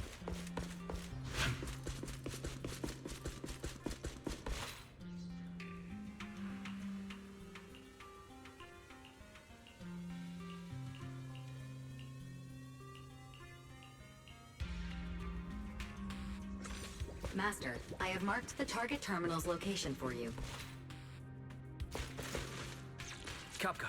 Master, I have marked the target terminal's location for you. Kapka.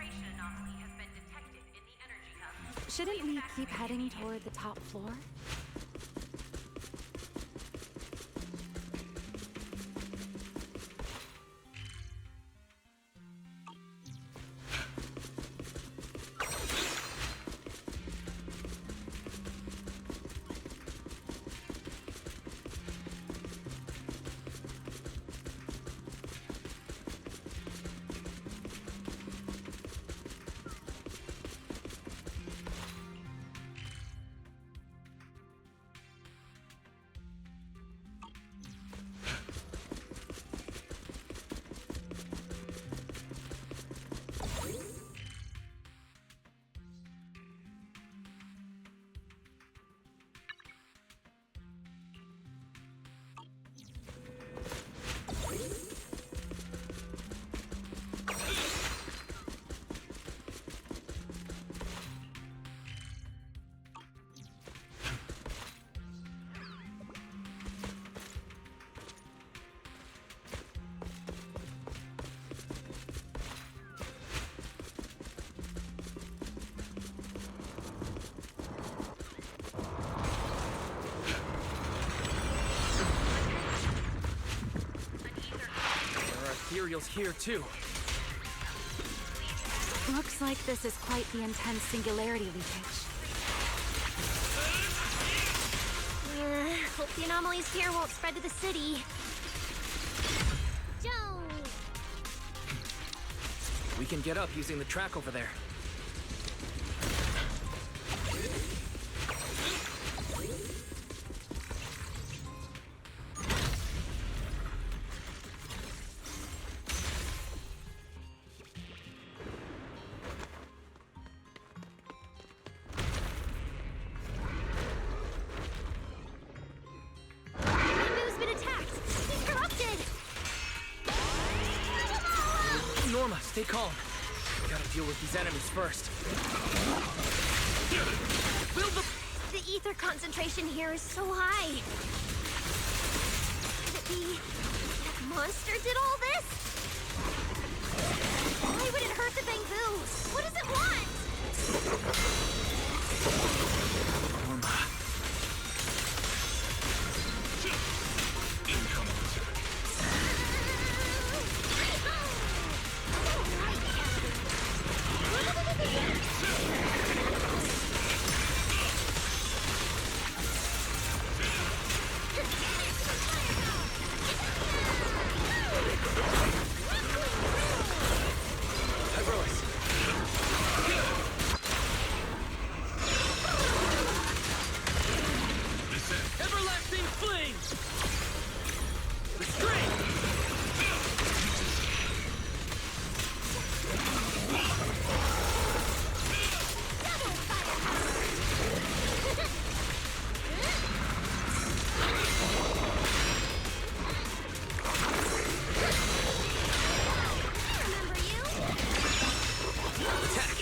concentration anomaly has been detected in the energy hub. Shouldn't we keep heading toward the top floor? Ethereal's here too. Looks like this is quite the intense singularity leakage. Hope the anomalies here won't spread to the city. Joe! We can get up using the track over there. Bangboos been attacked! He's corrupted! Norma, stay calm. We gotta deal with these enemies first. The ether concentration here is so high. Could it be that monster did all this? Why would it hurt the Bangboos? What does it want? Norma. Everlasting flames! Restrain! Remember you? Attack!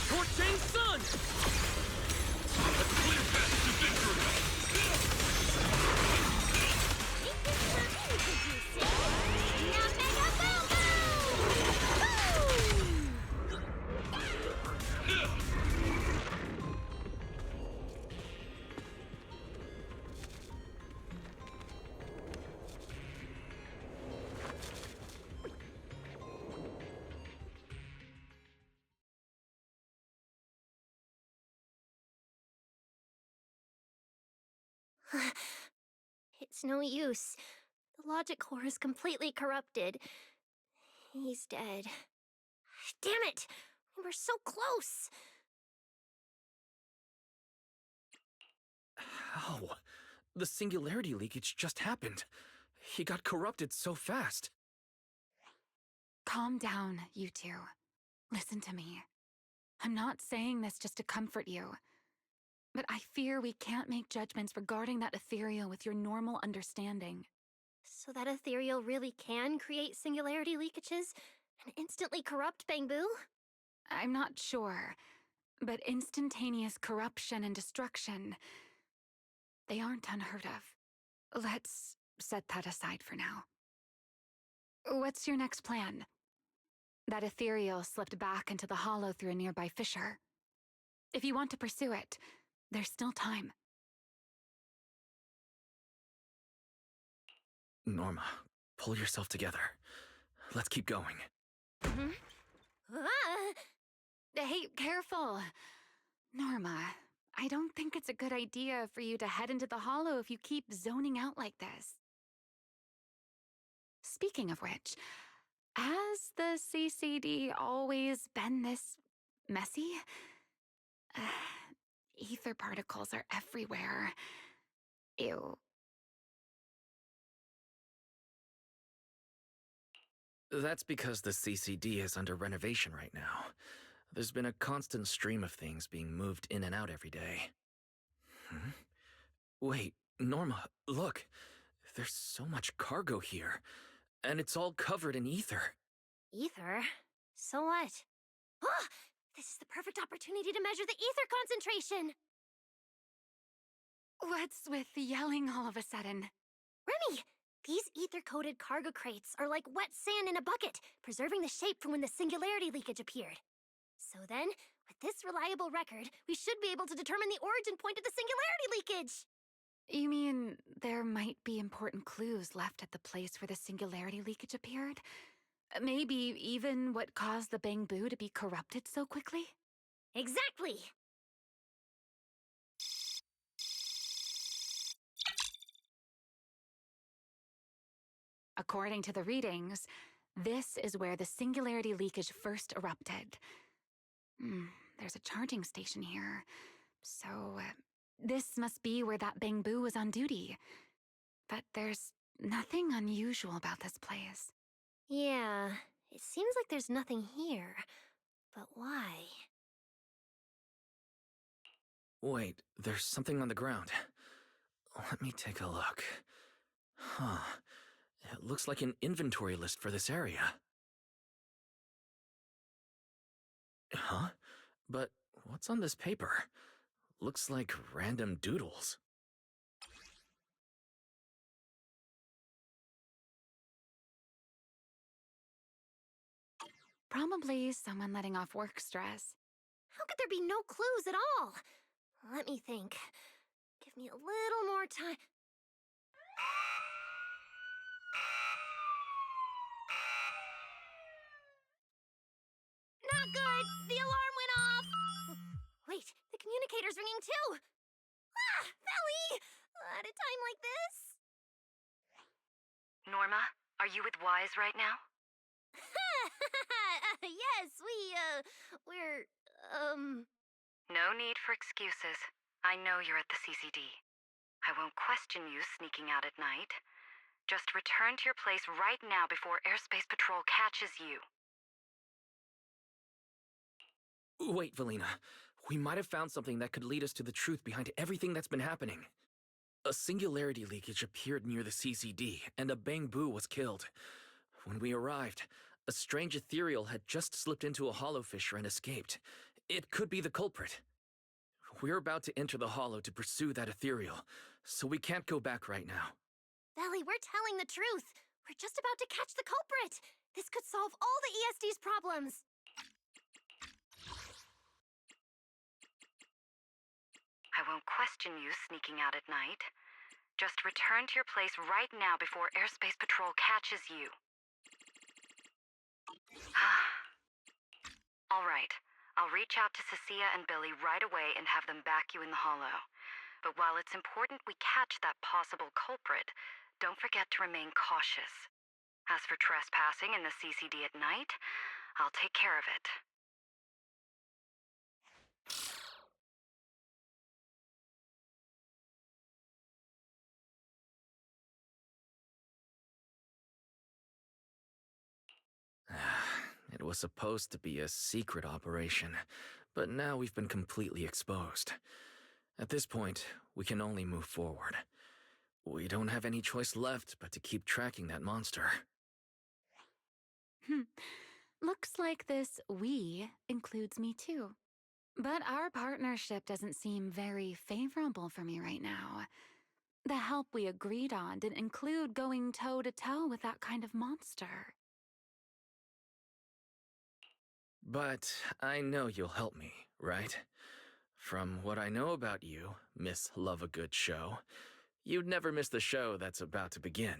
Torching sun! A clear path to victory! Now mega It's no use. The logic core is completely corrupted. He's dead. Damn it! We were so close! How? The singularity leakage just happened. He got corrupted so fast. Calm down, you two. Listen to me. I'm not saying this just to comfort you, but I fear we can't make judgments regarding that ethereal with your normal understanding. So that ethereal really can create singularity leakages and instantly corrupt Bangbu? I'm not sure, but instantaneous corruption and destruction, they aren't unheard of. Let's set that aside for now. What's your next plan? That ethereal slipped back into the hollow through a nearby fissure. If you want to pursue it, there's still time. Norma, pull yourself together. Let's keep going. Hey, careful. Norma, I don't think it's a good idea for you to head into the hollow if you keep zoning out like this. Speaking of which, has the CCD always been this messy? Ether particles are everywhere. Ew. That's because the CCD is under renovation right now. There's been a constant stream of things being moved in and out every day. Wait, Norma, look. There's so much cargo here, and it's all covered in ether. Ether? So what? Ah! This is the perfect opportunity to measure the ether concentration! What's with the yelling all of a sudden? Remy! These ether-coated cargo crates are like wet sand in a bucket, preserving the shape from when the singularity leakage appeared. So then, with this reliable record, we should be able to determine the origin point of the singularity leakage! You mean there might be important clues left at the place where the singularity leakage appeared? Maybe even what caused the Bangboo to be corrupted so quickly? Exactly! According to the readings, this is where the singularity leakage first erupted. There's a charging station here. So, this must be where that Bangboo was on duty. But there's nothing unusual about this place. Yeah, it seems like there's nothing here. But why? Wait, there's something on the ground. Let me take a look. Huh. It looks like an inventory list for this area. Huh? But what's on this paper? Looks like random doodles. Probably someone letting off work stress. How could there be no clues at all? Let me think. Give me a little more time. Not good! The alarm went off! Wait, the communicator's ringing too! Ah! Belly! At a time like this? Norma, are you with Wise right now? Yes, we're, No need for excuses. I know you're at the CCD. I won't question you sneaking out at night. Just return to your place right now before Airspace Patrol catches you. Wait, Valina. We might have found something that could lead us to the truth behind everything that's been happening. A singularity leakage appeared near the CCD, and a Bangboo was killed. When we arrived, a strange ethereal had just slipped into a hollow fissure and escaped. It could be the culprit. We're about to enter the hollow to pursue that ethereal, so we can't go back right now. Belly, we're telling the truth. We're just about to catch the culprit. This could solve all the ESD's problems. I won't question you sneaking out at night. Just return to your place right now before Airspace Patrol catches you. All right. I'll reach out to Cecilia and Billy right away and have them back you in the hollow. But while it's important we catch that possible culprit, don't forget to remain cautious. As for trespassing in the CCD at night, I'll take care of it. It was supposed to be a secret operation, but now we've been completely exposed. At this point, we can only move forward. We don't have any choice left but to keep tracking that monster. Looks like this "we" includes me too. But our partnership doesn't seem very favorable for me right now. The help we agreed on didn't include going toe-to-toe with that kind of monster. But I know you'll help me, right? From what I know about you, Miss Love a Good Show, you'd never miss the show that's about to begin.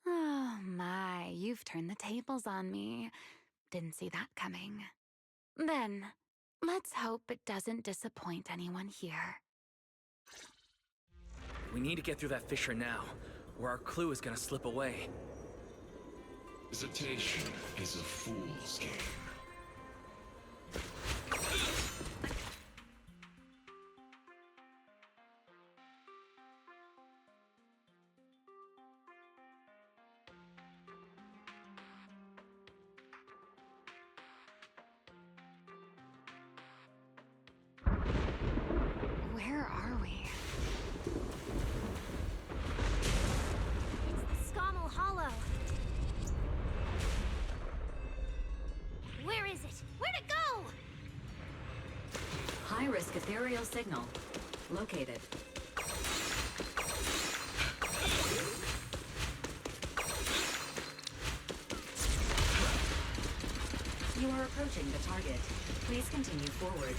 Oh my, you've turned the tables on me. Didn't see that coming. Then, let's hope it doesn't disappoint anyone here. We need to get through that fissure now, or our clue is gonna slip away. Hesitation is a fool's game. Where are we? It's the Scommel Hollow. Where is it? Where'd it go? High-risk ethereal signal. Located. You are approaching the target. Please continue forward.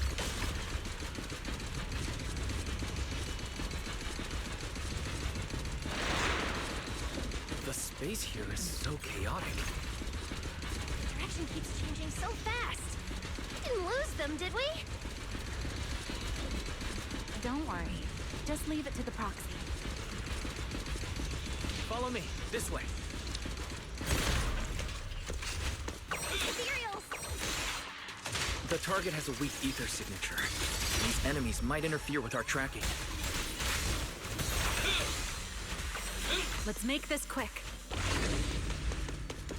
The space here is so chaotic. The direction keeps changing so fast. We didn't lose them, did we? Don't worry. Just leave it to the proxy. Follow me, this way. Ethereals! The target has a weak ether signature. These enemies might interfere with our tracking. Let's make this quick.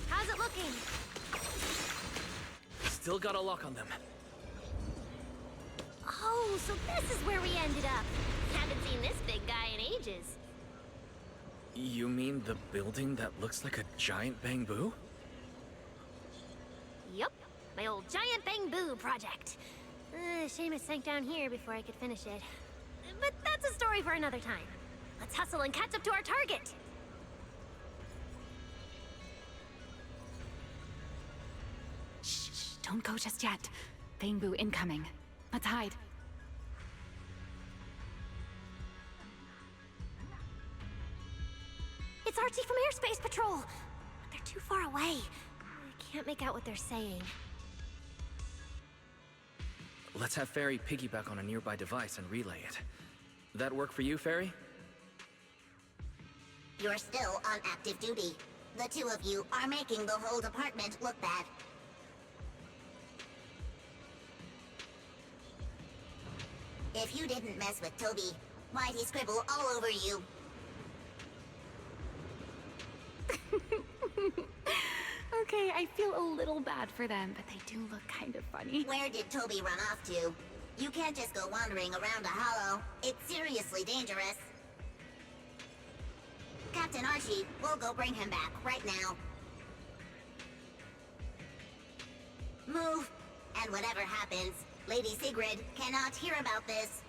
How's it looking? Still got a lock on them. Oh, so this is where we ended up. Haven't seen this big guy in ages. You mean the building that looks like a giant Bangboos? Yup, my old giant Bangboos project. Shame it sank down here before I could finish it. But that's a story for another time. Let's hustle and catch up to our target. Shh, don't go just yet. Bangboos incoming. Let's hide. It's Archie from Airspace Patrol. But they're too far away. I can't make out what they're saying. Let's have Fairy piggyback on a nearby device and relay it. That work for you, Fairy? You're still on active duty. The two of you are making the whole department look bad. If you didn't mess with Toby, why'd he scribble all over you? Okay, I feel a little bad for them, but they do look kind of funny. Where did Toby run off to? You can't just go wandering around a hollow. It's seriously dangerous. Captain Archie, we'll go bring him back right now. Move! And whatever happens, Lady Sigrid cannot hear about this.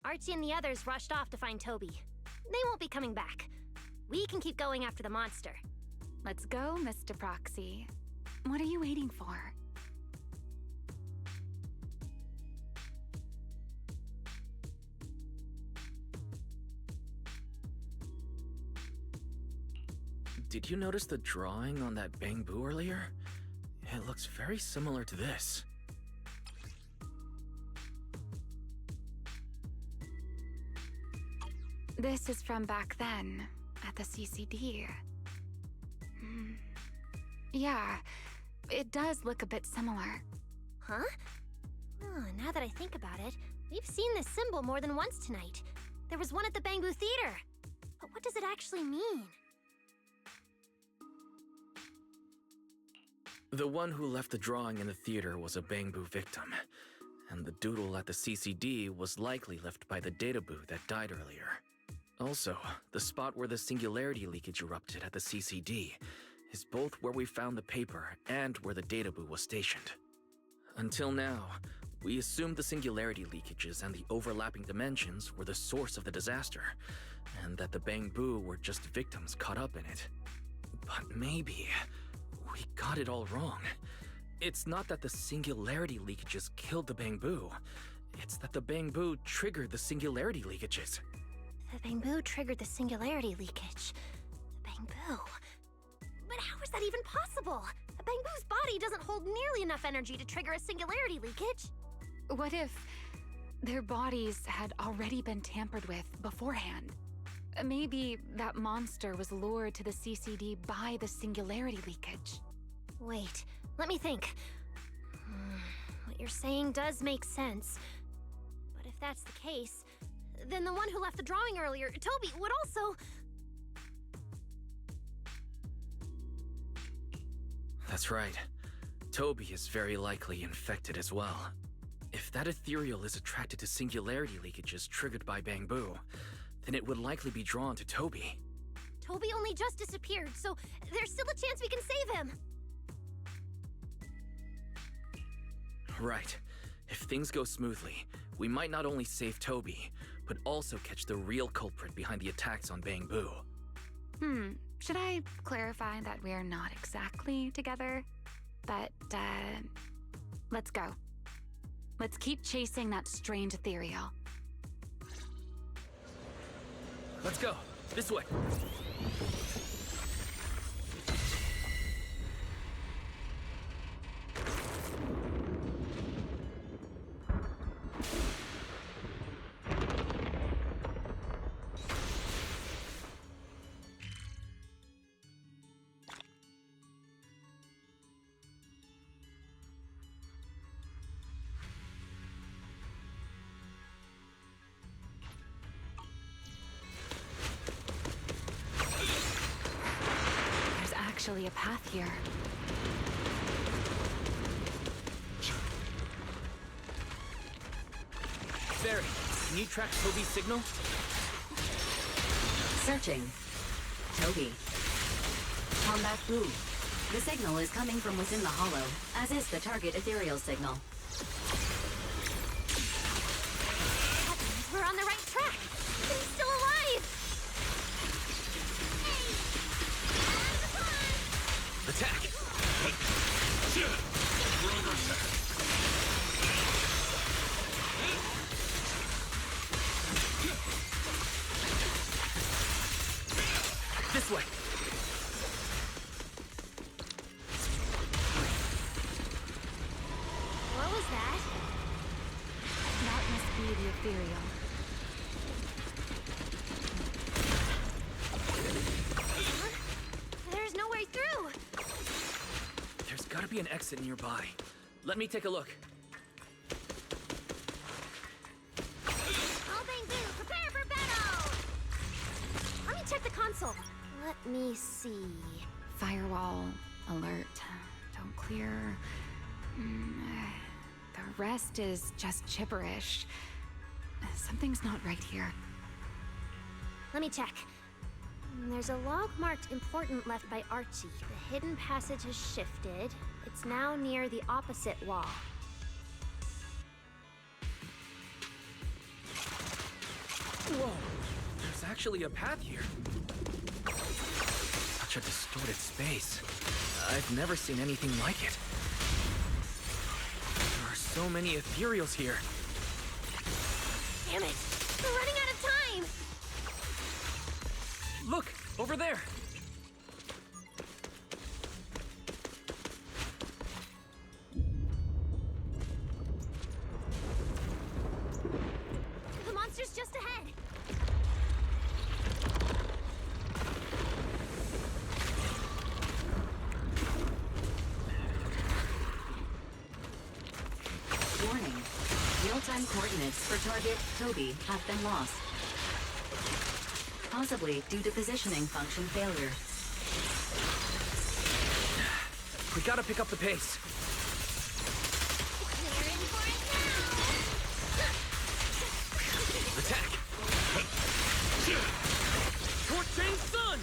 Archie and the others rushed off to find Toby. They won't be coming back. We can keep going after the monster. Let's go, Mr. Proxy. What are you waiting for? Did you notice the drawing on that Bangboos earlier? It looks very similar to this. This is from back then, at the CCD. Yeah, it does look a bit similar. Huh? Oh, now that I think about it, we've seen this symbol more than once tonight. There was one at the Bangboos Theater. But what does it actually mean? The one who left the drawing in the theater was a Bangboos victim, and the doodle at the CCD was likely left by the databoo that died earlier. Also, the spot where the singularity leakage erupted at the CCD is both where we found the paper and where the databoo was stationed. Until now, We assumed the singularity leakages and the overlapping dimensions were the source of the disaster, and that the Bangboo were just victims caught up in it. But maybe we got it all wrong. It's not that the singularity leakages killed the Bangboo. It's that the Bangboo triggered the singularity leakages. The Bangboo triggered the singularity leakage. The Bangboo. But how is that even possible? A Bangboo's body doesn't hold nearly enough energy to trigger a singularity leakage. What if their bodies had already been tampered with beforehand? Maybe that monster was lured to the CCD by the singularity leakage. Wait, let me think. What you're saying does make sense. But if that's the case, then the one who left the drawing earlier, Toby, would also... That's right. Toby is very likely infected as well. If that ethereal is attracted to singularity leakages triggered by Bangboo, then it would likely be drawn to Toby. Toby only just disappeared, so there's still a chance we can save him. Right. If things go smoothly, we might not only save Toby, but also catch the real culprit behind the attacks on Bangboo. Should I clarify that we're not exactly together? But, let's go. Let's keep chasing that strange ethereal. Let's go. This way. Actually a path here. Barry, can you track Toby's signal? Searching. Toby. Combat Boo. The signal is coming from within the hollow, as is the target ethereal signal. That means we're on the right track. He's still alive! Attack! This way! What was that? That must be the ethereal. There's no way through! There's gotta be an exit nearby. Let me take a look. All Bangboo, prepare for battle! Let me check the console. Let me see. Firewall, alert, don't clear. The rest is just gibberish. Something's not right here. Let me check. There's a log marked important left by Archie. The hidden passage has shifted. It's now near the opposite wall. Whoa! There's actually a path here. Such a distorted space. I've never seen anything like it. There are so many ethereals here. Damn it! We're running out of time! Look! Over there! The monster's just ahead! Warning. Real-time coordinates for target Toby have been lost. Possibly due to positioning function failure. We gotta pick up the pace. Attack! Torching Sun!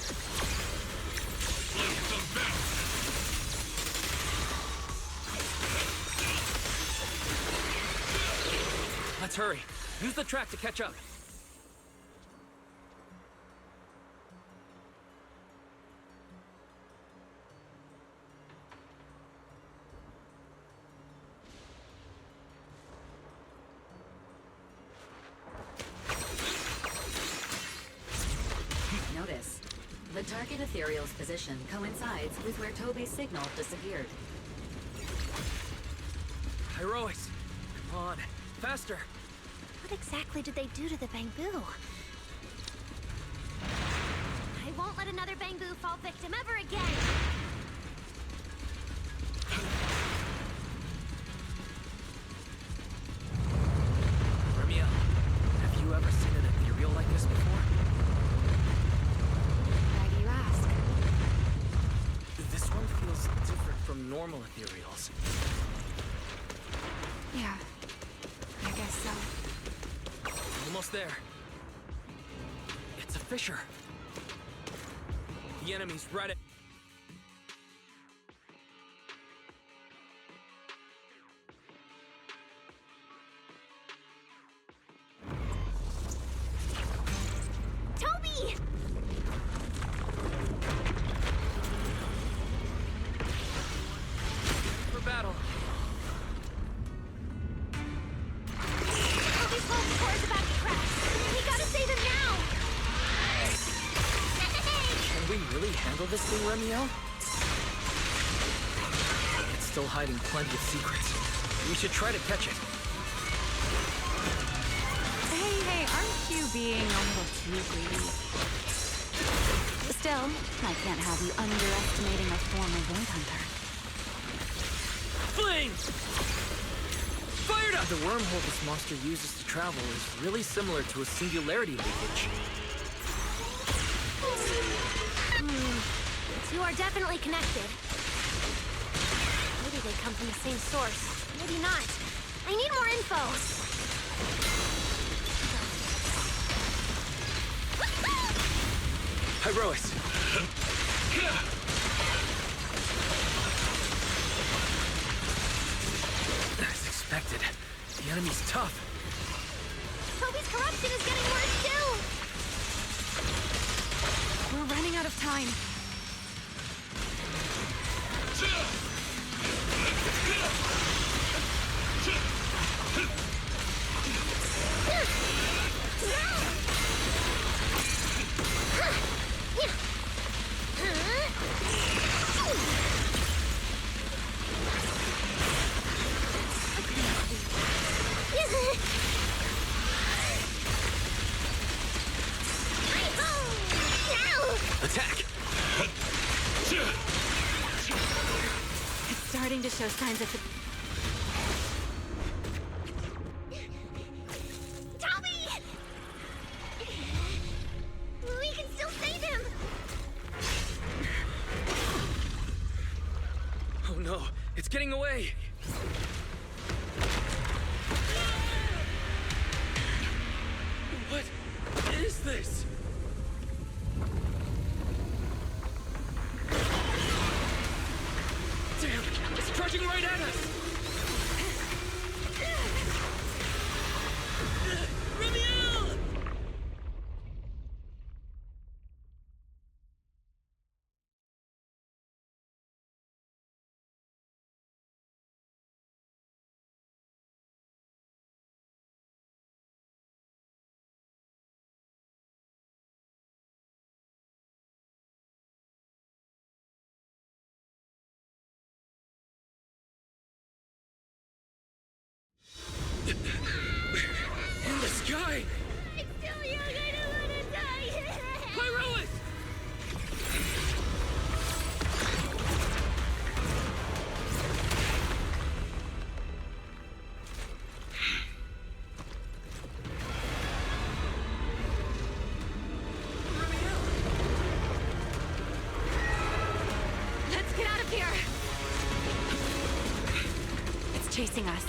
hurry. Use the track to catch up. Notice, the target ethereal's position coincides with where Toby's signal disappeared. Heroics! Come on, faster! What exactly did they do to the Bangboos? I won't let another Bangboo fall victim ever again! Ramiel, have you ever seen an ethereal like this before? Why do you ask? This one feels different from normal ethereals. Yeah, I guess so. Almost there. It's a fissure. The enemy's right at... Toby! For battle. Toby's whole core is about to crash. We gotta save him now! Can we really handle this thing, Ramiel? It's still hiding plenty of secrets. We should try to catch it. Hey, aren't you being a little too greedy? Still, I can't have you underestimating a former Void Hunter. Flames! Fired up! The wormhole this monster uses to travel is really similar to a singularity leakage. The two are definitely connected. Maybe they come from the same source. Maybe not. I need more info. Heroics! As expected, the enemy's tough. Toby's corruption is getting worse too! We're running out of time. Attack! It's starting to show signs of... Toby! We can still save him! Oh no, it's getting away! What is this? Damn, it's charging right at us! Ramiel! In the sky! It's still young, I don't wanna die! Pyrolis! Let's get out of here! It's chasing us.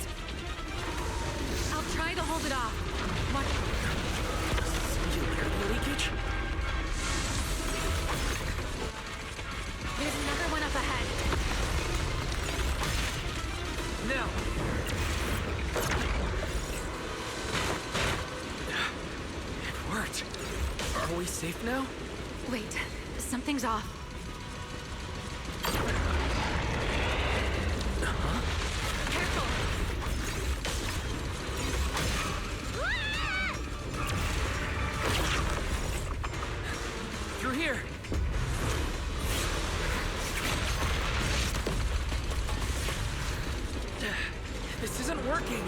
I'll try to hold it off. Watch. Singularity leakage? There's another one up ahead. Now! safe now? Wait, something's off. Through here! This isn't working!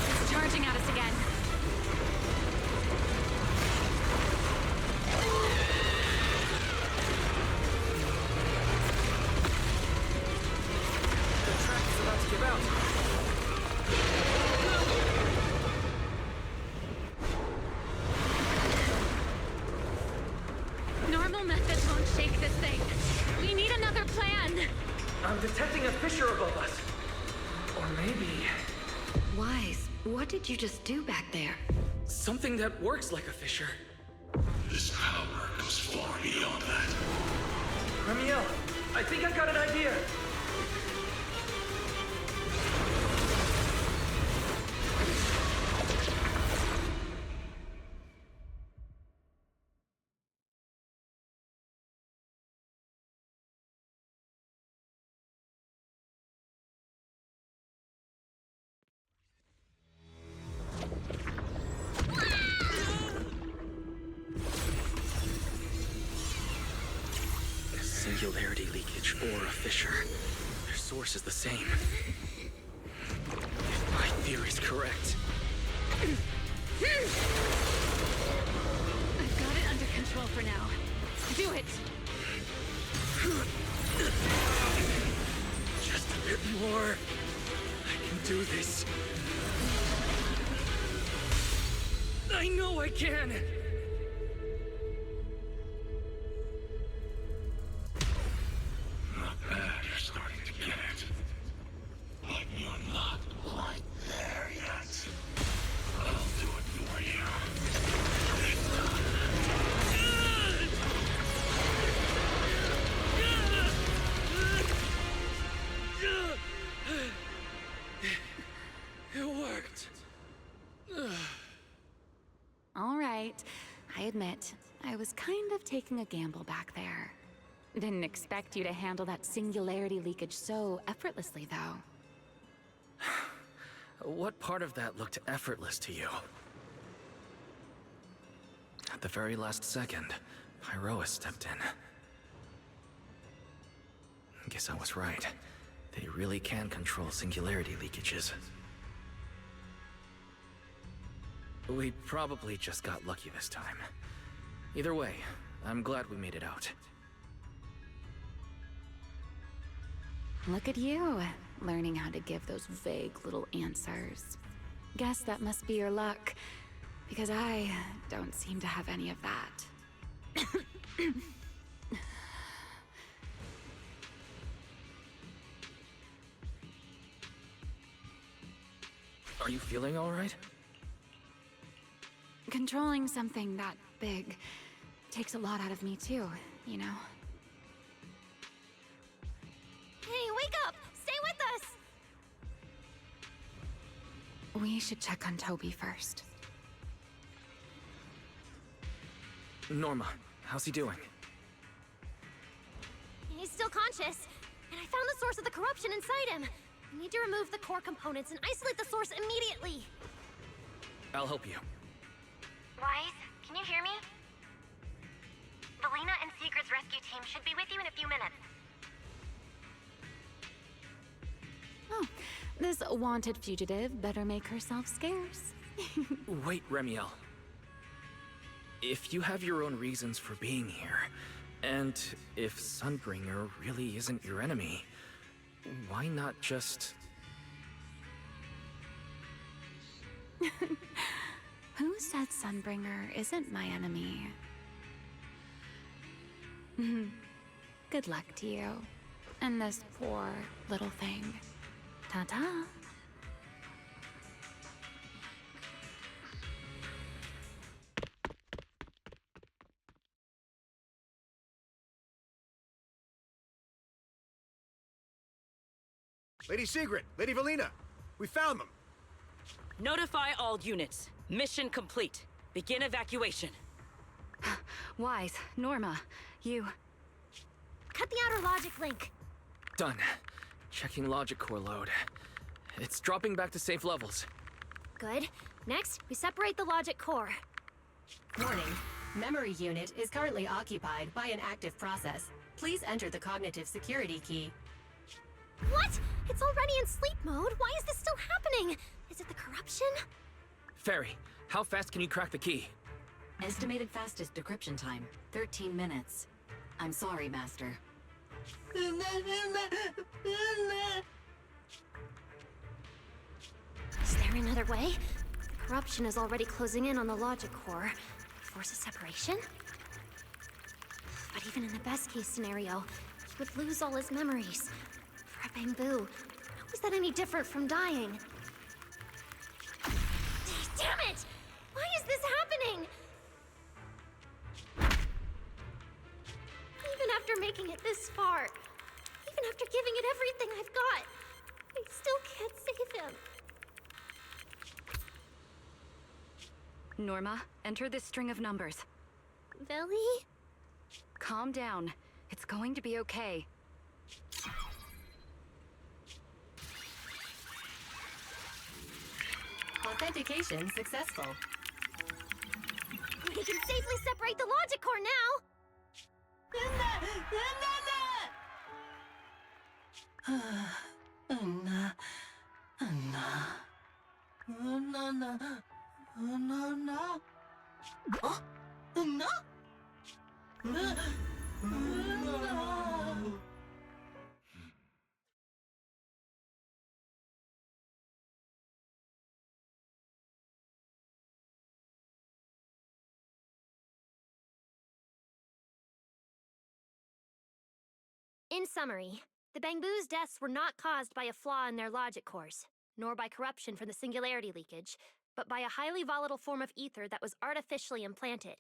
It's charging at us again. The track is about to give out. Normal methods won't shake this thing. We need another plan. I'm detecting a fissure above us. Or maybe... Wise, what did you just do back there? something that works like a fissure. This power goes far beyond that. Ramiel, I think I've got an idea. Singularity leakage or a fissure. Their source is the same. If my theory's correct. I've got it under control for now. Do it! Just a bit more. I can do this. I know I can! Not bad, you're starting to get it. But you're not quite there yet. I'll do it for you. It worked. All right, I admit, I was kind of taking a gamble back there. Didn't expect you to handle that singularity leakage so effortlessly, though. What part of that looked effortless to you? At the very last second, Pyroa stepped in. Guess I was right. They really can control singularity leakages. We probably just got lucky this time. Either way, I'm glad we made it out. Look at you, learning how to give those vague little answers. Guess that must be your luck, because I don't seem to have any of that. Are you feeling all right? Controlling something that big takes a lot out of me too, you know? Hey, wake up! Stay with us! We should check on Toby first. Norma, how's he doing? He's still conscious, and I found the source of the corruption inside him. We need to remove the core components and isolate the source immediately. I'll help you. Wise, can you hear me? Valina and Sigrid's rescue team should be with you in a few minutes. Oh, this wanted fugitive better make herself scarce. Wait, Ramiel. If you have your own reasons for being here, and if Sunbringer really isn't your enemy, why not just... Who said Sunbringer isn't my enemy? Good luck to you. And this poor little thing. Ta-ta. Lady Sigrid, Lady Valina, we found them. Notify all units. Mission complete. Begin evacuation. Wise, Norma, you... Cut the outer logic link. Done. Checking logic core load. It's dropping back to safe levels. Good. Next, we separate the logic core. Warning. Memory unit is currently occupied by an active process. Please enter the cognitive security key. What? It's already in sleep mode. Why is this still happening? Is it the corruption? Fairy, how fast can you crack the key? Estimated fastest decryption time, 13 minutes. I'm sorry, Master. Is there another way? The corruption is already closing in on the logic core. Force a separation? But even in the best case scenario, he would lose all his memories. For a Bangboo, how is that any different from dying? Damn it! Why is this happening? Even after making it this far, even after giving it everything I've got, I still can't save him. Norma, enter this string of numbers. Velly? Calm down. It's going to be okay. Authentication successful. We can safely separate the logic core now! In summary, the Bangboos' deaths were not caused by a flaw in their logic cores, nor by corruption from the singularity leakage, but by a highly volatile form of ether that was artificially implanted.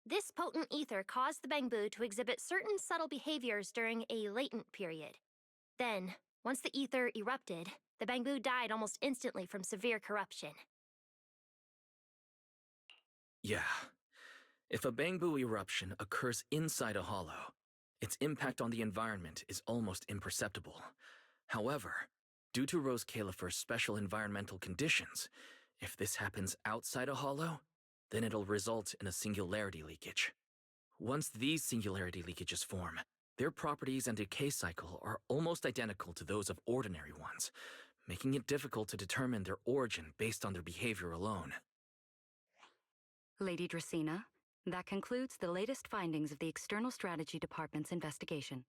This potent ether caused the Bangboo to exhibit certain subtle behaviors during a latent period. Then, once the ether erupted, the Bangboo died almost instantly from severe corruption. Yeah. If a Bangboo eruption occurs inside a hollow, its impact on the environment is almost imperceptible. However, due to Rose Califer's special environmental conditions, if this happens outside a hollow, then it'll result in a singularity leakage. Once these singularity leakages form, their properties and decay cycle are almost identical to those of ordinary ones, making it difficult to determine their origin based on their behavior alone. Lady Dracena, that concludes the latest findings of the External Strategy Department's investigation.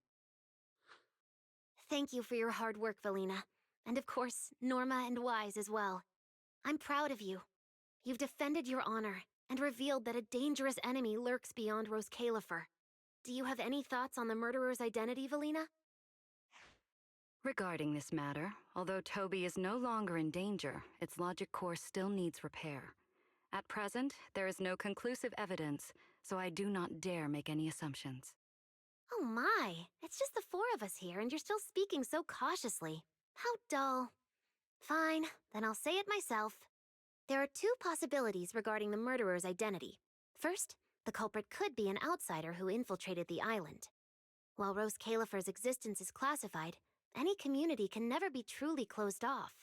Thank you for your hard work, Valina. And of course, Norma and Wise as well. I'm proud of you. You've defended your honor and revealed that a dangerous enemy lurks beyond Rose Califer. Do you have any thoughts on the murderer's identity, Valina? Regarding this matter, although Toby is no longer in danger, its logic core still needs repair. At present, there is no conclusive evidence, so I do not dare make any assumptions. Oh my, it's just the four of us here and you're still speaking so cautiously. How dull. Fine, then I'll say it myself. There are two possibilities regarding the murderer's identity. First, the culprit could be an outsider who infiltrated the island. While Rose Califer's existence is classified, any community can never be truly closed off.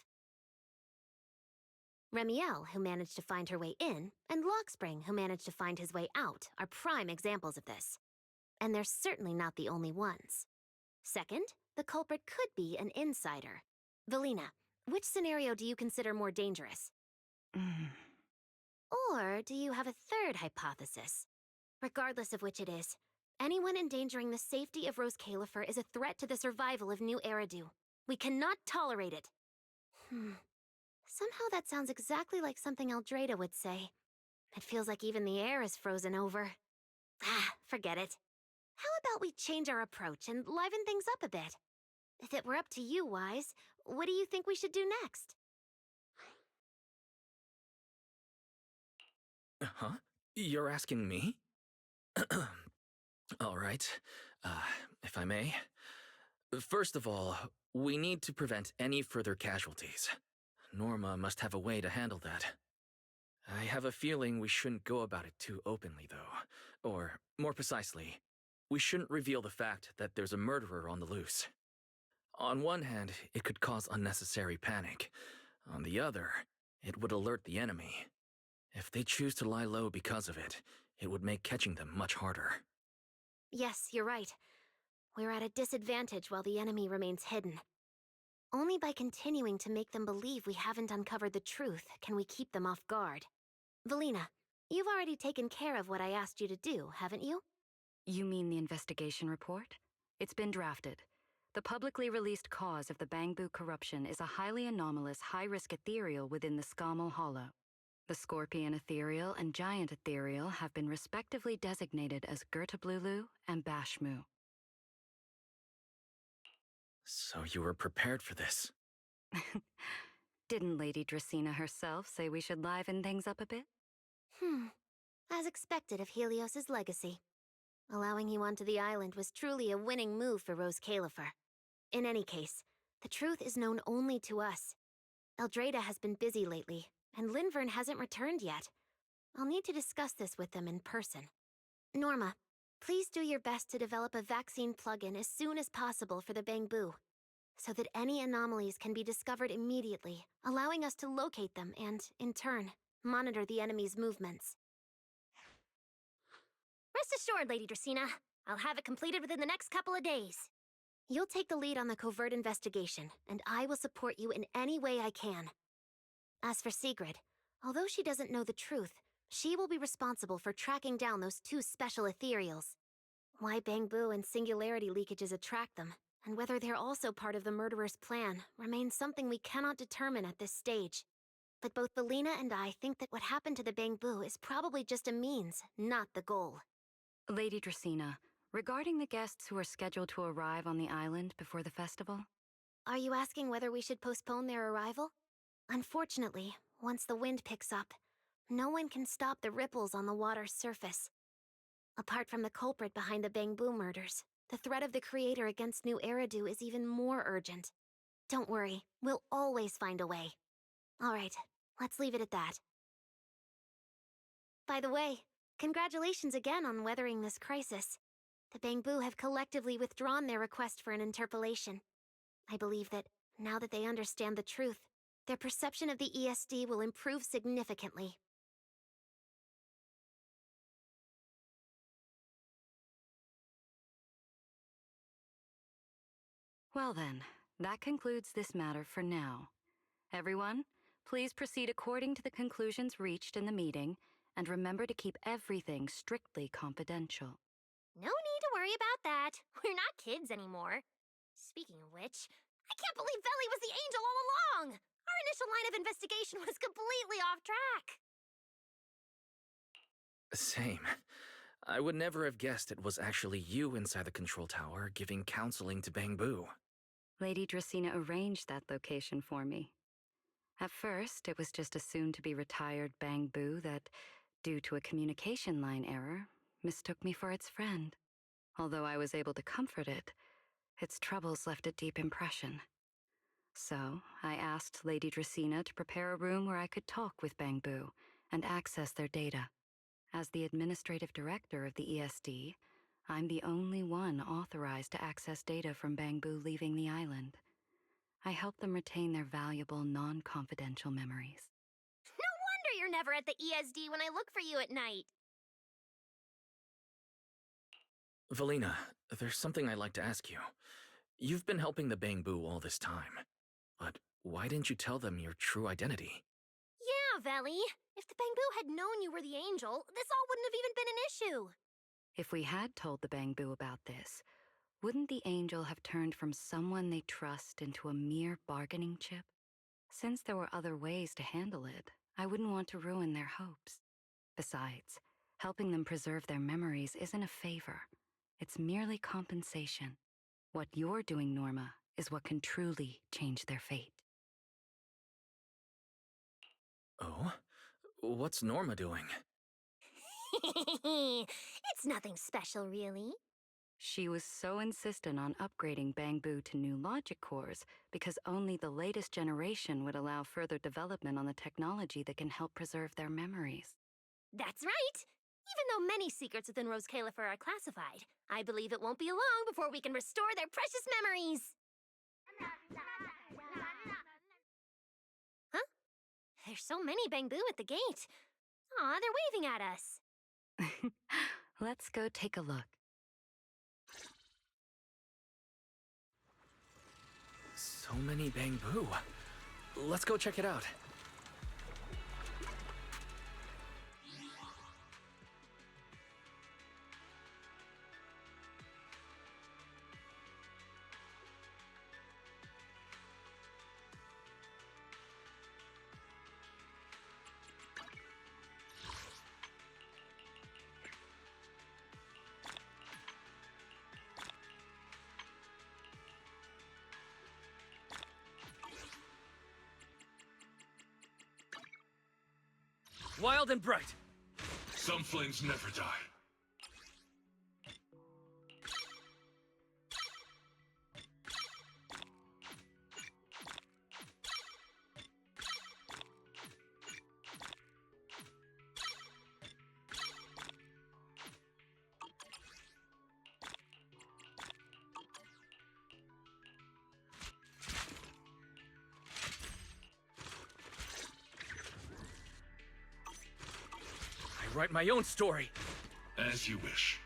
Remiel, who managed to find her way in, and Lockspring, who managed to find his way out, are prime examples of this. And they're certainly not the only ones. Second, the culprit could be an insider. Valina, which scenario do you consider more dangerous? Or do you have a third hypothesis? Regardless of which it is, anyone endangering the safety of Rose Califer is a threat to the survival of New Eridu. We cannot tolerate it. Somehow that sounds exactly like something Eldrada would say. It feels like even the air is frozen over. Forget it. How about we change our approach and liven things up a bit? If it were up to you, Wise, what do you think we should do next? Huh? You're asking me? All right. If I may. First of all, we need to prevent any further casualties. Norma must have a way to handle that. I have a feeling we shouldn't go about it too openly, though. Or, more precisely, we shouldn't reveal the fact that there's a murderer on the loose. On one hand, it could cause unnecessary panic. On the other, it would alert the enemy. If they choose to lie low because of it, it would make catching them much harder. Yes, you're right. We're at a disadvantage while the enemy remains hidden. Only by continuing to make them believe we haven't uncovered the truth can we keep them off guard. Valina, you've already taken care of what I asked you to do, haven't you? You mean the investigation report? It's been drafted. The publicly released cause of the Bangboo corruption is a highly anomalous, high-risk ethereal within the Skamal Hollow. The Scorpion Ethereal and Giant Ethereal have been respectively designated as Gertablulu and Bashmu. So you were prepared for this? Didn't Lady Dracena herself say we should liven things up a bit? As expected of Helios's legacy. Allowing you onto the island was truly a winning move for Rose Califer. In any case, the truth is known only to us. Eldrada has been busy lately, and Linvern hasn't returned yet. I'll need to discuss this with them in person. Norma, please do your best to develop a vaccine plugin as soon as possible for the Bangboo, so that any anomalies can be discovered immediately, allowing us to locate them and, in turn, monitor the enemy's movements. Rest assured, Lady Dracena. I'll have it completed within the next couple of days. You'll take the lead on the covert investigation, and I will support you in any way I can. As for Sigrid, although she doesn't know the truth, she will be responsible for tracking down those two special ethereals. Why Bangboo and singularity leakages attract them, and whether they're also part of the murderer's plan, remains something we cannot determine at this stage. But both Valina and I think that what happened to the Bangboo is probably just a means, not the goal. Lady Dracena, regarding the guests who are scheduled to arrive on the island before the festival? Are you asking whether we should postpone their arrival? Unfortunately, once the wind picks up, no one can stop the ripples on the water's surface. Apart from the culprit behind the Bangboo murders, the threat of the Creator against New Eridu is even more urgent. Don't worry, we'll always find a way. All right, let's leave it at that. By the way, congratulations again on weathering this crisis. The Bangboo have collectively withdrawn their request for an interpolation. I believe that, now that they understand the truth, their perception of the ESD will improve significantly. Well then, that concludes this matter for now. Everyone, please proceed according to the conclusions reached in the meeting, and remember to keep everything strictly confidential. No need to worry about that. We're not kids anymore. Speaking of which, I can't believe Veli was the angel all along! Our initial line of investigation was completely off track. Same. I would never have guessed it was actually you inside the control tower giving counseling to Bangboo. Lady Dracena arranged that location for me. At first, it was just a soon-to-be-retired Bangboo that, due to a communication line error, mistook me for its friend. Although I was able to comfort it, its troubles left a deep impression. So, I asked Lady Dracena to prepare a room where I could talk with Bangboo and access their data. As the administrative director of the ESD, I'm the only one authorized to access data from Bangboo leaving the island. I help them retain their valuable, non-confidential memories. No wonder you're never at the ESD when I look for you at night. Valina, there's something I'd like to ask you. You've been helping the Bangboo all this time, but why didn't you tell them your true identity? Yeah, Veli. If the Bangboo had known you were the angel, this all wouldn't have even been an issue. If we had told the Bangboo about this, wouldn't the angel have turned from someone they trust into a mere bargaining chip? Since there were other ways to handle it, I wouldn't want to ruin their hopes. Besides, helping them preserve their memories isn't a favor. It's merely compensation. What you're doing, Norma, is what can truly change their fate. Oh? What's Norma doing? It's nothing special, really. She was so insistent on upgrading Bangboo to new logic cores because only the latest generation would allow further development on the technology that can help preserve their memories. That's right. Even though many secrets within Rose Califer are classified, I believe it won't be long before we can restore their precious memories. Huh? There's so many Bangboo at the gate. Aw, they're waving at us. Let's go take a look. So many Bangboo. Let's go check it out. Wild and bright. Some flames never die. I write my own story. As you wish.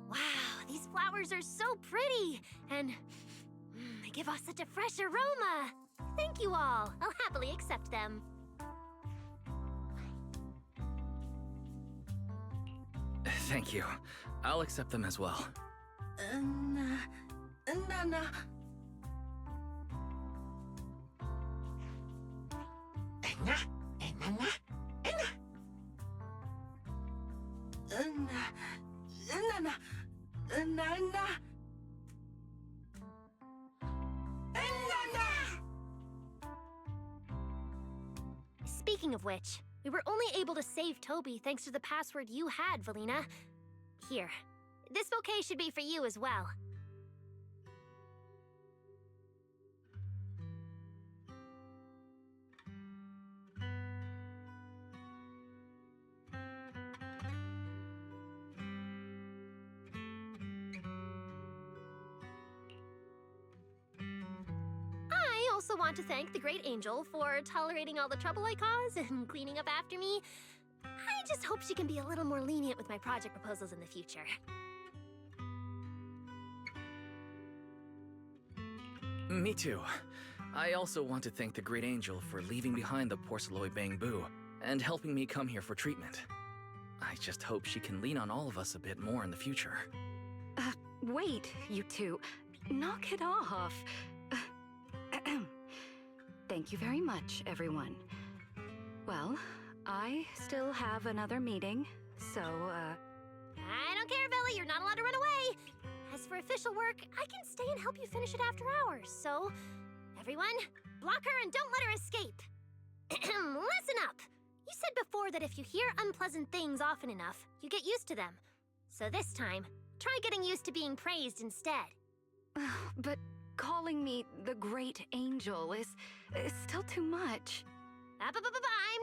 Wow, these flowers are so pretty, and they give off such a fresh aroma. Thank you all. I'll happily accept them. Thank you. I'll accept them as well. Speaking of which, we were only able to save Toby thanks to the password you had, Valina. Here, this bouquet should be for you as well. I also want to thank the Great Angel for tolerating all the trouble I cause and cleaning up after me. I just hope she can be a little more lenient with my project proposals in the future. Me too. I also want to thank the Great Angel for leaving behind the Porceloid Bangboo and helping me come here for treatment. I just hope she can lean on all of us a bit more in the future. Wait, you two. Knock it off. Thank you very much, everyone. Well, I still have another meeting, so, I don't care, Velly. You're not allowed to run away. As for official work, I can stay and help you finish it after hours, so... Everyone, block her and don't let her escape. Listen up. You said before that if you hear unpleasant things often enough, you get used to them. So this time, try getting used to being praised instead. But calling me the Great Angel is still too much. I'm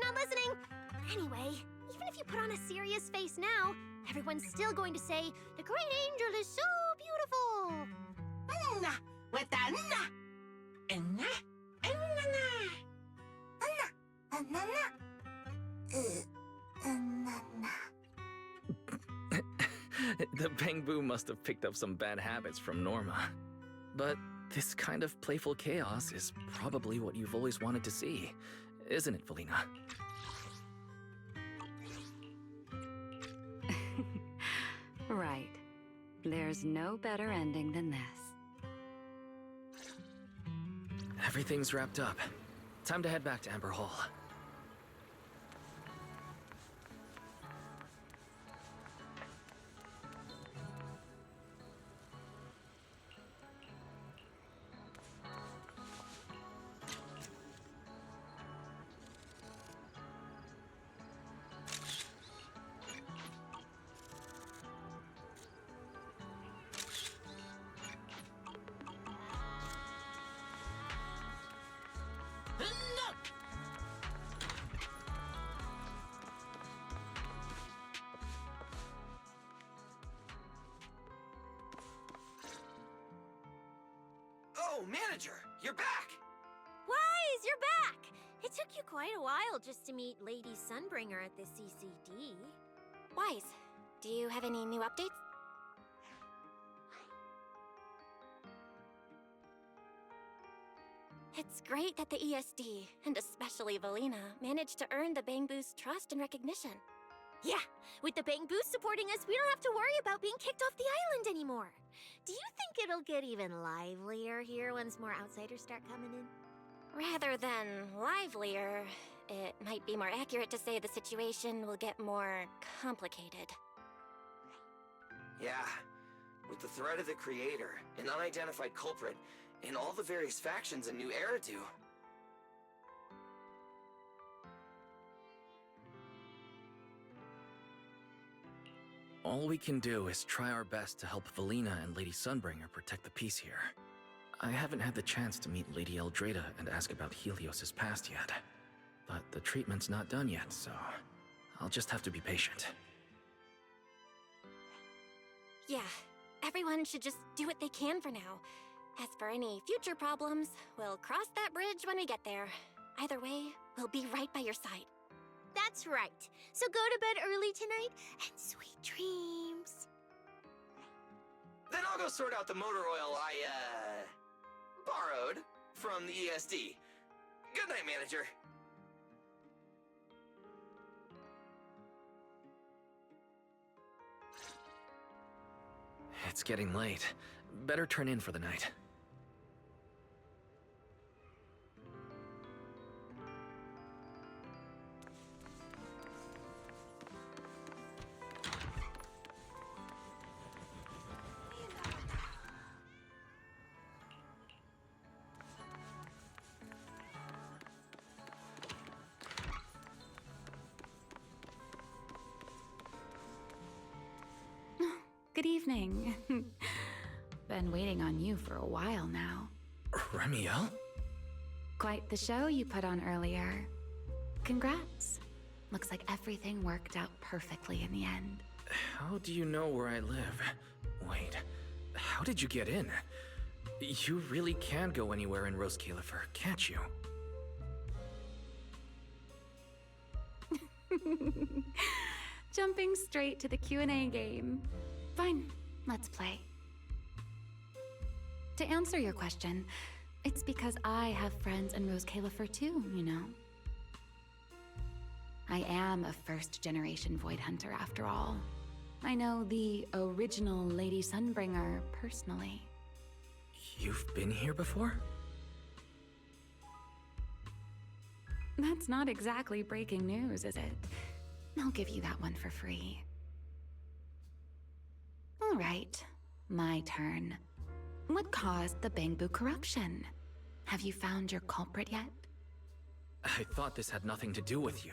not listening. Anyway, even if you put on a serious face now, everyone's still going to say, the Great Angel is so beautiful. The Bangboos must have picked up some bad habits from Norma. But this kind of playful chaos is probably what you've always wanted to see, isn't it, Felina? Right. There's no better ending than this. Everything's wrapped up. Time to head back to Amber Hall. Oh, manager, you're back! Wise, you're back! It took you quite a while just to meet Lady Sunbringer at the CCD. Wise, do you have any new updates? It's great that the ESD, and especially Valina, managed to earn the Bangboos' trust and recognition. Yeah, with the Bangboos supporting us, we don't have to worry about being kicked off the island anymore. Do you think it'll get even livelier here once more outsiders start coming in? Rather than livelier, it might be more accurate to say the situation will get more complicated. Yeah, with the threat of the Creator, an unidentified culprit, and all the various factions in New Eridu. All we can do is try our best to help Valina and Lady Sunbringer protect the peace here. I haven't had the chance to meet Lady Eldrada and ask about Helios's past yet. But the treatment's not done yet, so I'll just have to be patient. Yeah, everyone should just do what they can for now. As for any future problems, we'll cross that bridge when we get there. Either way, we'll be right by your side. That's right. So go to bed early tonight, and sweet dreams. Then I'll go sort out the motor oil I, borrowed from the ESD. Good night, manager. It's getting late. Better turn in for the night. Good evening. Been waiting on you for a while now. Remiel? Quite the show you put on earlier. Congrats. Looks like everything worked out perfectly in the end. How do you know where I live? Wait, how did you get in? You really can go anywhere in Rose Califer, can't you? Jumping straight to the Q&A game. Fine, let's play. To answer your question, it's because I have friends in Rose Califer too, you know. I am a first-generation Void Hunter after all. I know the original Lady Sunbringer personally. You've been here before? That's not exactly breaking news, is it? I'll give you that one for free. All right, my turn. What caused the Bangboo corruption? Have you found your culprit yet? I thought this had nothing to do with you.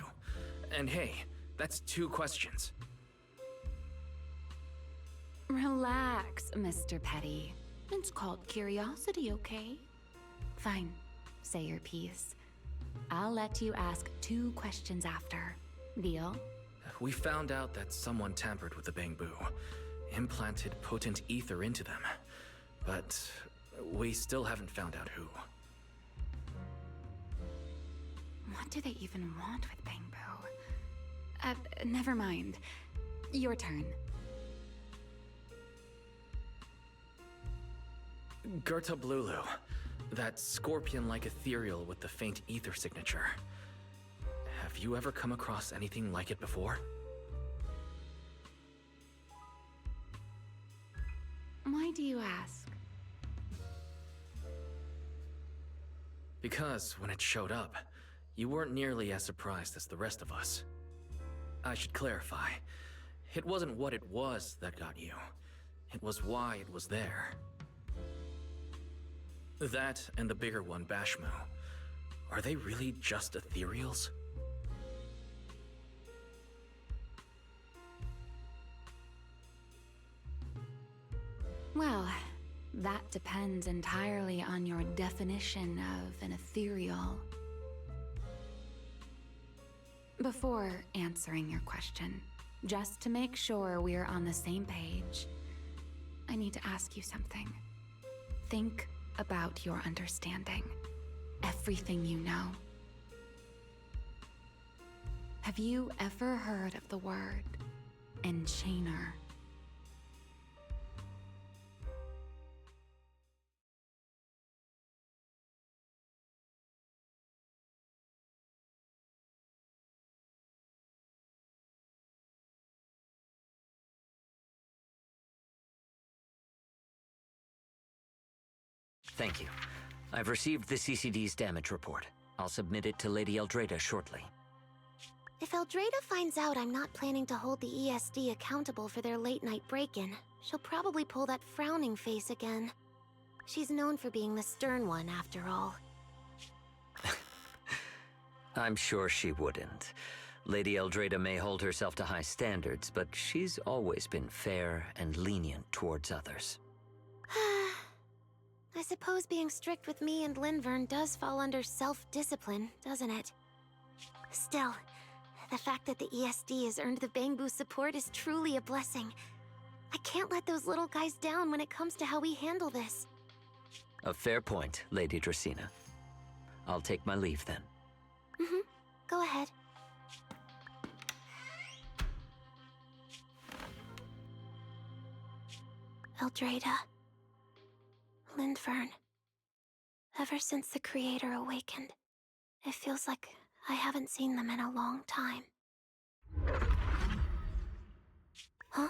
And hey, that's 2 questions. Relax, Mr. Petty. It's called curiosity, okay? Fine, say your piece. I'll let you ask 2 questions after. Deal? We found out that someone tampered with the Bangboo, implanted potent ether into them. But we still haven't found out who. What do they even want with Bangboos? Never mind. Your turn. Gerta Blulu. That scorpion-like ethereal with the faint ether signature. Have you ever come across anything like it before? Why do you ask? Because when it showed up, you weren't nearly as surprised as the rest of us. I should clarify. It wasn't what it was that got you. It was why it was there. That and the bigger one, Bashmu. Are they really just ethereals? Well, that depends entirely on your definition of an ethereal. Before answering your question, just to make sure we're on the same page, I need to ask you something. Think about your understanding. Everything you know. Have you ever heard of the word enchainer? Thank you. I've received the CCD's damage report. I'll submit it to Lady Eldrada shortly. If Eldrada finds out I'm not planning to hold the ESD accountable for their late-night break-in, she'll probably pull that frowning face again. She's known for being the stern one, after all. I'm sure she wouldn't. Lady Eldrada may hold herself to high standards, but she's always been fair and lenient towards others. I suppose being strict with me and Linvern does fall under self-discipline, doesn't it? Still, the fact that the ESD has earned the Bangboos support is truly a blessing. I can't let those little guys down when it comes to how we handle this. A fair point, Lady Dracena. I'll take my leave then. Go ahead. Eldrada. Linvern. Ever since the Creator awakened, it feels like I haven't seen them in a long time. Huh?